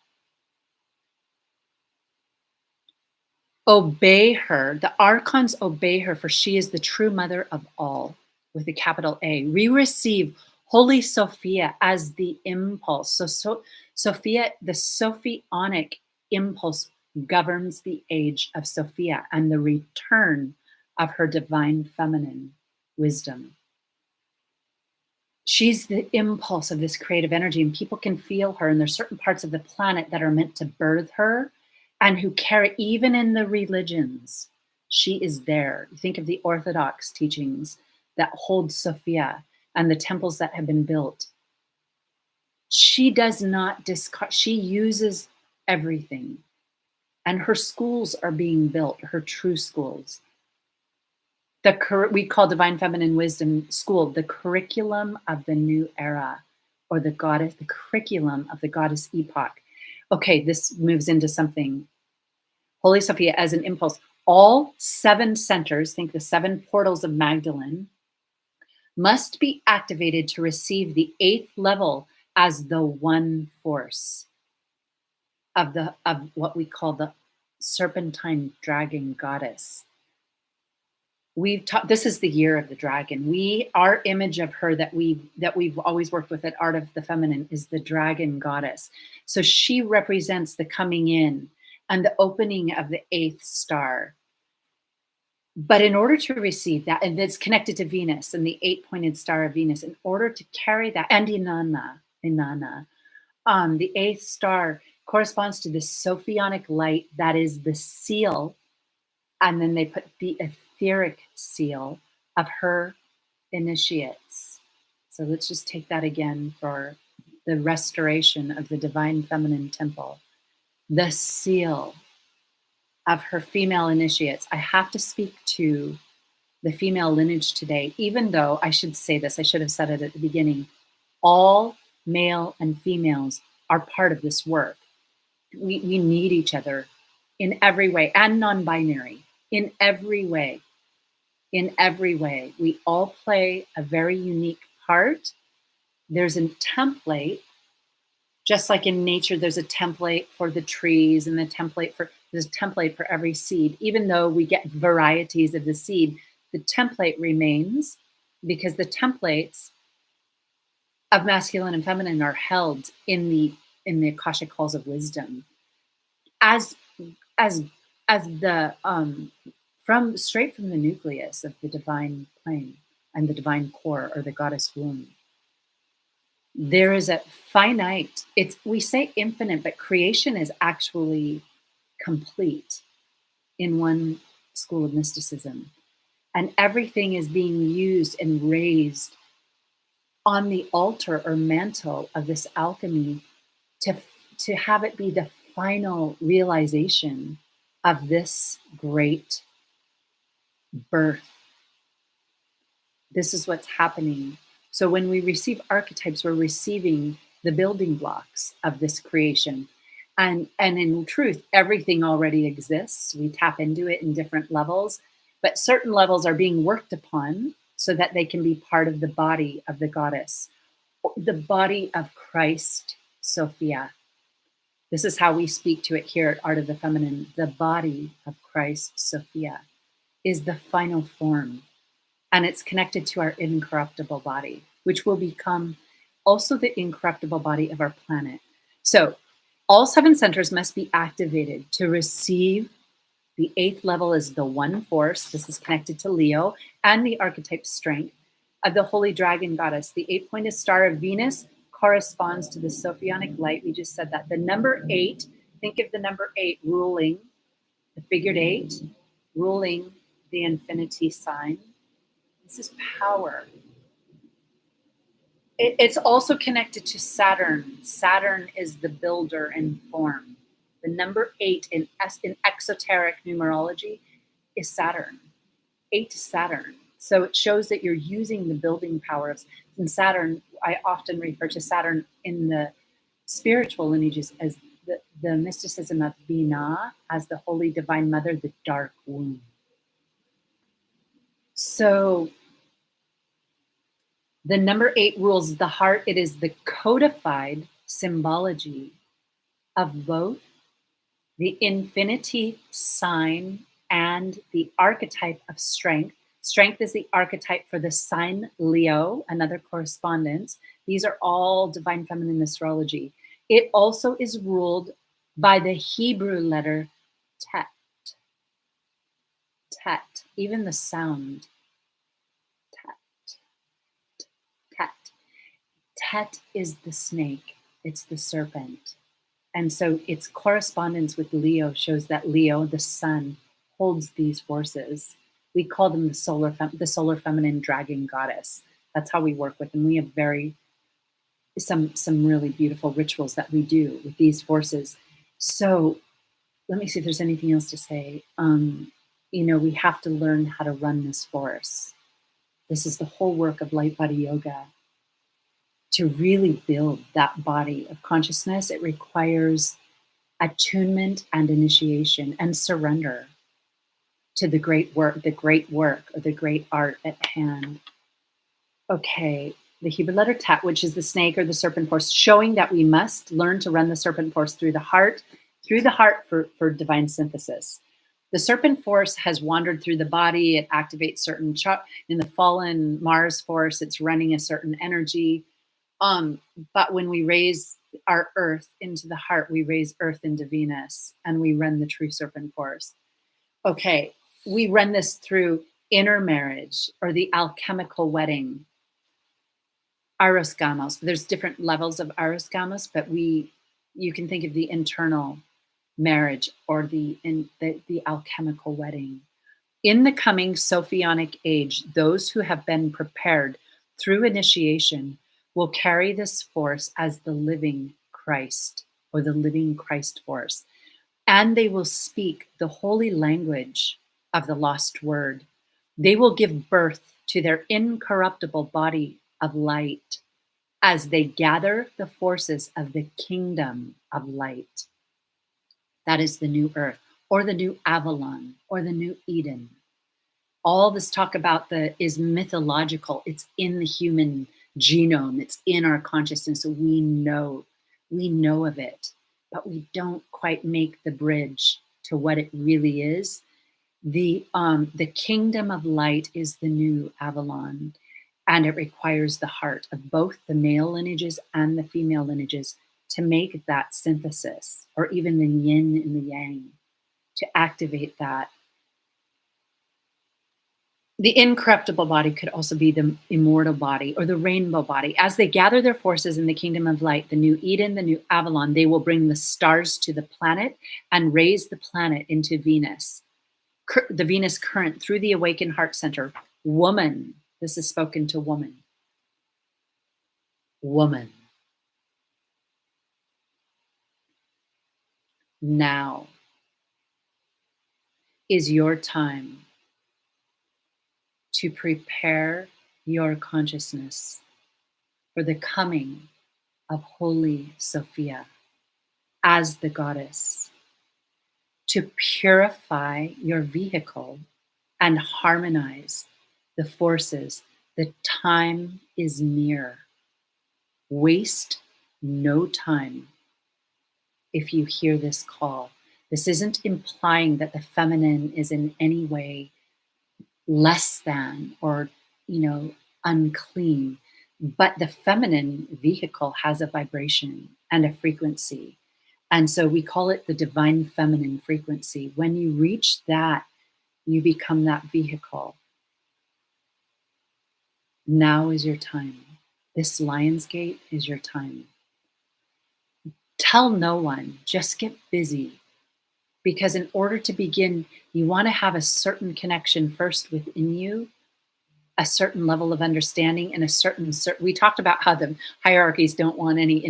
Obey her. The Archons obey her, for she is the true mother of all, with a capital A. We receive Holy Sophia as the impulse. So Sophia, the Sophianic impulse, governs the age of Sophia and the return of her divine feminine wisdom. She's the impulse of this creative energy, and people can feel her, and there's certain parts of the planet that are meant to birth her and who carry, even in the religions, she is there. Think of the Orthodox teachings that hold Sophia and the temples that have been built. She does not discard, she uses everything. And her schools are being built, her true schools. We call Divine Feminine Wisdom School the curriculum of the new era, or the curriculum of the goddess Epoch. Okay, this moves into something. Holy Sophia as an impulse. All 7 centers, think the 7 portals of Magdalene, must be activated to receive the 8th level as the one force of what we call the serpentine dragon goddess. This is the year of the dragon. Our image of her that we've always worked with at Art of the Feminine is the dragon goddess. So she represents the coming in and the opening of the 8th star. But in order to receive that, and it's connected to Venus and the 8-pointed star of Venus, in order to carry that, and Inanna, the 8th star corresponds to the Sophianic light that is the seal, and then they put the etheric seal of her initiates. So let's just take that again for the restoration of the divine feminine temple, the seal of her female initiates. I have to speak to the female lineage today, even though I should say this, I should have said it at the beginning. All male and females are part of this work. We need each other in every way, and non-binary, in every way. In every way. We all play a very unique part. There's a template, just like in nature, there's a template for the trees and there's a template for every seed. Even though we get varieties of the seed, the template remains, because the templates of masculine and feminine are held in the Akashic halls of wisdom as the straight from the nucleus of the divine plane and the divine core, or the goddess womb. There is a finite, we say infinite, but creation is actually complete in one school of mysticism. And everything is being used and raised on the altar or mantle of this alchemy to have it be the final realization of this great birth. This is what's happening. So when we receive archetypes, we're receiving the building blocks of this creation. And in truth, everything already exists. We tap into it in different levels, but certain levels are being worked upon so that they can be part of the body of the goddess, the body of Christ, Sophia. This is how we speak to it here at Art of the Feminine. The body of Christ, Sophia, is the final form. And it's connected to our incorruptible body, which will become also the incorruptible body of our planet. So all 7 centers must be activated to receive. The 8th level is the one force. This is connected to Leo and the archetype strength of the holy dragon goddess. The 8-pointed star of Venus corresponds to the Sophianic light. We just said that. The number 8, think of the number 8 ruling, the figured 8, ruling the infinity sign. This is power. It's also connected to Saturn. Saturn is the builder in form. The number 8 in exoteric numerology is Saturn. 8 is Saturn. So it shows that you're using the building power of Saturn. I often refer to Saturn in the spiritual lineages as the mysticism of Binah, as the holy divine mother, the dark womb. So the number 8 rules the heart. It is the codified symbology of both the infinity sign and the archetype of strength. Strength is the archetype for the sign Leo, another correspondence. These are all divine feminine astrology. It also is ruled by the Hebrew letter Tet. Tet, even the sound. Tet. Tet is the snake. It's the serpent. And so its correspondence with Leo shows that Leo, the sun, holds these forces. We call them the solar feminine dragon goddess. That's how we work with them. We have some really beautiful rituals that we do with these forces. So let me see if there's anything else to say. We have to learn how to run this force. This is the whole work of light body yoga. To really build that body of consciousness, it requires attunement and initiation and surrender to the great work, or the great art at hand. Okay, the Hebrew letter Tet, which is the snake or the serpent force, showing that we must learn to run the serpent force through the heart for divine synthesis. The serpent force has wandered through the body. It activates certain in the fallen Mars force. It's running a certain energy. But when we raise our earth into the heart, we raise earth into Venus, and we run the true serpent force. Okay, we run this through inner marriage or the alchemical wedding. Eros Gamos. There's different levels of Eros Gamos, but you can think of the internal marriage or the alchemical wedding. In the coming Sophianic age, those who have been prepared through initiation will carry this force as the living Christ, or the living Christ force. And they will speak the holy language of the lost word. They will give birth to their incorruptible body of light as they gather the forces of the kingdom of light. That is the new earth, or the new Avalon, or the new Eden. All this talk about is mythological. It's in the human genome. It's in our consciousness. So we know of it, but we don't quite make the bridge to what it really is. The kingdom of light is the new Avalon, and it requires the heart of both the male lineages and the female lineages to make that synthesis, or even the yin and the yang, to activate that. The incorruptible body could also be the immortal body, or the rainbow body. As they gather their forces in the kingdom of light, the new Eden, the new Avalon, they will bring the stars to the planet and raise the planet into Venus, the Venus current through the awakened heart center. Woman, this is spoken to woman. Woman. Now is your time to prepare your consciousness for the coming of Holy Sophia as the goddess, to purify your vehicle and harmonize the forces. The time is near. Waste no time if you hear this call. This isn't implying that the feminine is in any way less than or, unclean, but the feminine vehicle has a vibration and a frequency. And so we call it the divine feminine frequency. When you reach that, you become that vehicle. Now is your time. This Lion's Gate is your time. Tell no one, just get busy. Because in order to begin, you want to have a certain connection first within you, a certain level of understanding, and we talked about how the hierarchies don't want any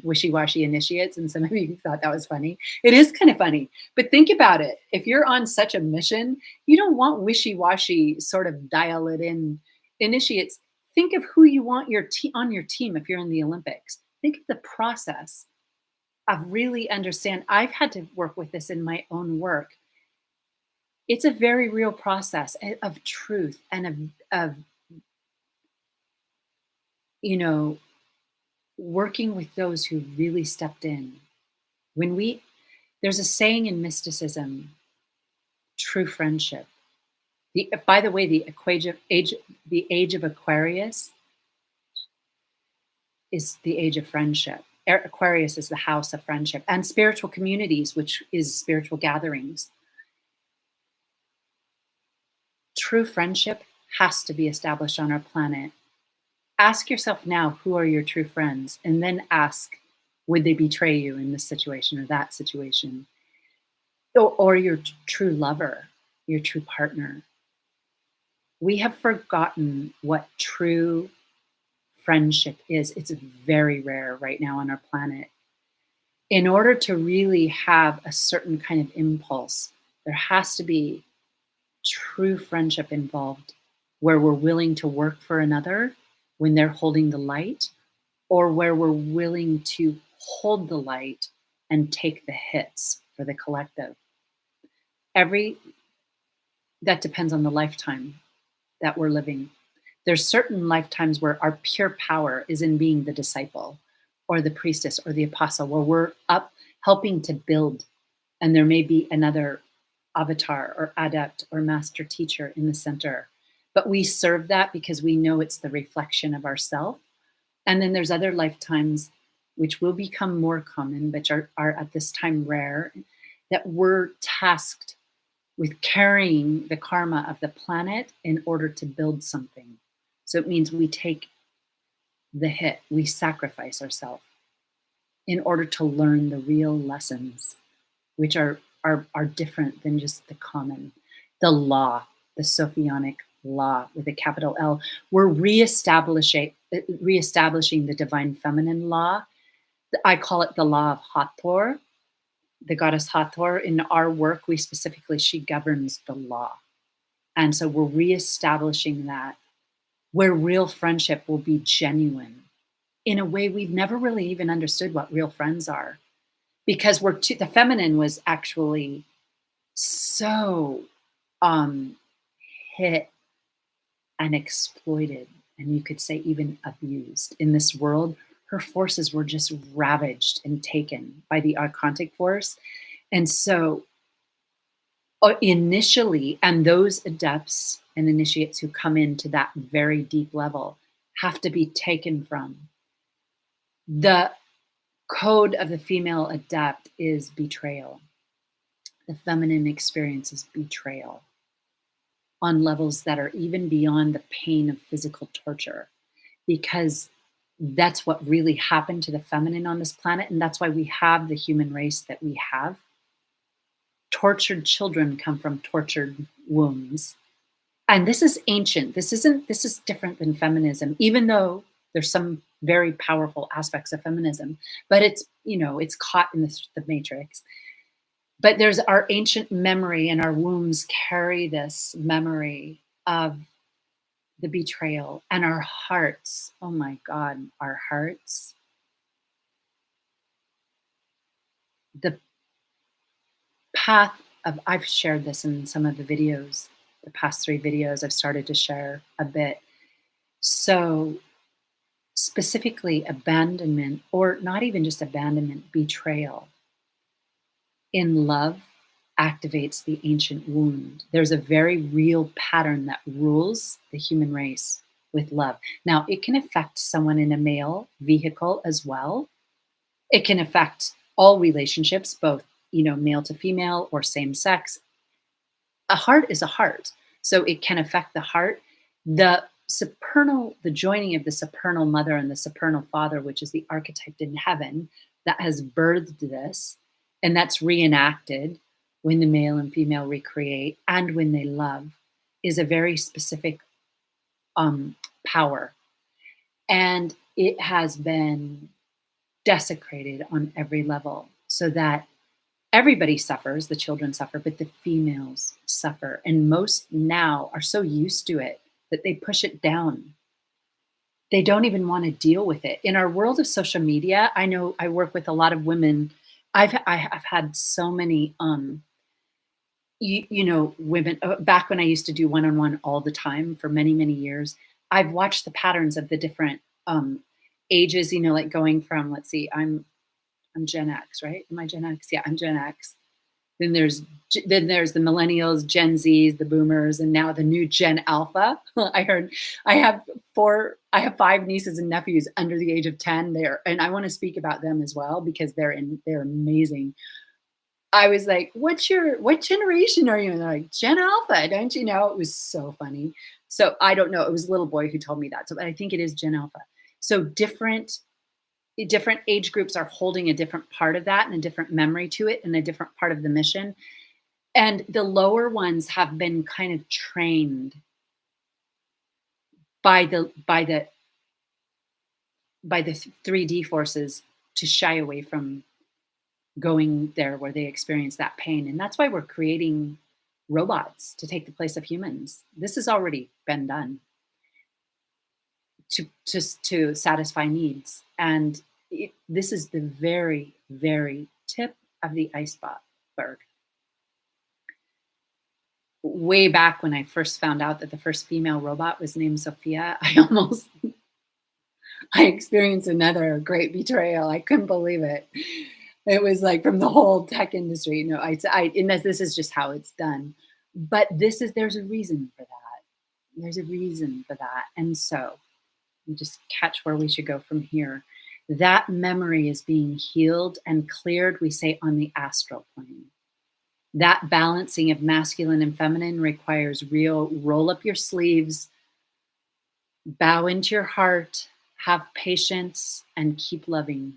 wishy-washy initiates, and some of you thought that was funny. It is kind of funny, but think about it. If you're on such a mission, you don't want wishy-washy sort of dial it in initiates. Think of who you want on your team if you're in the Olympics. Think of the process of really understand. I've had to work with this in my own work. It's a very real process of truth and of working with those who really stepped in. There's a saying in mysticism, true friendship. By the way, the age of Aquarius is the age of friendship. Aquarius is the house of friendship and spiritual communities, which is spiritual gatherings. True friendship has to be established on our planet. Ask yourself now, who are your true friends? And then ask, would they betray you in this situation or that situation? Or your true lover, your true partner. We have forgotten what true friendship is. It's very rare right now on our planet. In order to really have a certain kind of impulse, there has to be true friendship involved, where we're willing to work for another when they're holding the light, or where we're willing to hold the light and take the hits for the collective. That depends on the lifetime that we're living. There's certain lifetimes where our pure power is in being the disciple or the priestess or the apostle, where we're up helping to build, and there may be another avatar or adept or master teacher in the center. But we serve that because we know it's the reflection of ourself. And then there's other lifetimes which will become more common, but are at this time rare, that we're tasked with carrying the karma of the planet in order to build something. So it means we take the hit, we sacrifice ourselves in order to learn the real lessons, which are different than just the common, the law, the Sophianic law with a capital L. We're reestablishing the divine feminine law. I call it the law of HATHOR, the goddess HATHOR. In our work, she governs the law. And so we're reestablishing that, where real friendship will be genuine in a way we've never really even understood what real friends are. Because the feminine was actually so hit and exploited, and you could say even abused in this world. Her forces were just ravaged and taken by the archontic force. And so initially, and those adepts and initiates who come into that very deep level have to be taken from. The code of the female adept is betrayal. The feminine experience is betrayal on levels that are even beyond the pain of physical torture, because that's what really happened to the feminine on this planet. And that's why we have the human race that we have. Tortured children come from tortured wombs. And this is ancient. This is different than feminism, even though there's some very powerful aspects of feminism, but it's caught in the matrix. But there's our ancient memory, and our wombs carry this memory of the betrayal, and our hearts, oh my God, our hearts. The path of, I've shared this in some of the videos, the past 3 videos I've started to share a bit. So specifically abandonment, or not even just abandonment, betrayal in love activates the ancient wound. There's a very real pattern that rules the human race with love. Now, it can affect someone in a male vehicle as well. It can affect all relationships, both, male to female or same sex. A heart is a heart. So it can affect the heart. The joining of the supernal mother and the supernal father, which is the archetype in heaven that has birthed this, and that's reenacted when the male and female recreate and when they love, is a very specific power. And it has been desecrated on every level, so that everybody suffers, the children suffer, but the females suffer. And most now are so used to it that they push it down. They don't even want to deal with it. In our world of social media, I know I work with a lot of women. I've had so many, women, back when I used to do one-on-one all the time for many, many years, I've watched the patterns of the different ages, like going from, let's see, I'm Gen X, right? Am I Gen X? Yeah, I'm Gen X. Then there's the millennials, Gen Zs, the boomers, and now the new Gen Alpha. I have 5 nieces and nephews under the age of 10 there, and I want to speak about them as well because they're amazing. I was like, what generation are you? And they're like, Gen Alpha, don't you know? It was so funny. So I don't know. It was a little boy who told me that. So I think it is Gen Alpha. So different age groups are holding a different part of that and a different memory to it and a different part of the mission. And the lower ones have been kind of trained by the 3D forces to shy away from going there where they experience that pain. And that's why we're creating robots to take the place of humans. This has already been done to satisfy needs. And this is the very, very tip of the iceberg. Way back when I first found out that the first female robot was named Sophia, I experienced another great betrayal. I couldn't believe it. It was like from the whole tech industry. This is just how it's done. But there's a reason for that. There's a reason for that. And so you just catch where we should go from here. That memory is being healed and cleared, we say, on the astral plane. That balancing of masculine and feminine requires real roll up your sleeves, bow into your heart, have patience, and keep loving.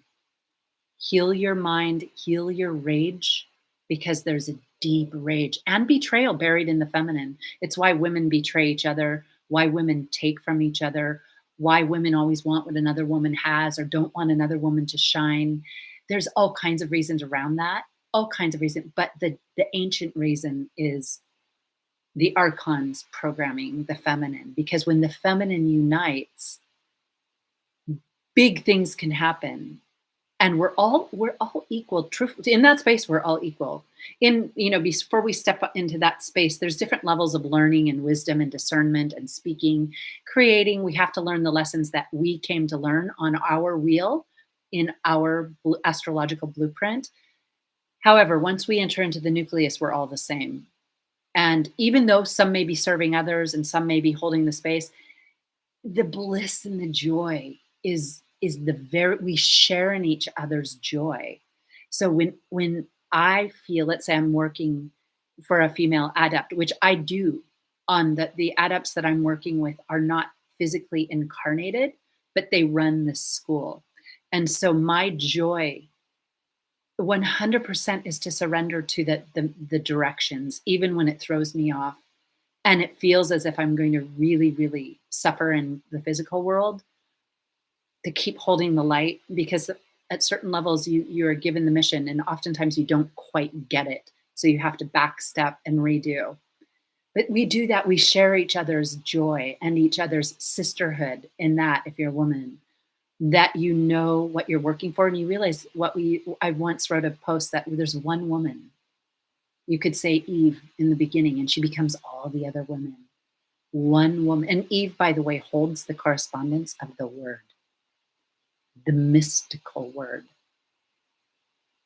Heal your mind, heal your rage, because there's a deep rage and betrayal buried in the feminine. It's why women betray each other, why women take from each other, why women always want what another woman has or don't want another woman to shine. There's all kinds of reasons around that, all kinds of reasons. But the ancient reason is the Archons programming the feminine, because when the feminine unites, big things can happen. And we're all equal. In that space, we're all equal. Before we step into that space, there's different levels of learning and wisdom and discernment and speaking, creating. We have to learn the lessons that we came to learn on our wheel in our astrological blueprint. However, once we enter into the nucleus, we're all the same. And even though some may be serving others and some may be holding the space, the bliss and the joy is we share in each other's joy. So when I feel, let's say I'm working for a female adept, which I do, on the adepts that I'm working with are not physically incarnated, but they run this school. And so my joy 100% is to surrender to the directions, even when it throws me off. And it feels as if I'm going to really, really suffer in the physical world, to keep holding the light, because at certain levels you are given the mission and oftentimes you don't quite get it. So you have to backstep and redo. But we do that. We share each other's joy and each other's sisterhood in that, if you're a woman, that you know what you're working for. And you realize I once wrote a post that there's one woman. You could say Eve in the beginning and she becomes all the other women. One woman. And Eve, by the way, holds the correspondence of the word. The mystical word.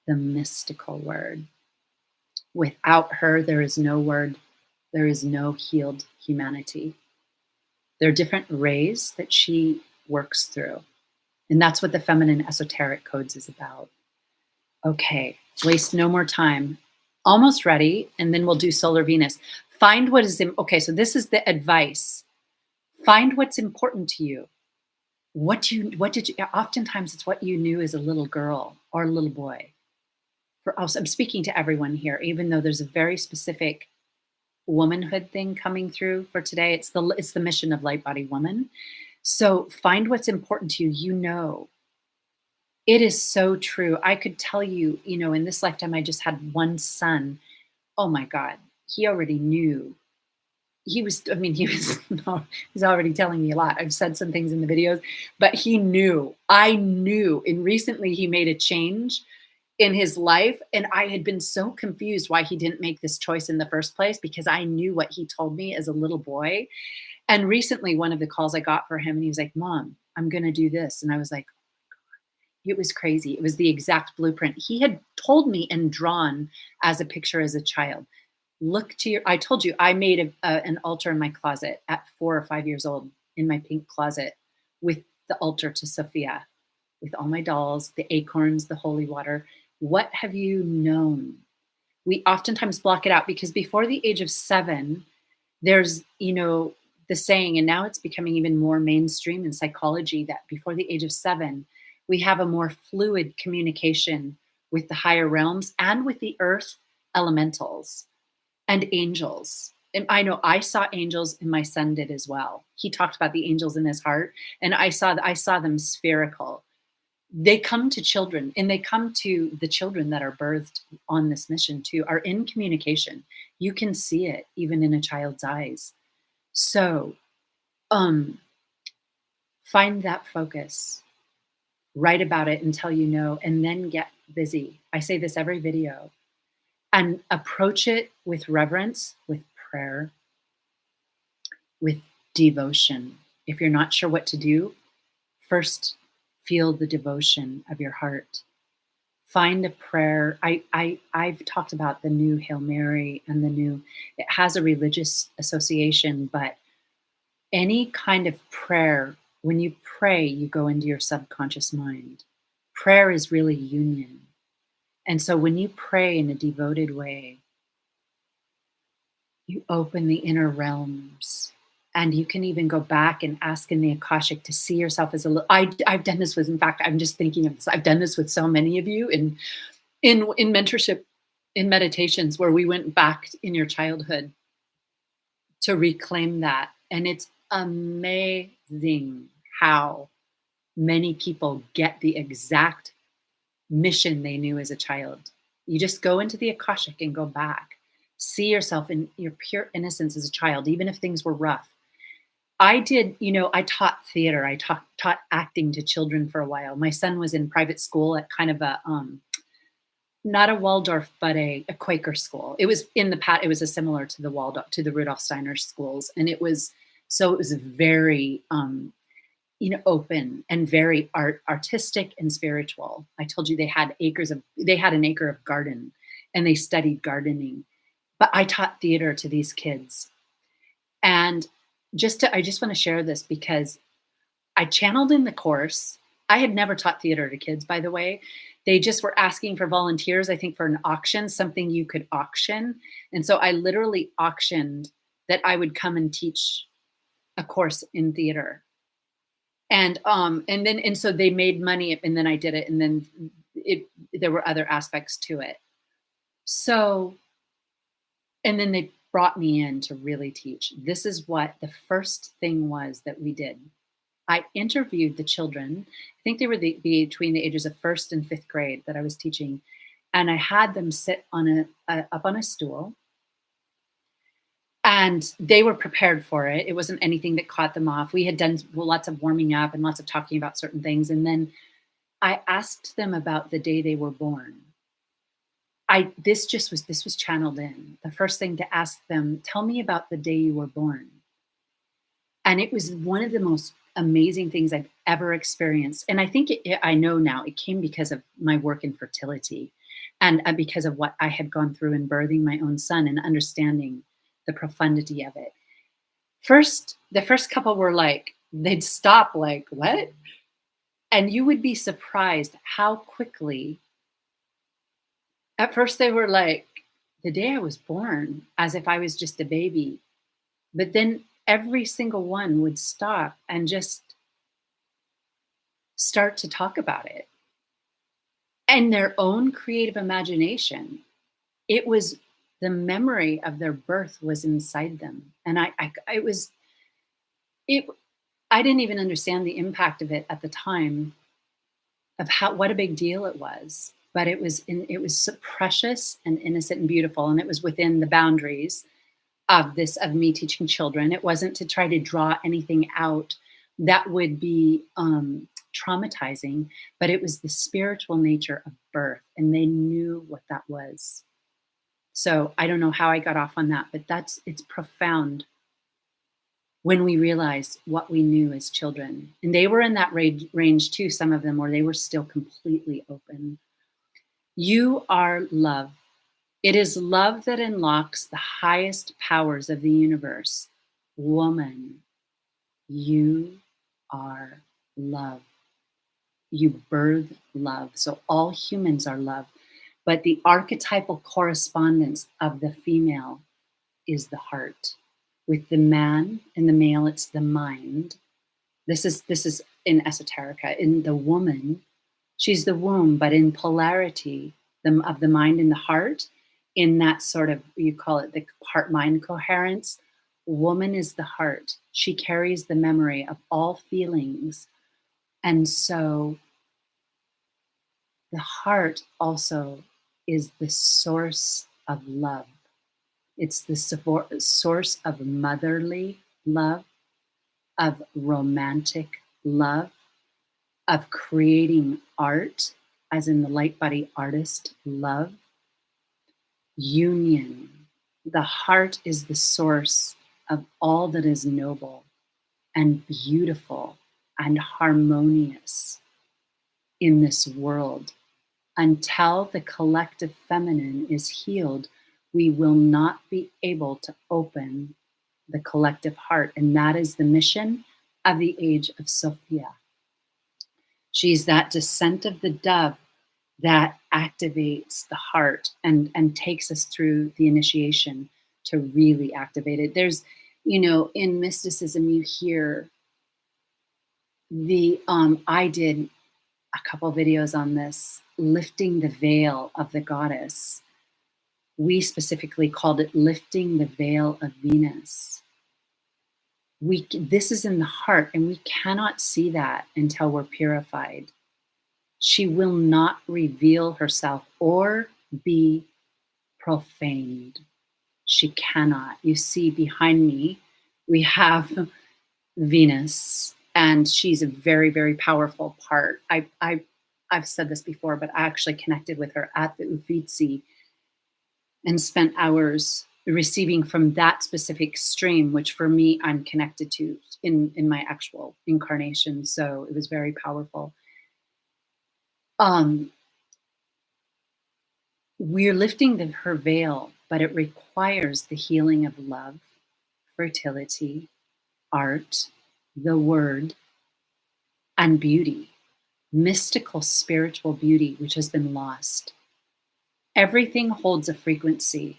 The mystical word. Without her, there is no word. There is no healed humanity. There are different rays that she works through. And that's what the feminine esoteric codes is about. Okay, waste no more time. Almost ready, and then we'll do Solar Venus. Find what is okay, so this is the advice. Find what's important to you. What did you, oftentimes it's what you knew as a little girl or a little boy. For us, I'm speaking to everyone here, even though there's a very specific womanhood thing coming through for today. It's the mission of Light Body Woman. So find what's important to you. You know, it is so true. I could tell you, in this lifetime, I just had one son. Oh my God, he already knew. He's already telling me a lot. I've said some things in the videos, but he knew. I knew. And recently he made a change in his life. And I had been so confused why he didn't make this choice in the first place, because I knew what he told me as a little boy. And recently one of the calls I got for him, and he was like, Mom, I'm going to do this. And I was like, it was crazy. It was the exact blueprint he had told me and drawn as a picture as a child. I told you, I made an altar in my closet at 4 or 5 years old, in my pink closet, with the altar to Sophia, with all my dolls, the acorns, the holy water. What have you known? We oftentimes block it out because before the age of 7, there's, the saying, and now it's becoming even more mainstream in psychology, that before the age of 7, we have a more fluid communication with the higher realms and with the earth elementals and angels. And I know I saw angels, and my son did as well. He talked about the angels in his heart, and I saw them spherical. They come to children, and they come to the children that are birthed on this mission too, are in communication. You can see it even in a child's eyes. So find that focus, write about it until you know, and then get busy. I say this every video. And approach it with reverence, with prayer, with devotion. If you're not sure what to do, first feel the devotion of your heart. Find a prayer. I've talked about the new Hail Mary and it has a religious association, but any kind of prayer, when you pray, you go into your subconscious mind. Prayer is really union. And so when you pray in a devoted way, you open the inner realms, and you can even go back and ask in the Akashic to see yourself as I've done this with, in fact, I'm just thinking of this. I've done this with so many of you in mentorship in meditations where we went back in your childhood to reclaim that. And it's amazing how many people get the exact mission they knew as a child. You just go into the Akashic and go back. See yourself in your pure innocence as a child, even if things were rough. I did, I taught theater. I taught acting to children for a while. My son was in private school at kind of a, not a Waldorf, but a Quaker school. It was it was a similar to the Waldorf, to the Rudolf Steiner schools. And it was very, open and very artistic and spiritual. I told you they had an acre of garden and they studied gardening, but I taught theater to these kids. And I just want to share this because I channeled in the course. I had never taught theater to kids, by the way. They just were asking for volunteers, I think for an auction, something you could auction. And so I literally auctioned that I would come and teach a course in theater. And so they made money, and then I did it, and then there were other aspects to it. So, and then they brought me in to really teach. This is what the first thing was that we did. I interviewed the children. I think they were between the ages of 1st and 5th grade that I was teaching, and I had them sit on up on a stool. And they were prepared for it. It wasn't anything that caught them off. We had done lots of warming up and lots of talking about certain things. And then I asked them about the day they were born. This was channeled in. The first thing to ask them, tell me about the day you were born. And it was one of the most amazing things I've ever experienced. And I think I know now it came because of my work in fertility and because of what I had gone through in birthing my own son and understanding the profundity of it. The first couple were like, they'd stop like, what? And you would be surprised how quickly, at first they were like, the day I was born, as if I was just a baby. But then every single one would stop and just start to talk about it. And their own creative imagination. It was the memory of their birth was inside them. And I didn't even understand the impact of it at the time of what a big deal it was. But it was so precious and innocent and beautiful. And it was within the boundaries of me teaching children. It wasn't to try to draw anything out that would be traumatizing, but it was the spiritual nature of birth. And they knew what that was. So I don't know how I got off on that, but it's profound when we realize what we knew as children. And they were in that range too, some of them, where they were still completely open. You are love. It is love that unlocks the highest powers of the universe. Woman, you are love. You birth love. So all humans are love. But the archetypal correspondence of the female is the heart. With the man and the male, it's the mind. This is in esoterica. In the woman, she's the womb, but in polarity of the mind and the heart, in that sort of, you call it the heart-mind coherence, woman is the heart. She carries the memory of all feelings. And so the heart also is the source of love. It's the source of motherly love, of romantic love, of creating art, as in the light body artist love. Union. The heart is the source of all that is noble and beautiful and harmonious in this world. Until the collective feminine is healed, we will not be able to open the collective heart. And that is the mission of the age of Sophia. She's that descent of the dove that activates the heart and takes us through the initiation to really activate it. There's, in mysticism, you hear I did a couple videos on this, lifting the veil of the goddess. We specifically called it lifting the veil of Venus. This is in the heart, and we cannot see that until we're purified. She will not reveal herself or be profaned. She cannot. You see behind me, we have Venus, and she's a very, very powerful part. I've said this before, but I actually connected with her at the Uffizi and spent hours receiving from that specific stream, which for me, I'm connected to in my actual incarnation. So it was very powerful. We're lifting her veil, but it requires the healing of love, fertility, art, the word, and beauty, mystical spiritual beauty, which has been lost. Everything holds a frequency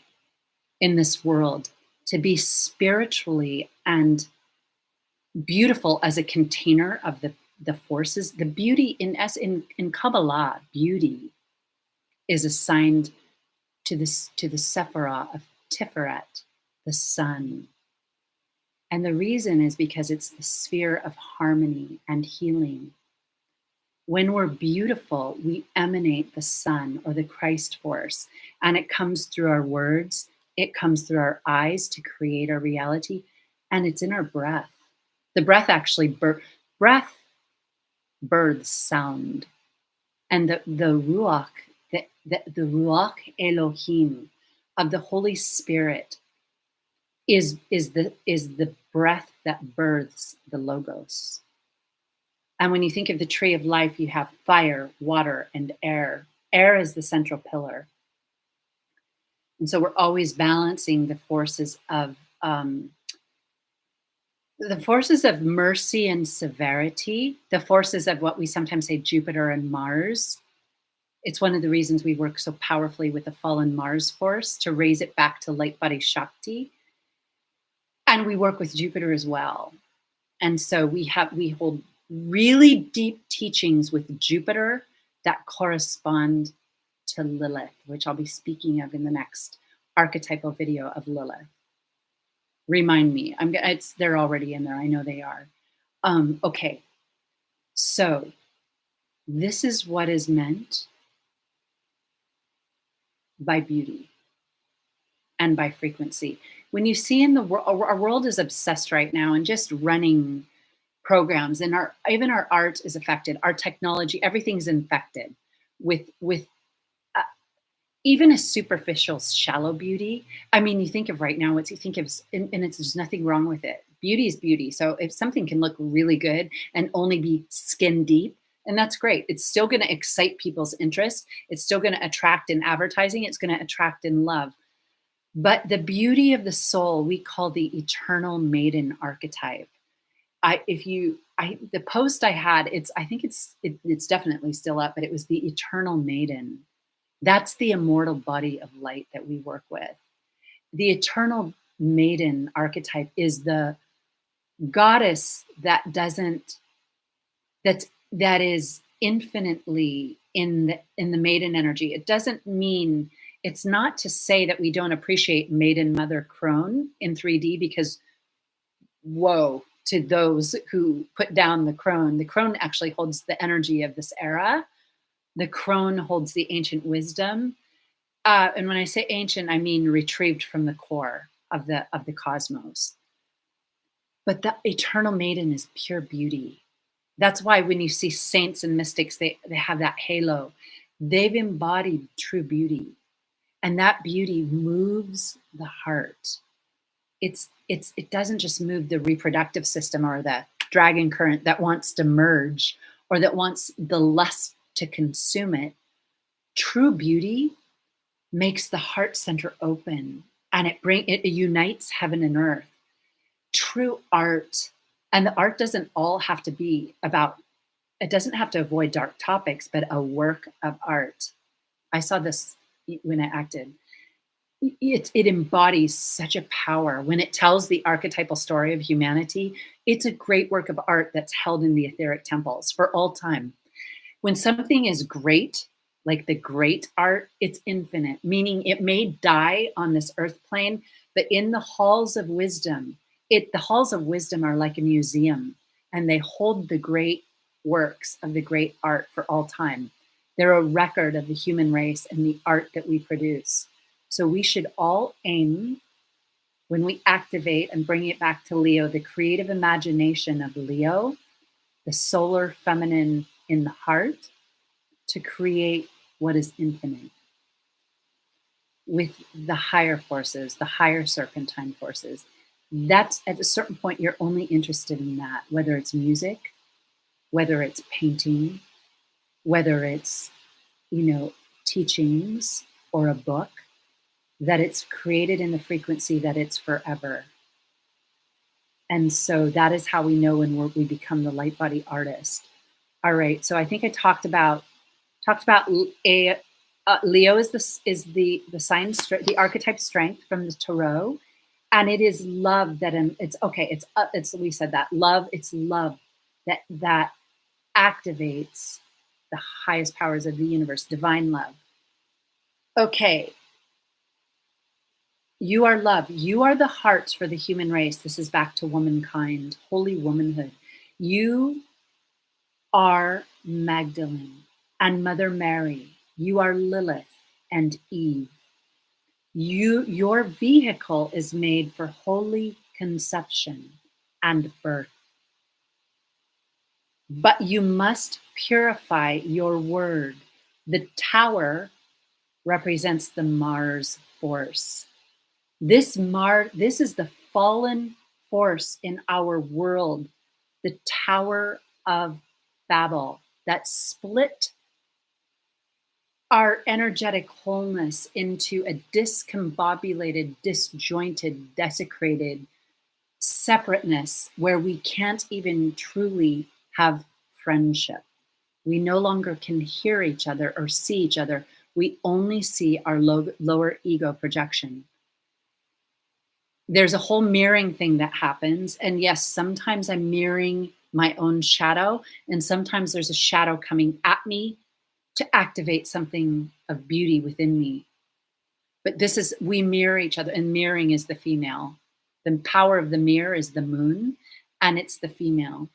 in this world to be spiritually and beautiful as a container of the forces. The beauty in Kabbalah, beauty is assigned to the Sephirah of Tiferet, the sun. And the reason is because it's the sphere of harmony and healing. When we're beautiful, we emanate the sun or the Christ force, and it comes through our words, it comes through our eyes to create our reality, and it's in our breath. The breath actually, breath births sound. And the Ruach, the Ruach Elohim of the Holy Spirit is the breath that births the Logos. And when you think of the tree of life, you have fire, water, and air. Air is the central pillar. And so we're always balancing the forces of mercy and severity, the forces of what we sometimes say Jupiter and Mars. It's one of the reasons we work so powerfully with the fallen Mars force to raise it back to light body Shakti. And we work with Jupiter as well. And so we hold really deep teachings with Jupiter that correspond to Lilith, which I'll be speaking of in the next archetypal video of Lilith. Remind me. They're already in there. I know they are. Okay. So this is what is meant by beauty and by frequency. When you see in the world, our world is obsessed right now and just running programs, and even our art is affected. Our technology, everything's infected with even a superficial, shallow beauty. I mean, you think of right now, what you think of, and there's nothing wrong with it. Beauty is beauty. So if something can look really good and only be skin deep, and that's great. It's still going to excite people's interest. It's still going to attract in advertising. It's going to attract in love. But the beauty of the soul, we call the eternal maiden archetype. The post I had, I think it's definitely still up, but it was the eternal maiden. That's the immortal body of light that we work with. The eternal maiden archetype is the goddess that is infinitely in the maiden energy. It doesn't mean, it's not to say that we don't appreciate maiden mother crone in 3D, because woe to those who put down the crone. The crone actually holds the energy of this era. The crone holds the ancient wisdom. And when I say ancient, I mean retrieved from the core of the cosmos. But the eternal maiden is pure beauty. That's why when you see saints and mystics, they have that halo. They've embodied true beauty. And that beauty moves the heart. It doesn't just move the reproductive system or the dragon current that wants to merge or that wants the lust to consume it. True beauty makes the heart center open, and it unites heaven and earth. True art, and the art doesn't all have to be about, it doesn't have to avoid dark topics, but a work of art. I saw this when I acted. It embodies such a power. When it tells the archetypal story of humanity, it's a great work of art that's held in the etheric temples for all time. When something is great, like the great art, it's infinite, meaning it may die on this earth plane, but in the halls of wisdom, the halls of wisdom are like a museum, and they hold the great works of the great art for all time. They're a record of the human race and the art that we produce. So we should all aim, when we activate and bring it back to Leo, the creative imagination of Leo, the solar feminine in the heart, to create what is infinite with the higher forces, the higher serpentine forces. That's at a certain point, you're only interested in that, whether it's music, whether it's painting, whether it's, teachings or a book, that it's created in the frequency that it's forever. And so that is how we know when we become the light body artist. All right. So I think I talked about Leo is the sign, the archetype strength from the tarot, and it is love that we said that love. It's love that activates the highest powers of the universe, divine love. Okay. You are love. You are the heart for the human race. This is back to womankind, holy womanhood. You are Magdalene and Mother Mary. You are Lilith and Eve. Your vehicle is made for holy conception and birth. But you must purify your word. The tower represents the Mars force. This is the fallen force in our world, the Tower of Babel that split our energetic wholeness into a discombobulated, disjointed, desecrated separateness where we can't even truly have friendship. We no longer can hear each other or see each other. We only see our lower ego projection. There's a whole mirroring thing that happens. And yes, sometimes I'm mirroring my own shadow, and sometimes there's a shadow coming at me to activate something of beauty within me. But we mirror each other, and mirroring is the female. The power of the mirror is the moon, and it's the female.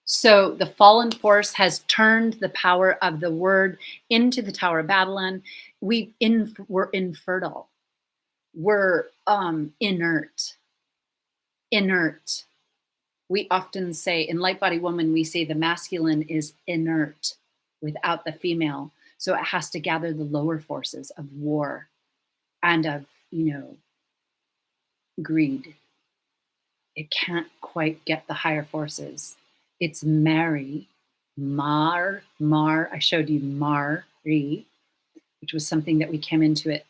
So the fallen force has turned the power of the word into the Tower of Babylon. We're infertile. We're inert. We often say, in Light Body Woman, we say the masculine is inert without the female. So it has to gather the lower forces of war and of, greed. It can't quite get the higher forces. It's Mary, I showed you Mari, which was something that we came into it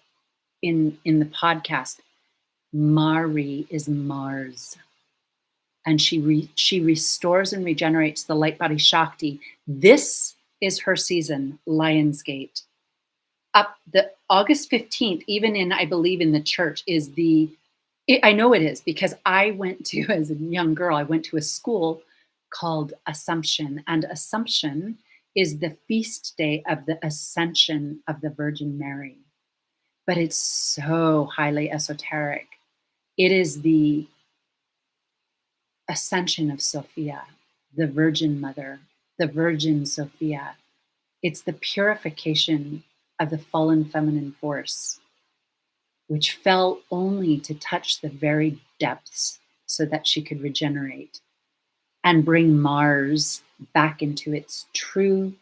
in the podcast. Mari is Mars. And she restores and regenerates the light body Shakti. This is her season, Lionsgate. Up the August 15th, even I believe in the church, I know it is because I went to, as a young girl, I went to a school called Assumption. And Assumption is the feast day of the Ascension of the Virgin Mary. But it's so highly esoteric. It is the Ascension of Sophia, the Virgin Mother, the Virgin Sophia. It's the purification of the fallen feminine force, which fell only to touch the very depths so that she could regenerate and bring Mars back into its true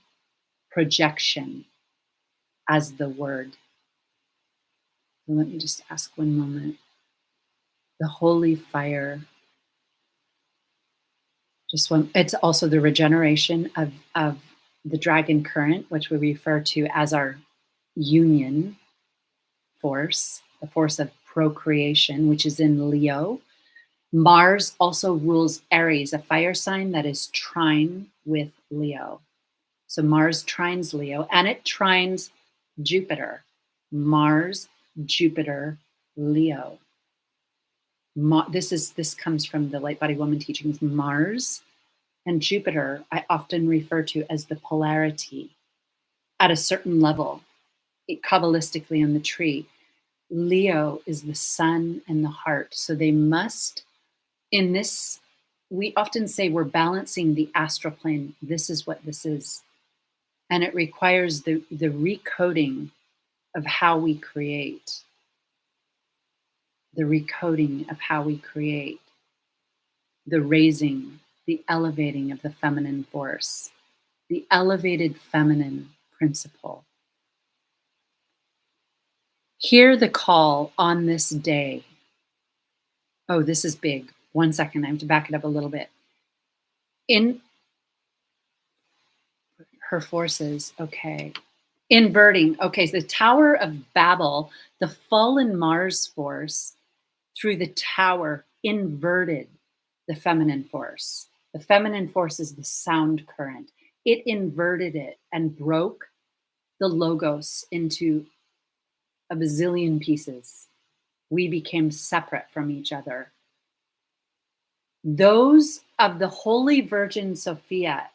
projection as the word. Let me just ask one moment. The holy fire. It's also the regeneration of the dragon current, which we refer to as our union force, the force of procreation, which is in Leo. Mars also rules Aries, a fire sign that is trine with Leo. So Mars trines Leo, and it trines Jupiter. Mars, Jupiter, Leo. This comes from the Light Body Woman teachings. Mars and Jupiter, I often refer to as the polarity. at a certain level, Kabbalistically in the tree. Leo is the sun and the heart. So they must, in this, we often say we're balancing the astral plane. This is what this is. And it requires the recoding of how we create. The recoding of how we create. The raising, the elevating of the feminine force. The elevated feminine principle. Hear the call on this day. Oh, this is big. 1 second, I have to back it up a little bit. In her forces, okay. Inverting, okay, so the Tower of Babel, the fallen Mars force through the tower inverted the feminine force. The feminine force is the sound current. It inverted it and broke the logos into a bazillion pieces. We became separate from each other. Those of the Holy Virgin Sophia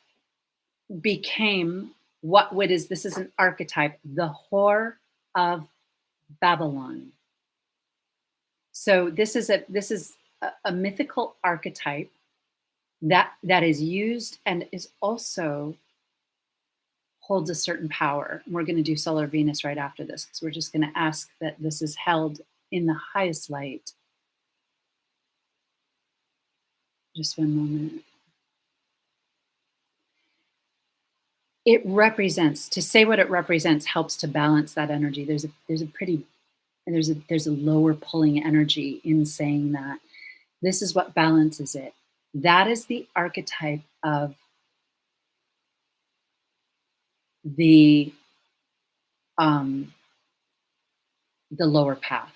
became this is an archetype, the whore of Babylon. So this is a mythical archetype that is used and is also holds a certain power. And we're going to do Solar Venus right after this, because we're just going to ask that this is held in the highest light. Just one moment. It represents, to say what it represents helps to balance that energy. There's a lower pulling energy in saying that. This is what balances it. That is the archetype of the lower path.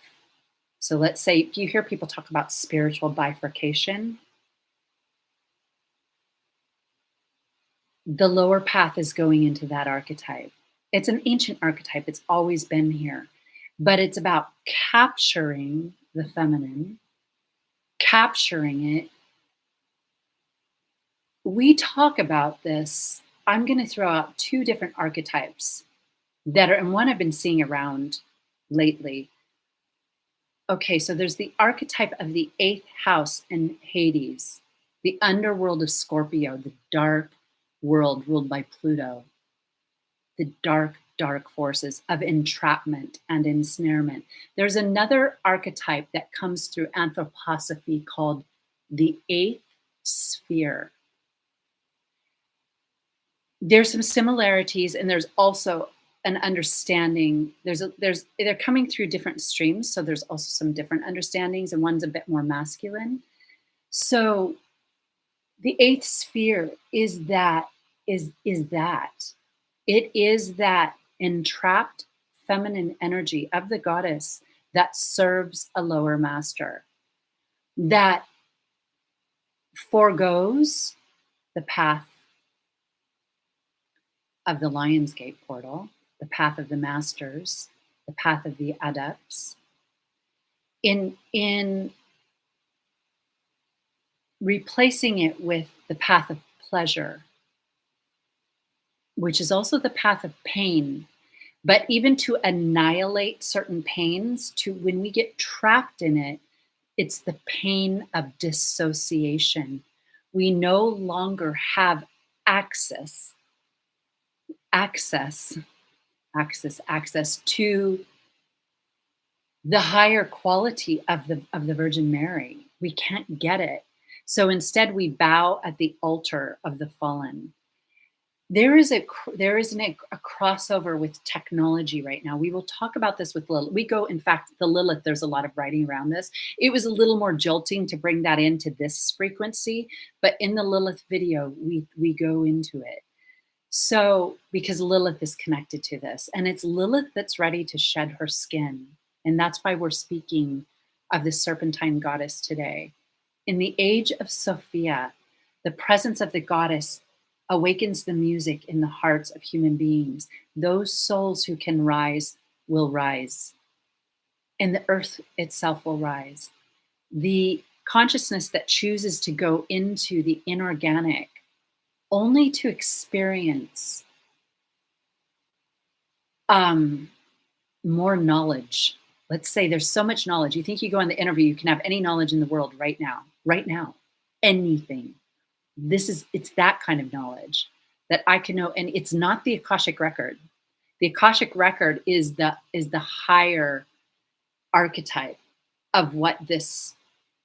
So let's say if you hear people talk about spiritual bifurcation, the lower path is going into that archetype. It's an ancient archetype. It's always been here, but it's about capturing the feminine, capturing it. We talk about this. I'm going to throw out 2 different archetypes that are, and one I've been seeing around lately. Okay, so there's the archetype of the 8th house in Hades, the underworld of Scorpio, the dark world ruled by Pluto, the dark, dark forces of entrapment and ensnarement. There's another archetype that comes through anthroposophy called the 8th sphere. There's some similarities, and there's also an understanding. They're coming through different streams, so there's also some different understandings, and one's a bit more masculine. So the 8th sphere is that it is that entrapped feminine energy of the goddess that serves a lower master, that forgoes the path of the Lionsgate portal, the path of the masters, the path of the adepts, in replacing it with the path of pleasure, which is also the path of pain. But even to annihilate certain pains, to when we get trapped in it, it's the pain of dissociation. We no longer have access to the higher quality of the Virgin Mary. We can't get it. So instead we bow at the altar of the fallen. There is a crossover with technology right now. We will talk about this with Lilith. In fact, the Lilith, there's a lot of writing around this. It was a little more jolting to bring that into this frequency, but in the Lilith video, we go into it. So, because Lilith is connected to this, and it's Lilith that's ready to shed her skin. And that's why we're speaking of the Serpentine goddess today. In the age of Sophia, the presence of the goddess awakens the music in the hearts of human beings. Those souls who can rise will rise, and the earth itself will rise. The consciousness that chooses to go into the inorganic only to experience more knowledge. Let's say there's so much knowledge. You think you go on the interview, you can have any knowledge in the world right now, anything. It's that kind of knowledge that I can know. And it's not the Akashic record. The Akashic record is the higher archetype of what this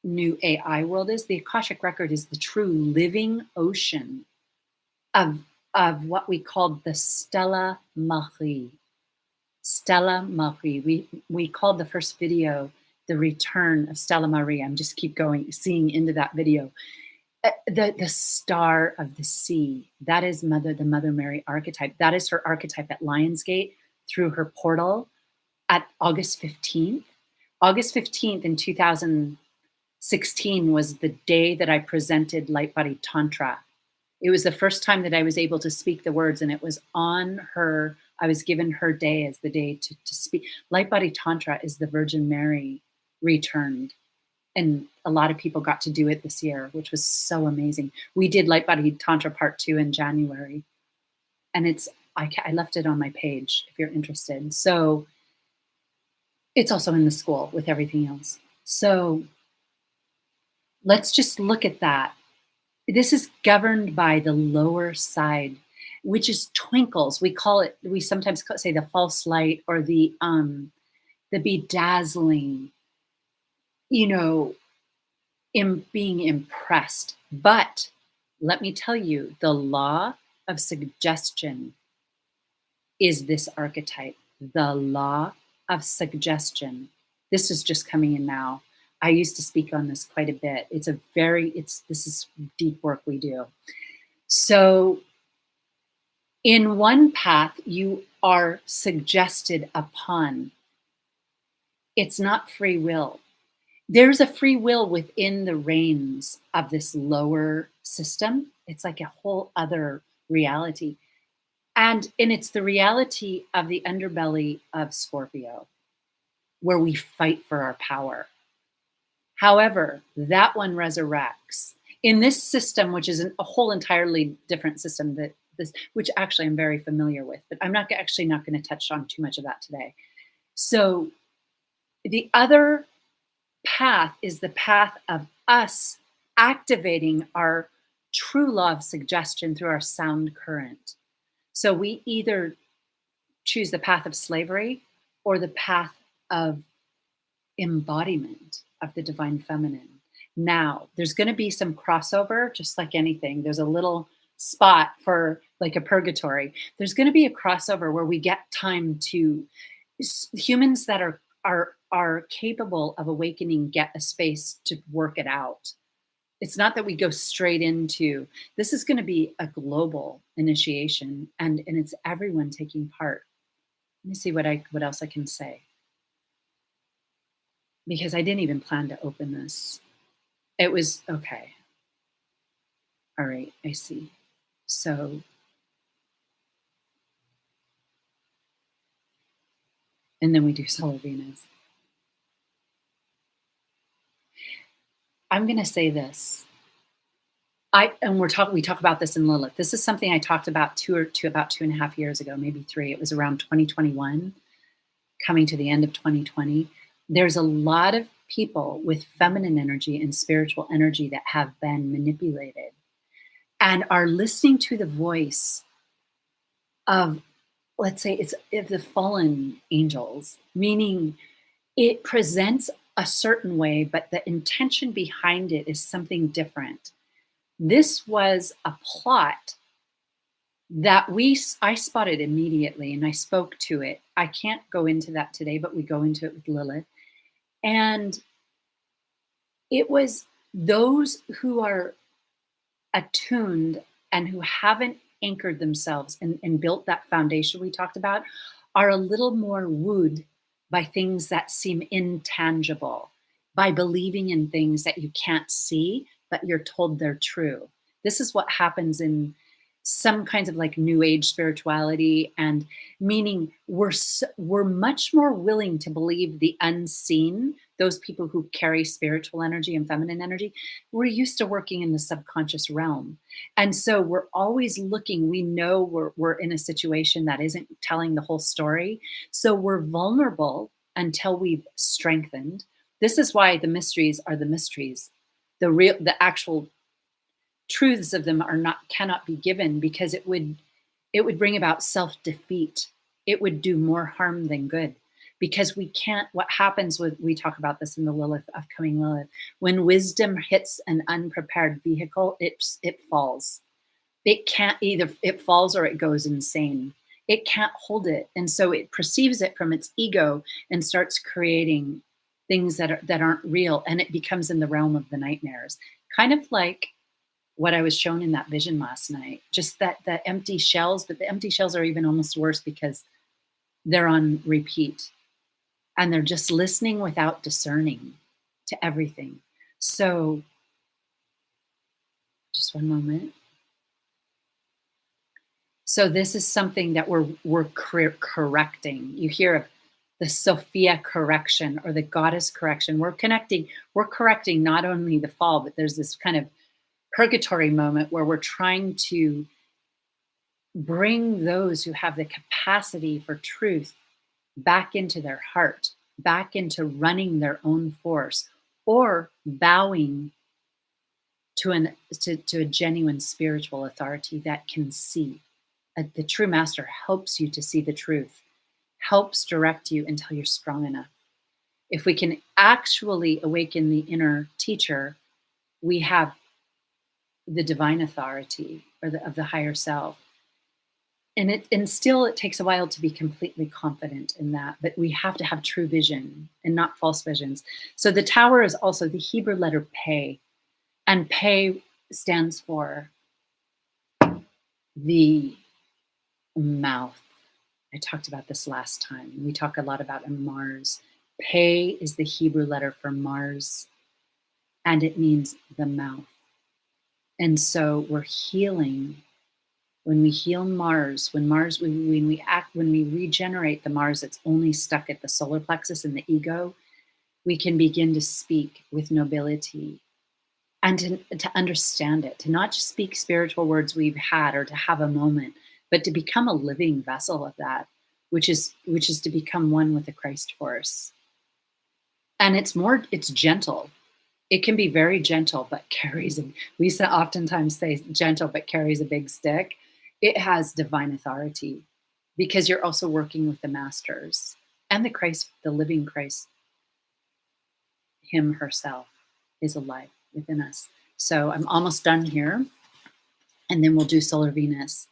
new AI world is. The Akashic record is the true living ocean of what we call the Stella Marie. Stella Marie. We called the first video the return of Stella Marie. I'm just keep going, seeing into that video. The star of the sea. That is the Mother Mary archetype. That is her archetype at Lionsgate through her portal at August 15th. August 15th in 2016 was the day that I presented Light Body Tantra. It was the first time that I was able to speak the words, and it was on her. I was given her day as the day to speak. Light Body Tantra is the Virgin Mary returned. And a lot of people got to do it this year, which was so amazing. We did Light Body Tantra Part 2 in January. And I left it on my page if you're interested. So it's also in the school with everything else. So let's just look at that. This is governed by the lower side, which is twinkles. We sometimes say the false light or the bedazzling, in being impressed. But let me tell you, the law of suggestion is this archetype. The law of suggestion. This is just coming in now. I used to speak on this quite a bit. This is deep work we do. So in one path, you are suggested upon. It's not free will. There's a free will within the reins of this lower system. It's like a whole other reality. And it's the reality of the underbelly of Scorpio, where we fight for our power. However, that one resurrects. In this system, which is a whole entirely different system, which actually I'm very familiar with, but I'm not going to touch on too much of that today. So the other path is the path of us activating our true law of suggestion through our sound current. So we either choose the path of slavery or the path of embodiment of the divine feminine. Now, there's going to be some crossover, just like anything. There's a little spot for like a purgatory. There's going to be a crossover where we get time to, humans that are capable of awakening get a space to work it out. It's not that we go straight into, this is going to be a global initiation, and it's everyone taking part. Let me see what else I can say. Because I didn't even plan to open this. It was, okay. All right, I see. So, and then we do Solar Venus. I'm going to say this. We talk about this in Lilith. This is something I talked about about 2.5 years ago, maybe 3. It was around 2021, coming to the end of 2020. There's a lot of people with feminine energy and spiritual energy that have been manipulated and are listening to the voice of, let's say, it's the fallen angels, meaning it presents a certain way, but the intention behind it is something different. This was a plot that I spotted immediately, and I spoke to it. I can't go into that today, but we go into it with Lilith. And it was those who are attuned and who haven't anchored themselves and built that foundation we talked about are a little more wooed by things that seem intangible, by believing in things that you can't see, but you're told they're true. This is what happens in some kinds of like new age spirituality, and meaning we're much more willing to believe the unseen, those people who carry spiritual energy and feminine energy. We're used to working in the subconscious realm, and so we're always looking. We know we're in a situation that isn't telling the whole story, so we're vulnerable until we've strengthened. This is why the mysteries are the mysteries. The actual truths of them cannot be given, because it would bring about self-defeat. It would do more harm than good, because we can't. What happens with, we talk about this in the Lilith, upcoming Lilith, when wisdom hits an unprepared vehicle, it falls. It can't, either it falls or it goes insane. It can't hold it, and so it perceives it from its ego and starts creating things that aren't real, and it becomes in the realm of the nightmares, kind of like what I was shown in that vision last night. Just that the empty shells, but the empty shells are even almost worse because they're on repeat, and they're just listening without discerning to everything. So just one moment. So this is something that we're correcting. You hear of the Sophia correction or the goddess correction. We're correcting not only the fall, but there's this kind of purgatory moment where we're trying to bring those who have the capacity for truth back into their heart, back into running their own force, or bowing to a genuine spiritual authority that can see. The true master helps you to see the truth, helps direct you until you're strong enough. If we can actually awaken the inner teacher, we have the divine authority, or of the higher self. And still it takes a while to be completely confident in that, but we have to have true vision and not false visions. So the tower is also the Hebrew letter Pei, and Pei stands for the mouth. I talked about this last time. We talk a lot about Mars. Pei is the Hebrew letter for Mars, and it means the mouth. And so we're healing. When we heal Mars, when we regenerate the Mars that's only stuck at the solar plexus and the ego, we can begin to speak with nobility and to understand it, to not just speak spiritual words we've had or to have a moment, but to become a living vessel of that, which is to become one with the Christ force. And it's gentle. It can be very gentle, but we oftentimes say gentle, but carries a big stick. It has divine authority, because you're also working with the masters and the Christ, the living Christ. Him herself is alive within us. So I'm almost done here, and then we'll do Solar Venus.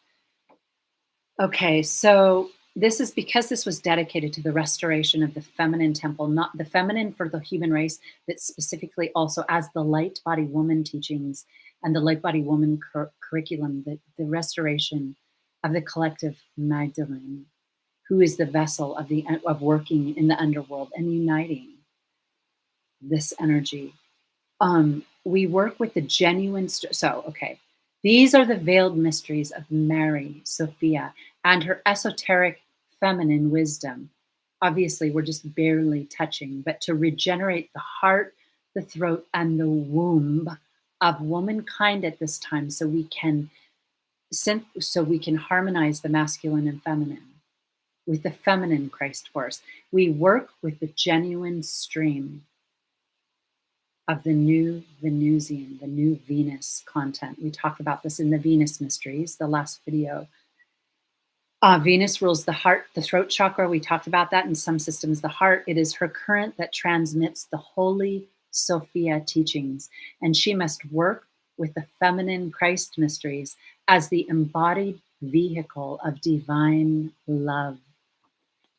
Okay, so this is because this was dedicated to the restoration of the feminine temple, not the feminine for the human race, but specifically also as the light body woman teachings and the light body woman curriculum, the restoration of the collective Magdalene, who is the vessel of working in the underworld and uniting this energy. We work with the genuine. These are the veiled mysteries of Mary, Sophia, and her esoteric feminine wisdom. Obviously, we're just barely touching, but to regenerate the heart, the throat, and the womb of womankind at this time, so we can harmonize the masculine and feminine with the feminine Christ force. We work with the genuine stream of the new Venusian, the new Venus content. We talked about this in the Venus Mysteries, the last video. Venus rules the heart, the throat chakra. We talked about that in some systems. The heart, it is her current that transmits the holy Sophia teachings, and she must work with the feminine Christ mysteries as the embodied vehicle of divine love.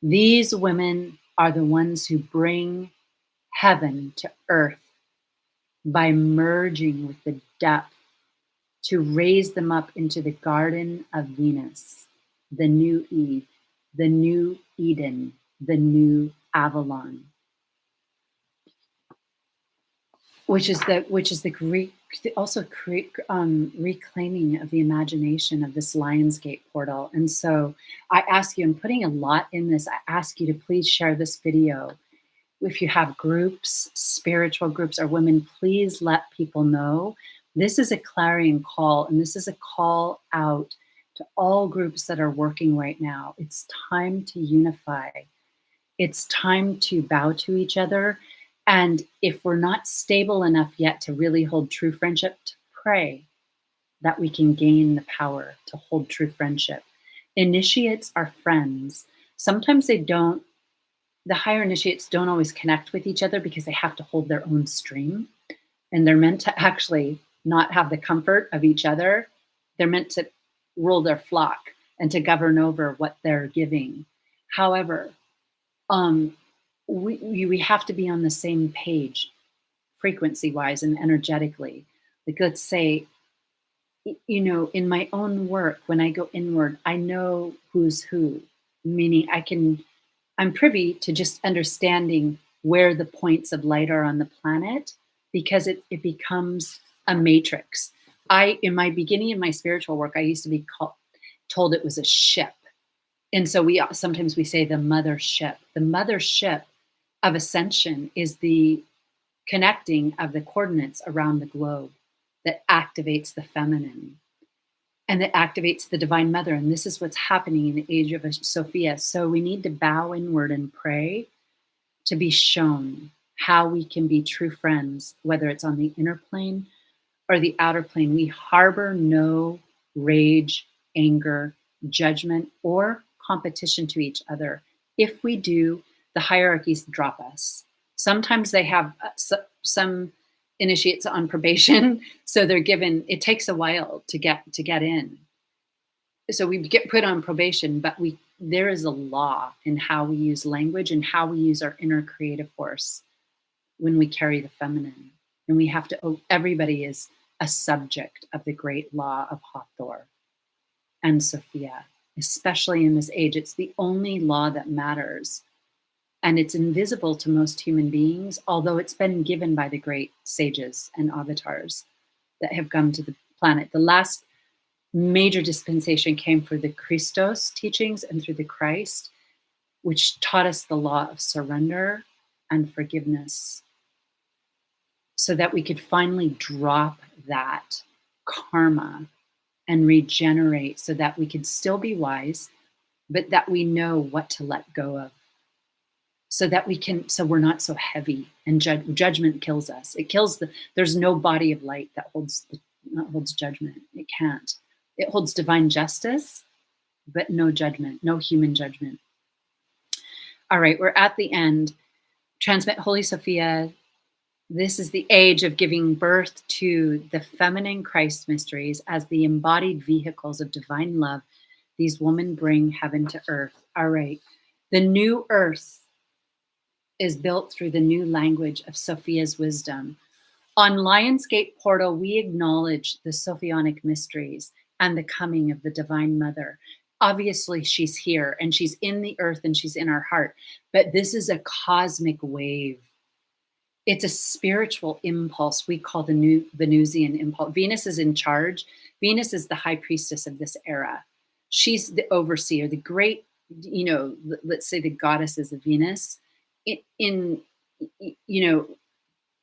These women are the ones who bring heaven to earth by merging with the depth to raise them up into the garden of Venus, the new Eve, the new Eden, the new Avalon, which is the Greek also create reclaiming of the imagination of this Lionsgate portal. And so I ask you, I'm putting a lot in this. I ask you to please share this video. If you have groups, spiritual groups, or women, please let people know. This is a clarion call, and this is a call out to all groups that are working right now. It's time to unify. It's time to bow to each other. And if we're not stable enough yet to really hold true friendship, to pray that we can gain the power to hold true friendship. Initiates are friends. Sometimes they don't, the higher initiates don't always connect with each other because they have to hold their own stream. And they're meant to actually not have the comfort of each other. They're meant to rule their flock and to govern over what they're giving. However, we have to be on the same page, frequency-wise and energetically. Like, let's say, you know, in my own work, when I go inward, I know who's who, meaning I'm privy to just understanding where the points of light are on the planet, because it becomes a matrix. In my beginning of my spiritual work, I used to be told it was a ship. And so sometimes we say the mothership. The mothership of Ascension is the connecting of the coordinates around the globe that activates the feminine and that activates the Divine Mother. And this is what's happening in the age of Sophia. So we need to bow inward and pray to be shown how we can be true friends, whether it's on the inner plane or the outer plane. We harbor no rage, anger, judgment, or competition to each other. If we do, the hierarchies drop us. Sometimes they have some initiates on probation, so they're given, it takes a while to get in. So we get put on probation, but there is a law in how we use language and how we use our inner creative force when we carry the feminine. And we have to, everybody is a subject of the great law of Hathor and Sophia, especially in this age. It's the only law that matters. And it's invisible to most human beings, although it's been given by the great sages and avatars that have come to the planet. The last major dispensation came through the Christos teachings and through the Christ, which taught us the law of surrender and forgiveness, so that we could finally drop that karma and regenerate, so that we could still be wise, but that we know what to let go of. So that so we're not so heavy, and judgment kills us. It kills there's no body of light that holds judgment. It can't. It holds divine justice, but no judgment, no human judgment. All right, we're at the end. Transmit Holy Sophia. This is the age of giving birth to the feminine Christ mysteries as the embodied vehicles of divine love. These women bring heaven to earth. All right, the new earth is built through the new language of Sophia's wisdom. On Lionsgate Portal, we acknowledge the Sophianic mysteries and the coming of the Divine Mother. Obviously, she's here and she's in the earth and she's in our heart, but this is a cosmic wave. It's a spiritual impulse we call the new Venusian impulse. Venus is in charge. Venus is the high priestess of this era. She's the overseer, the great, let's say the goddesses of Venus,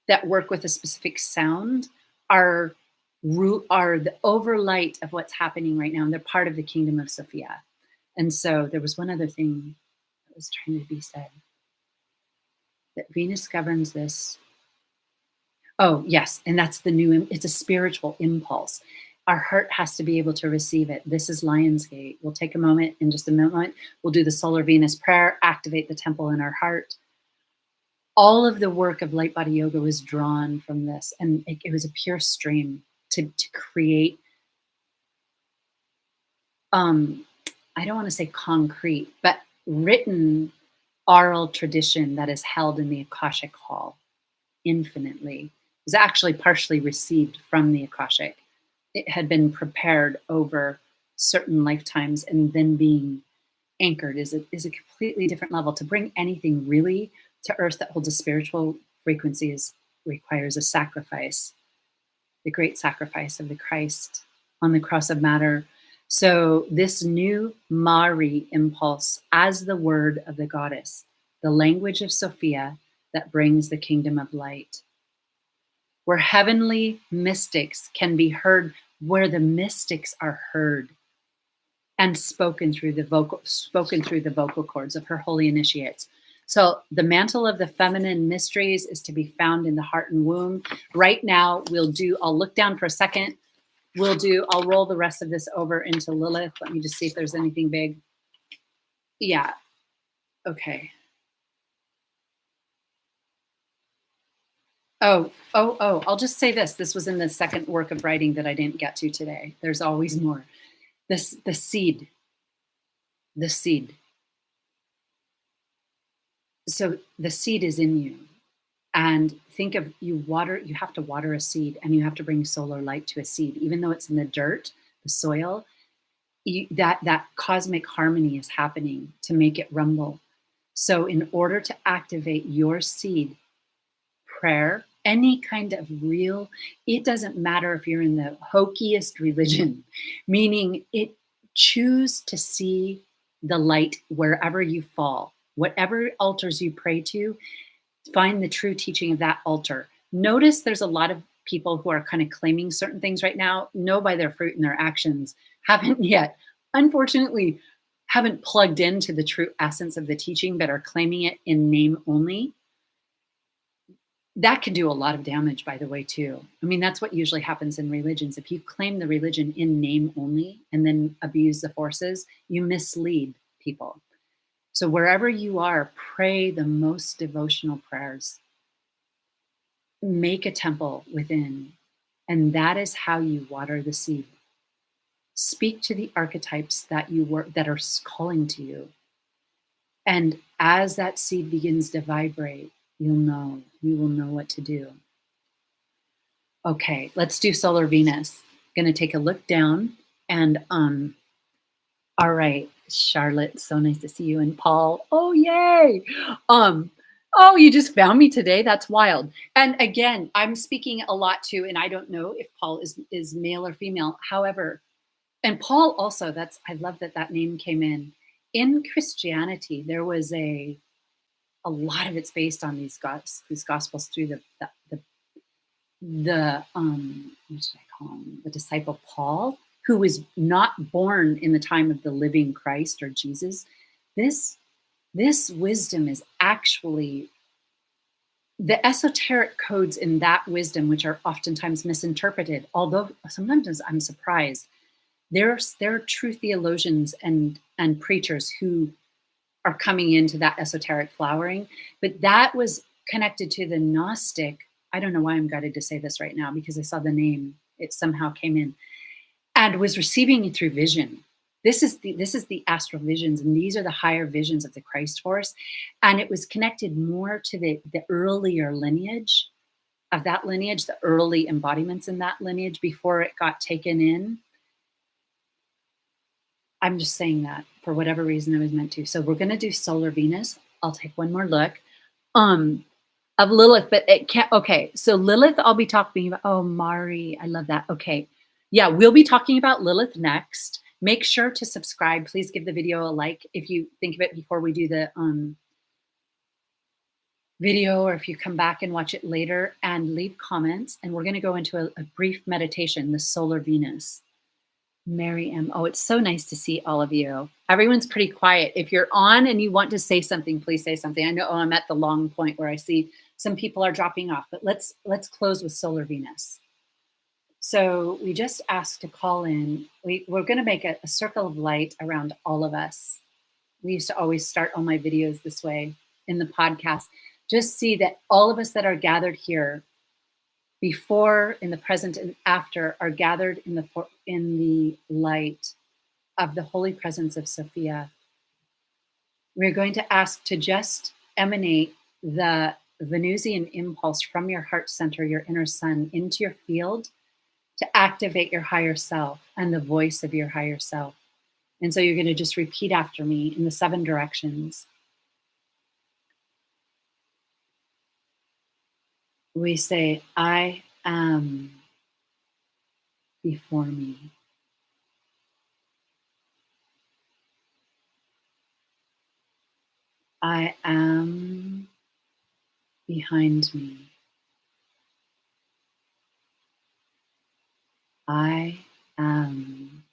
that work with a specific sound are the overlight of what's happening right now, and they're part of the kingdom of Sophia. And so there was one other thing that was trying to be said, that Venus governs this. Oh, yes, and that's it's a spiritual impulse. Our heart has to be able to receive it. This is Lionsgate. We'll take a moment, in just a moment. We'll do the Solar Venus prayer, activate the temple in our heart. All of the work of Light Body Yoga was drawn from this, and it was a pure stream to create, I don't want to say concrete, but written oral tradition that is held in the Akashic Hall infinitely. It was actually partially received from the Akashic. It had been prepared over certain lifetimes, and then being anchored is a completely different level. To bring anything really to earth that holds a spiritual frequency requires a sacrifice. the great sacrifice of the Christ on the cross of matter. So this new Mari impulse as the word of the goddess, the language of Sophia that brings the kingdom of light, where heavenly mystics can be heard, where the mystics are heard and spoken through the vocal cords of her holy initiates. So the mantle of the feminine mysteries is to be found in the heart and womb. Right now, I'll look down for a second. I'll roll the rest of this over into Lilith. Let me just see if there's anything big. Yeah, okay. Oh, I'll just say this. This was in the second work of writing that I didn't get to today. There's always more. The seed. So the seed is in you. And think of you have to water a seed, and you have to bring solar light to a seed, even though it's in the dirt, the soil. That cosmic harmony is happening to make it rumble. So in order to activate your seed, prayer, any kind of real, it doesn't matter if you're in the hokiest religion, meaning choose to see the light wherever you fall, whatever altars you pray to, find the true teaching of that altar. Notice there's a lot of people who are kind of claiming certain things right now, know by their fruit and their actions, haven't yet, unfortunately, haven't plugged into the true essence of the teaching, but are claiming it in name only. That can do a lot of damage, by the way, too. I mean, that's what usually happens in religions. If you claim the religion in name only and then abuse the forces, you mislead people. So wherever you are, pray the most devotional prayers. Make a temple within, and that is how you water the seed. Speak to the archetypes that are calling to you. And as that seed begins to vibrate, you will know what to do. Okay, let's do Solar Venus. Gonna take a look down and all right, Charlotte, so nice to see you. And Paul, oh yay. Oh, you just found me today. That's wild. And again, I'm speaking a lot to, and I don't know if Paul is male or female. However, and Paul also, I love that name came in. In Christianity, there was a lot of it's based on these gospels through the what did I call him? The disciple Paul, who was not born in the time of the living Christ or Jesus. This wisdom is actually the esoteric codes in that wisdom, which are oftentimes misinterpreted. Although sometimes I'm surprised. There are true theologians and preachers who are coming into that esoteric flowering, but that was connected to the Gnostic. I don't know why I'm guided to say this right now because I saw the name. It somehow came in and was receiving it through vision. This is the astral visions, and these are the higher visions of the Christ force. And it was connected more to the earlier lineage of that lineage, the early embodiments in that lineage before it got taken in. I'm just saying that for whatever reason I was meant to. So we're going to do Solar Venus. I'll take one more look of Lilith, but it can't. Okay, so Lilith, I'll be talking about. Oh, Mari, I love that. Okay, yeah, we'll be talking about Lilith next. Make sure to subscribe. Please give the video a like if you think of it before we do the video, or if you come back and watch it later, and leave comments. And we're going to go into a brief meditation, the Solar Venus. Mary M. Oh, it's so nice to see all of you. Everyone's pretty quiet. If you're on and you want to say something, please say something. I know I'm at the long point where I see some people are dropping off, but let's close with Solar Venus. So we just asked to call in. We're going to make a circle of light around all of us. We used to always start all my videos this way in the podcast. Just see that all of us that are gathered here before, in the present, and after are gathered in the light of the holy presence of Sophia. We're going to ask to just emanate the Venusian impulse from your heart center, your inner sun, into your field to activate your higher self and the voice of your higher self. And so you're going to just repeat after me in the 7 directions. We say, I am before me. I am behind me. I am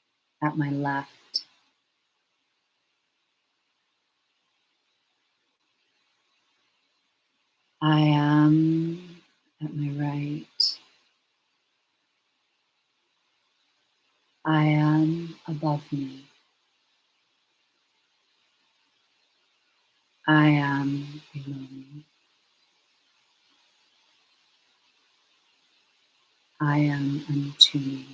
at my left. I am at my right. I am above me. I am below me. I am unto me.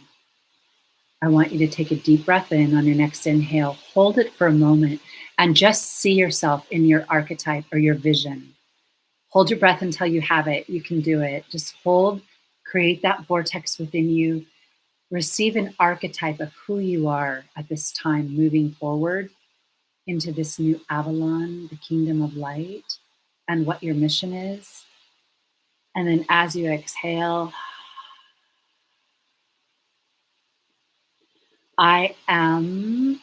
I want you to take a deep breath in on your next inhale. Hold it for a moment and just see yourself in your archetype or your vision. Hold your breath until you have it. You can do it. Just hold, create that vortex within you. Receive an archetype of who you are at this time moving forward into this new Avalon, the kingdom of light, and what your mission is. And then as you exhale, I am,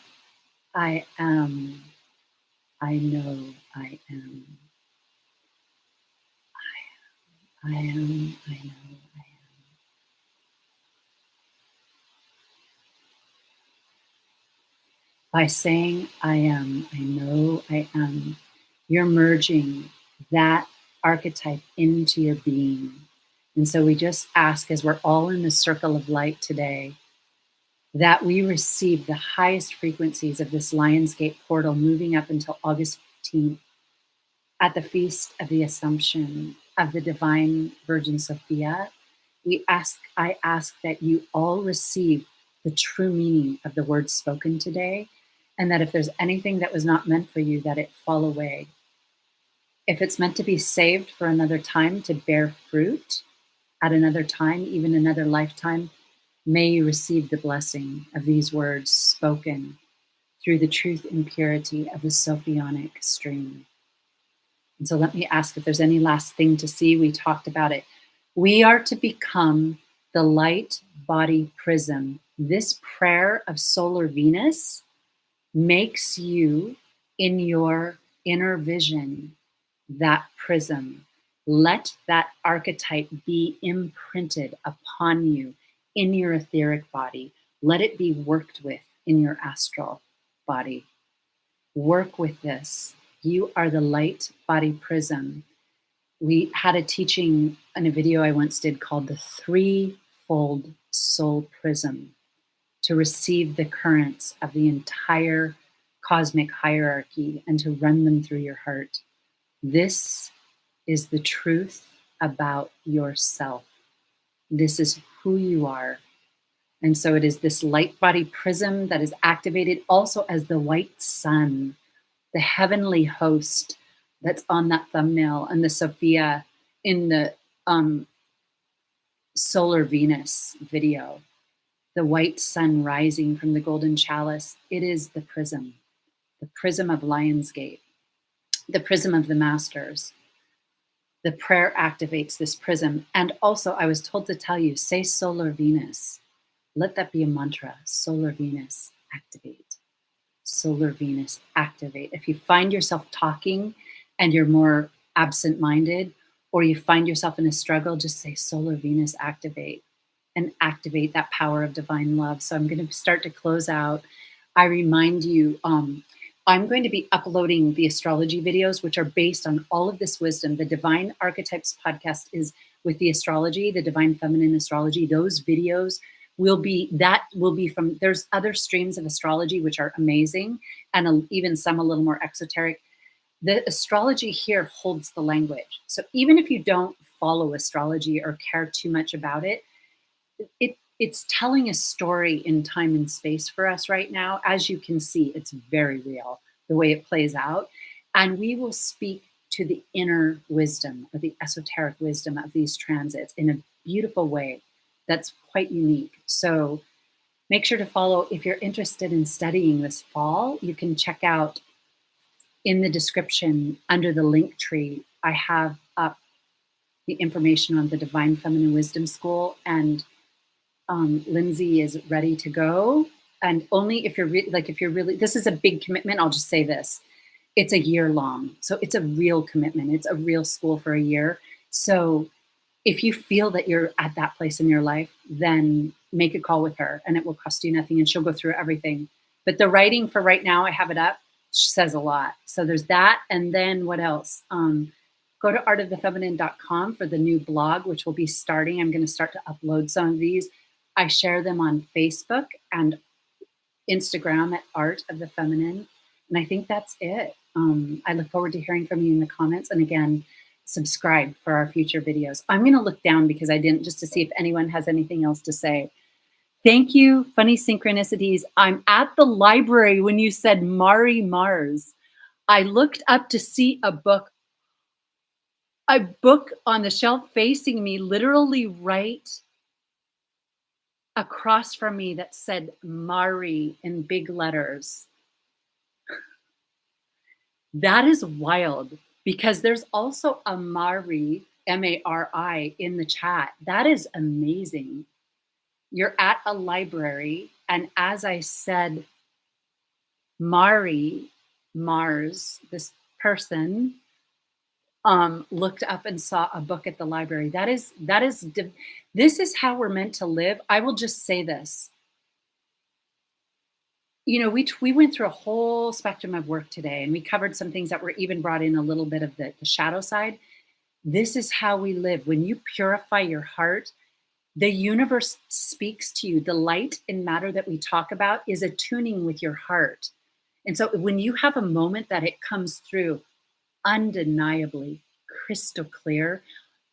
I am, I know I am. I am, I know I am. By saying I am, I know I am, you're merging that archetype into your being. And so we just ask, as we're all in the circle of light today, that we receive the highest frequencies of this Lionsgate portal moving up until August 15th at the Feast of the Assumption of the Divine Virgin Sophia. I ask that you all receive the true meaning of the words spoken today, and that if there's anything that was not meant for you, that it fall away. If it's meant to be saved for another time to bear fruit at another time, even another lifetime, may you receive the blessing of these words spoken through the truth and purity of the Sophianic stream. And so let me ask if there's any last thing to see. We talked about it. We are to become the light body prism. This prayer of solar Venus makes you, in your inner vision, that prism. Let that archetype be imprinted upon you in your etheric body. Let it be worked with in your astral body. Work with this. You are the light body prism. We had a teaching in a video I once did called the threefold soul prism, to receive the currents of the entire cosmic hierarchy and to run them through your heart. This is the truth about yourself. This is who you are. And so it is this light body prism that is activated also as the white sun, the heavenly host that's on that thumbnail, and the Sophia in the solar Venus video, the white sun rising from the golden chalice. It is the prism of Lionsgate, the prism of the masters. The prayer activates this prism. And also, I was told to tell you, say solar Venus. Let that be a mantra. Solar Venus, activate. Solar Venus, activate. If you find yourself talking and you're more absent-minded, or you find yourself in a struggle, just say solar Venus, activate, and activate that power of divine love. So I'm going to start to close out. I remind you, I'm going to be uploading the astrology videos, which are based on all of this wisdom. The Divine Archetypes podcast is with the astrology, the Divine Feminine Astrology. Those videos will be from, there's other streams of astrology, which are amazing, and even some a little more exoteric. The astrology here holds the language. So even if you don't follow astrology or care too much about it, it's telling a story in time and space for us right now. As you can see, it's very real, the way it plays out. And we will speak to the inner wisdom or the esoteric wisdom of these transits in a beautiful way that's quite unique. So make sure to follow. If you're interested in studying this fall, you can check out in the description under the link tree. I have up the information on the Divine Feminine Wisdom School and Lindsay is ready to go. And only if you're if you're really, this is a big commitment. I'll just say this. It's a year long. So it's a real commitment. It's a real school for a year. So if you feel that you're at that place in your life, then make a call with her and it will cost you nothing and she'll go through everything. But the writing for right now, I have it up, says a lot. So there's that. And then what else? Go to artofthefeminine.com for the new blog, which will be starting. I'm going to start to upload some of these. I share them on Facebook and Instagram at Art of the Feminine. And I think that's it. I look forward to hearing from you in the comments. And again, subscribe for our future videos. I'm going to look down because I didn't, just to see if anyone has anything else to say. Thank you. Funny synchronicities. I'm at the library when you said Mari Mars. I looked up to see a book on the shelf facing me, literally right across from me, that said Mari in big letters. That is wild, because there's also a Mari, M-A-R-I, in the chat. That is amazing. You're at a library, and as I said, Mari, Mars, this person, looked up and saw a book at the library. This is how we're meant to live. I will just say this. You know, we went through a whole spectrum of work today, and we covered some things that were even brought in a little bit of the shadow side. This is how we live. When you purify your heart, the universe speaks to you. The light and matter that we talk about is attuning with your heart. And so when you have a moment that it comes through undeniably crystal clear,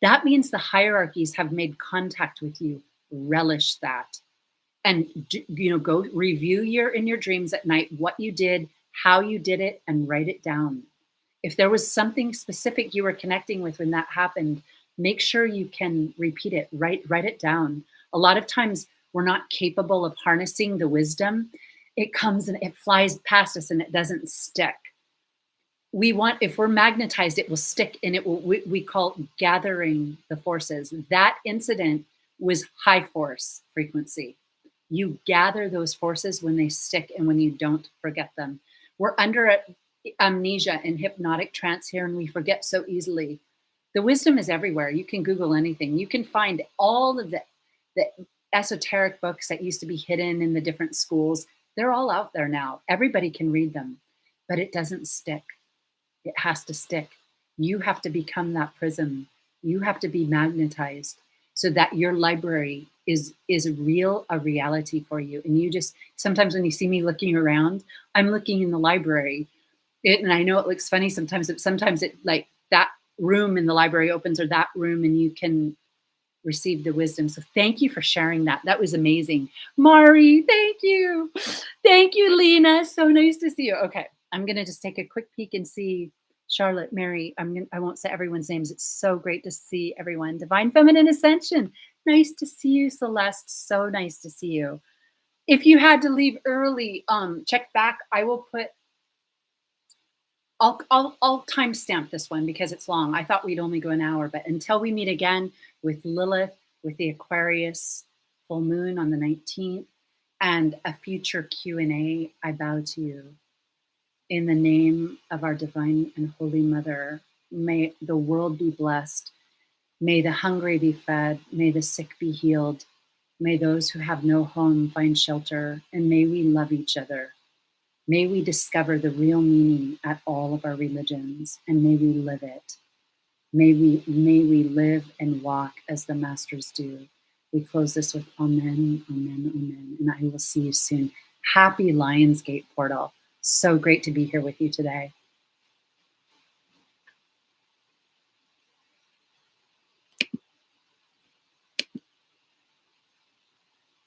that means the hierarchies have made contact with you. Relish that. And, you know, go review in your dreams at night what you did, how you did it, and write it down. If there was something specific you were connecting with when that happened, make sure you can repeat it, write it down. A lot of times we're not capable of harnessing the wisdom. It comes and it flies past us and it doesn't stick. If we're magnetized, it will stick, and it will, we call gathering the forces. That incident was high force frequency. You gather those forces when they stick and when you don't forget them. We're under amnesia and hypnotic trance here, and we forget so easily. The wisdom is everywhere. You can Google anything. You can find all of the esoteric books that used to be hidden in the different schools. They're all out there now. Everybody can read them, but it doesn't stick. It has to stick. You have to become that prism. You have to be magnetized so that your library is a reality for you. And you just, sometimes when you see me looking around, I'm looking in the library. And I know it looks funny sometimes, but sometimes it, like, that room in the library opens, or that room, and you can receive the wisdom. So thank you for sharing that. That was amazing. Mari, thank you. Thank you, Lena. So nice to see you. Okay, I'm going to just take a quick peek and see Charlotte, Mary. I won't say everyone's names. It's so great to see everyone. Divine Feminine Ascension. Nice to see you, Celeste. So nice to see you. If you had to leave early, check back. I will put, I'll timestamp this one because it's long. I thought we'd only go an hour, but until we meet again with Lilith, with the Aquarius full moon on the 19th, and a future Q&A, I bow to you. In the name of our divine and holy mother, may the world be blessed. May the hungry be fed. May the sick be healed. May those who have no home find shelter. And may we love each other. May we discover the real meaning at all of our religions. And may we live it. May we live and walk as the masters do. We close this with amen, amen, amen. And I will see you soon. Happy Lionsgate portal. So great to be here with you today.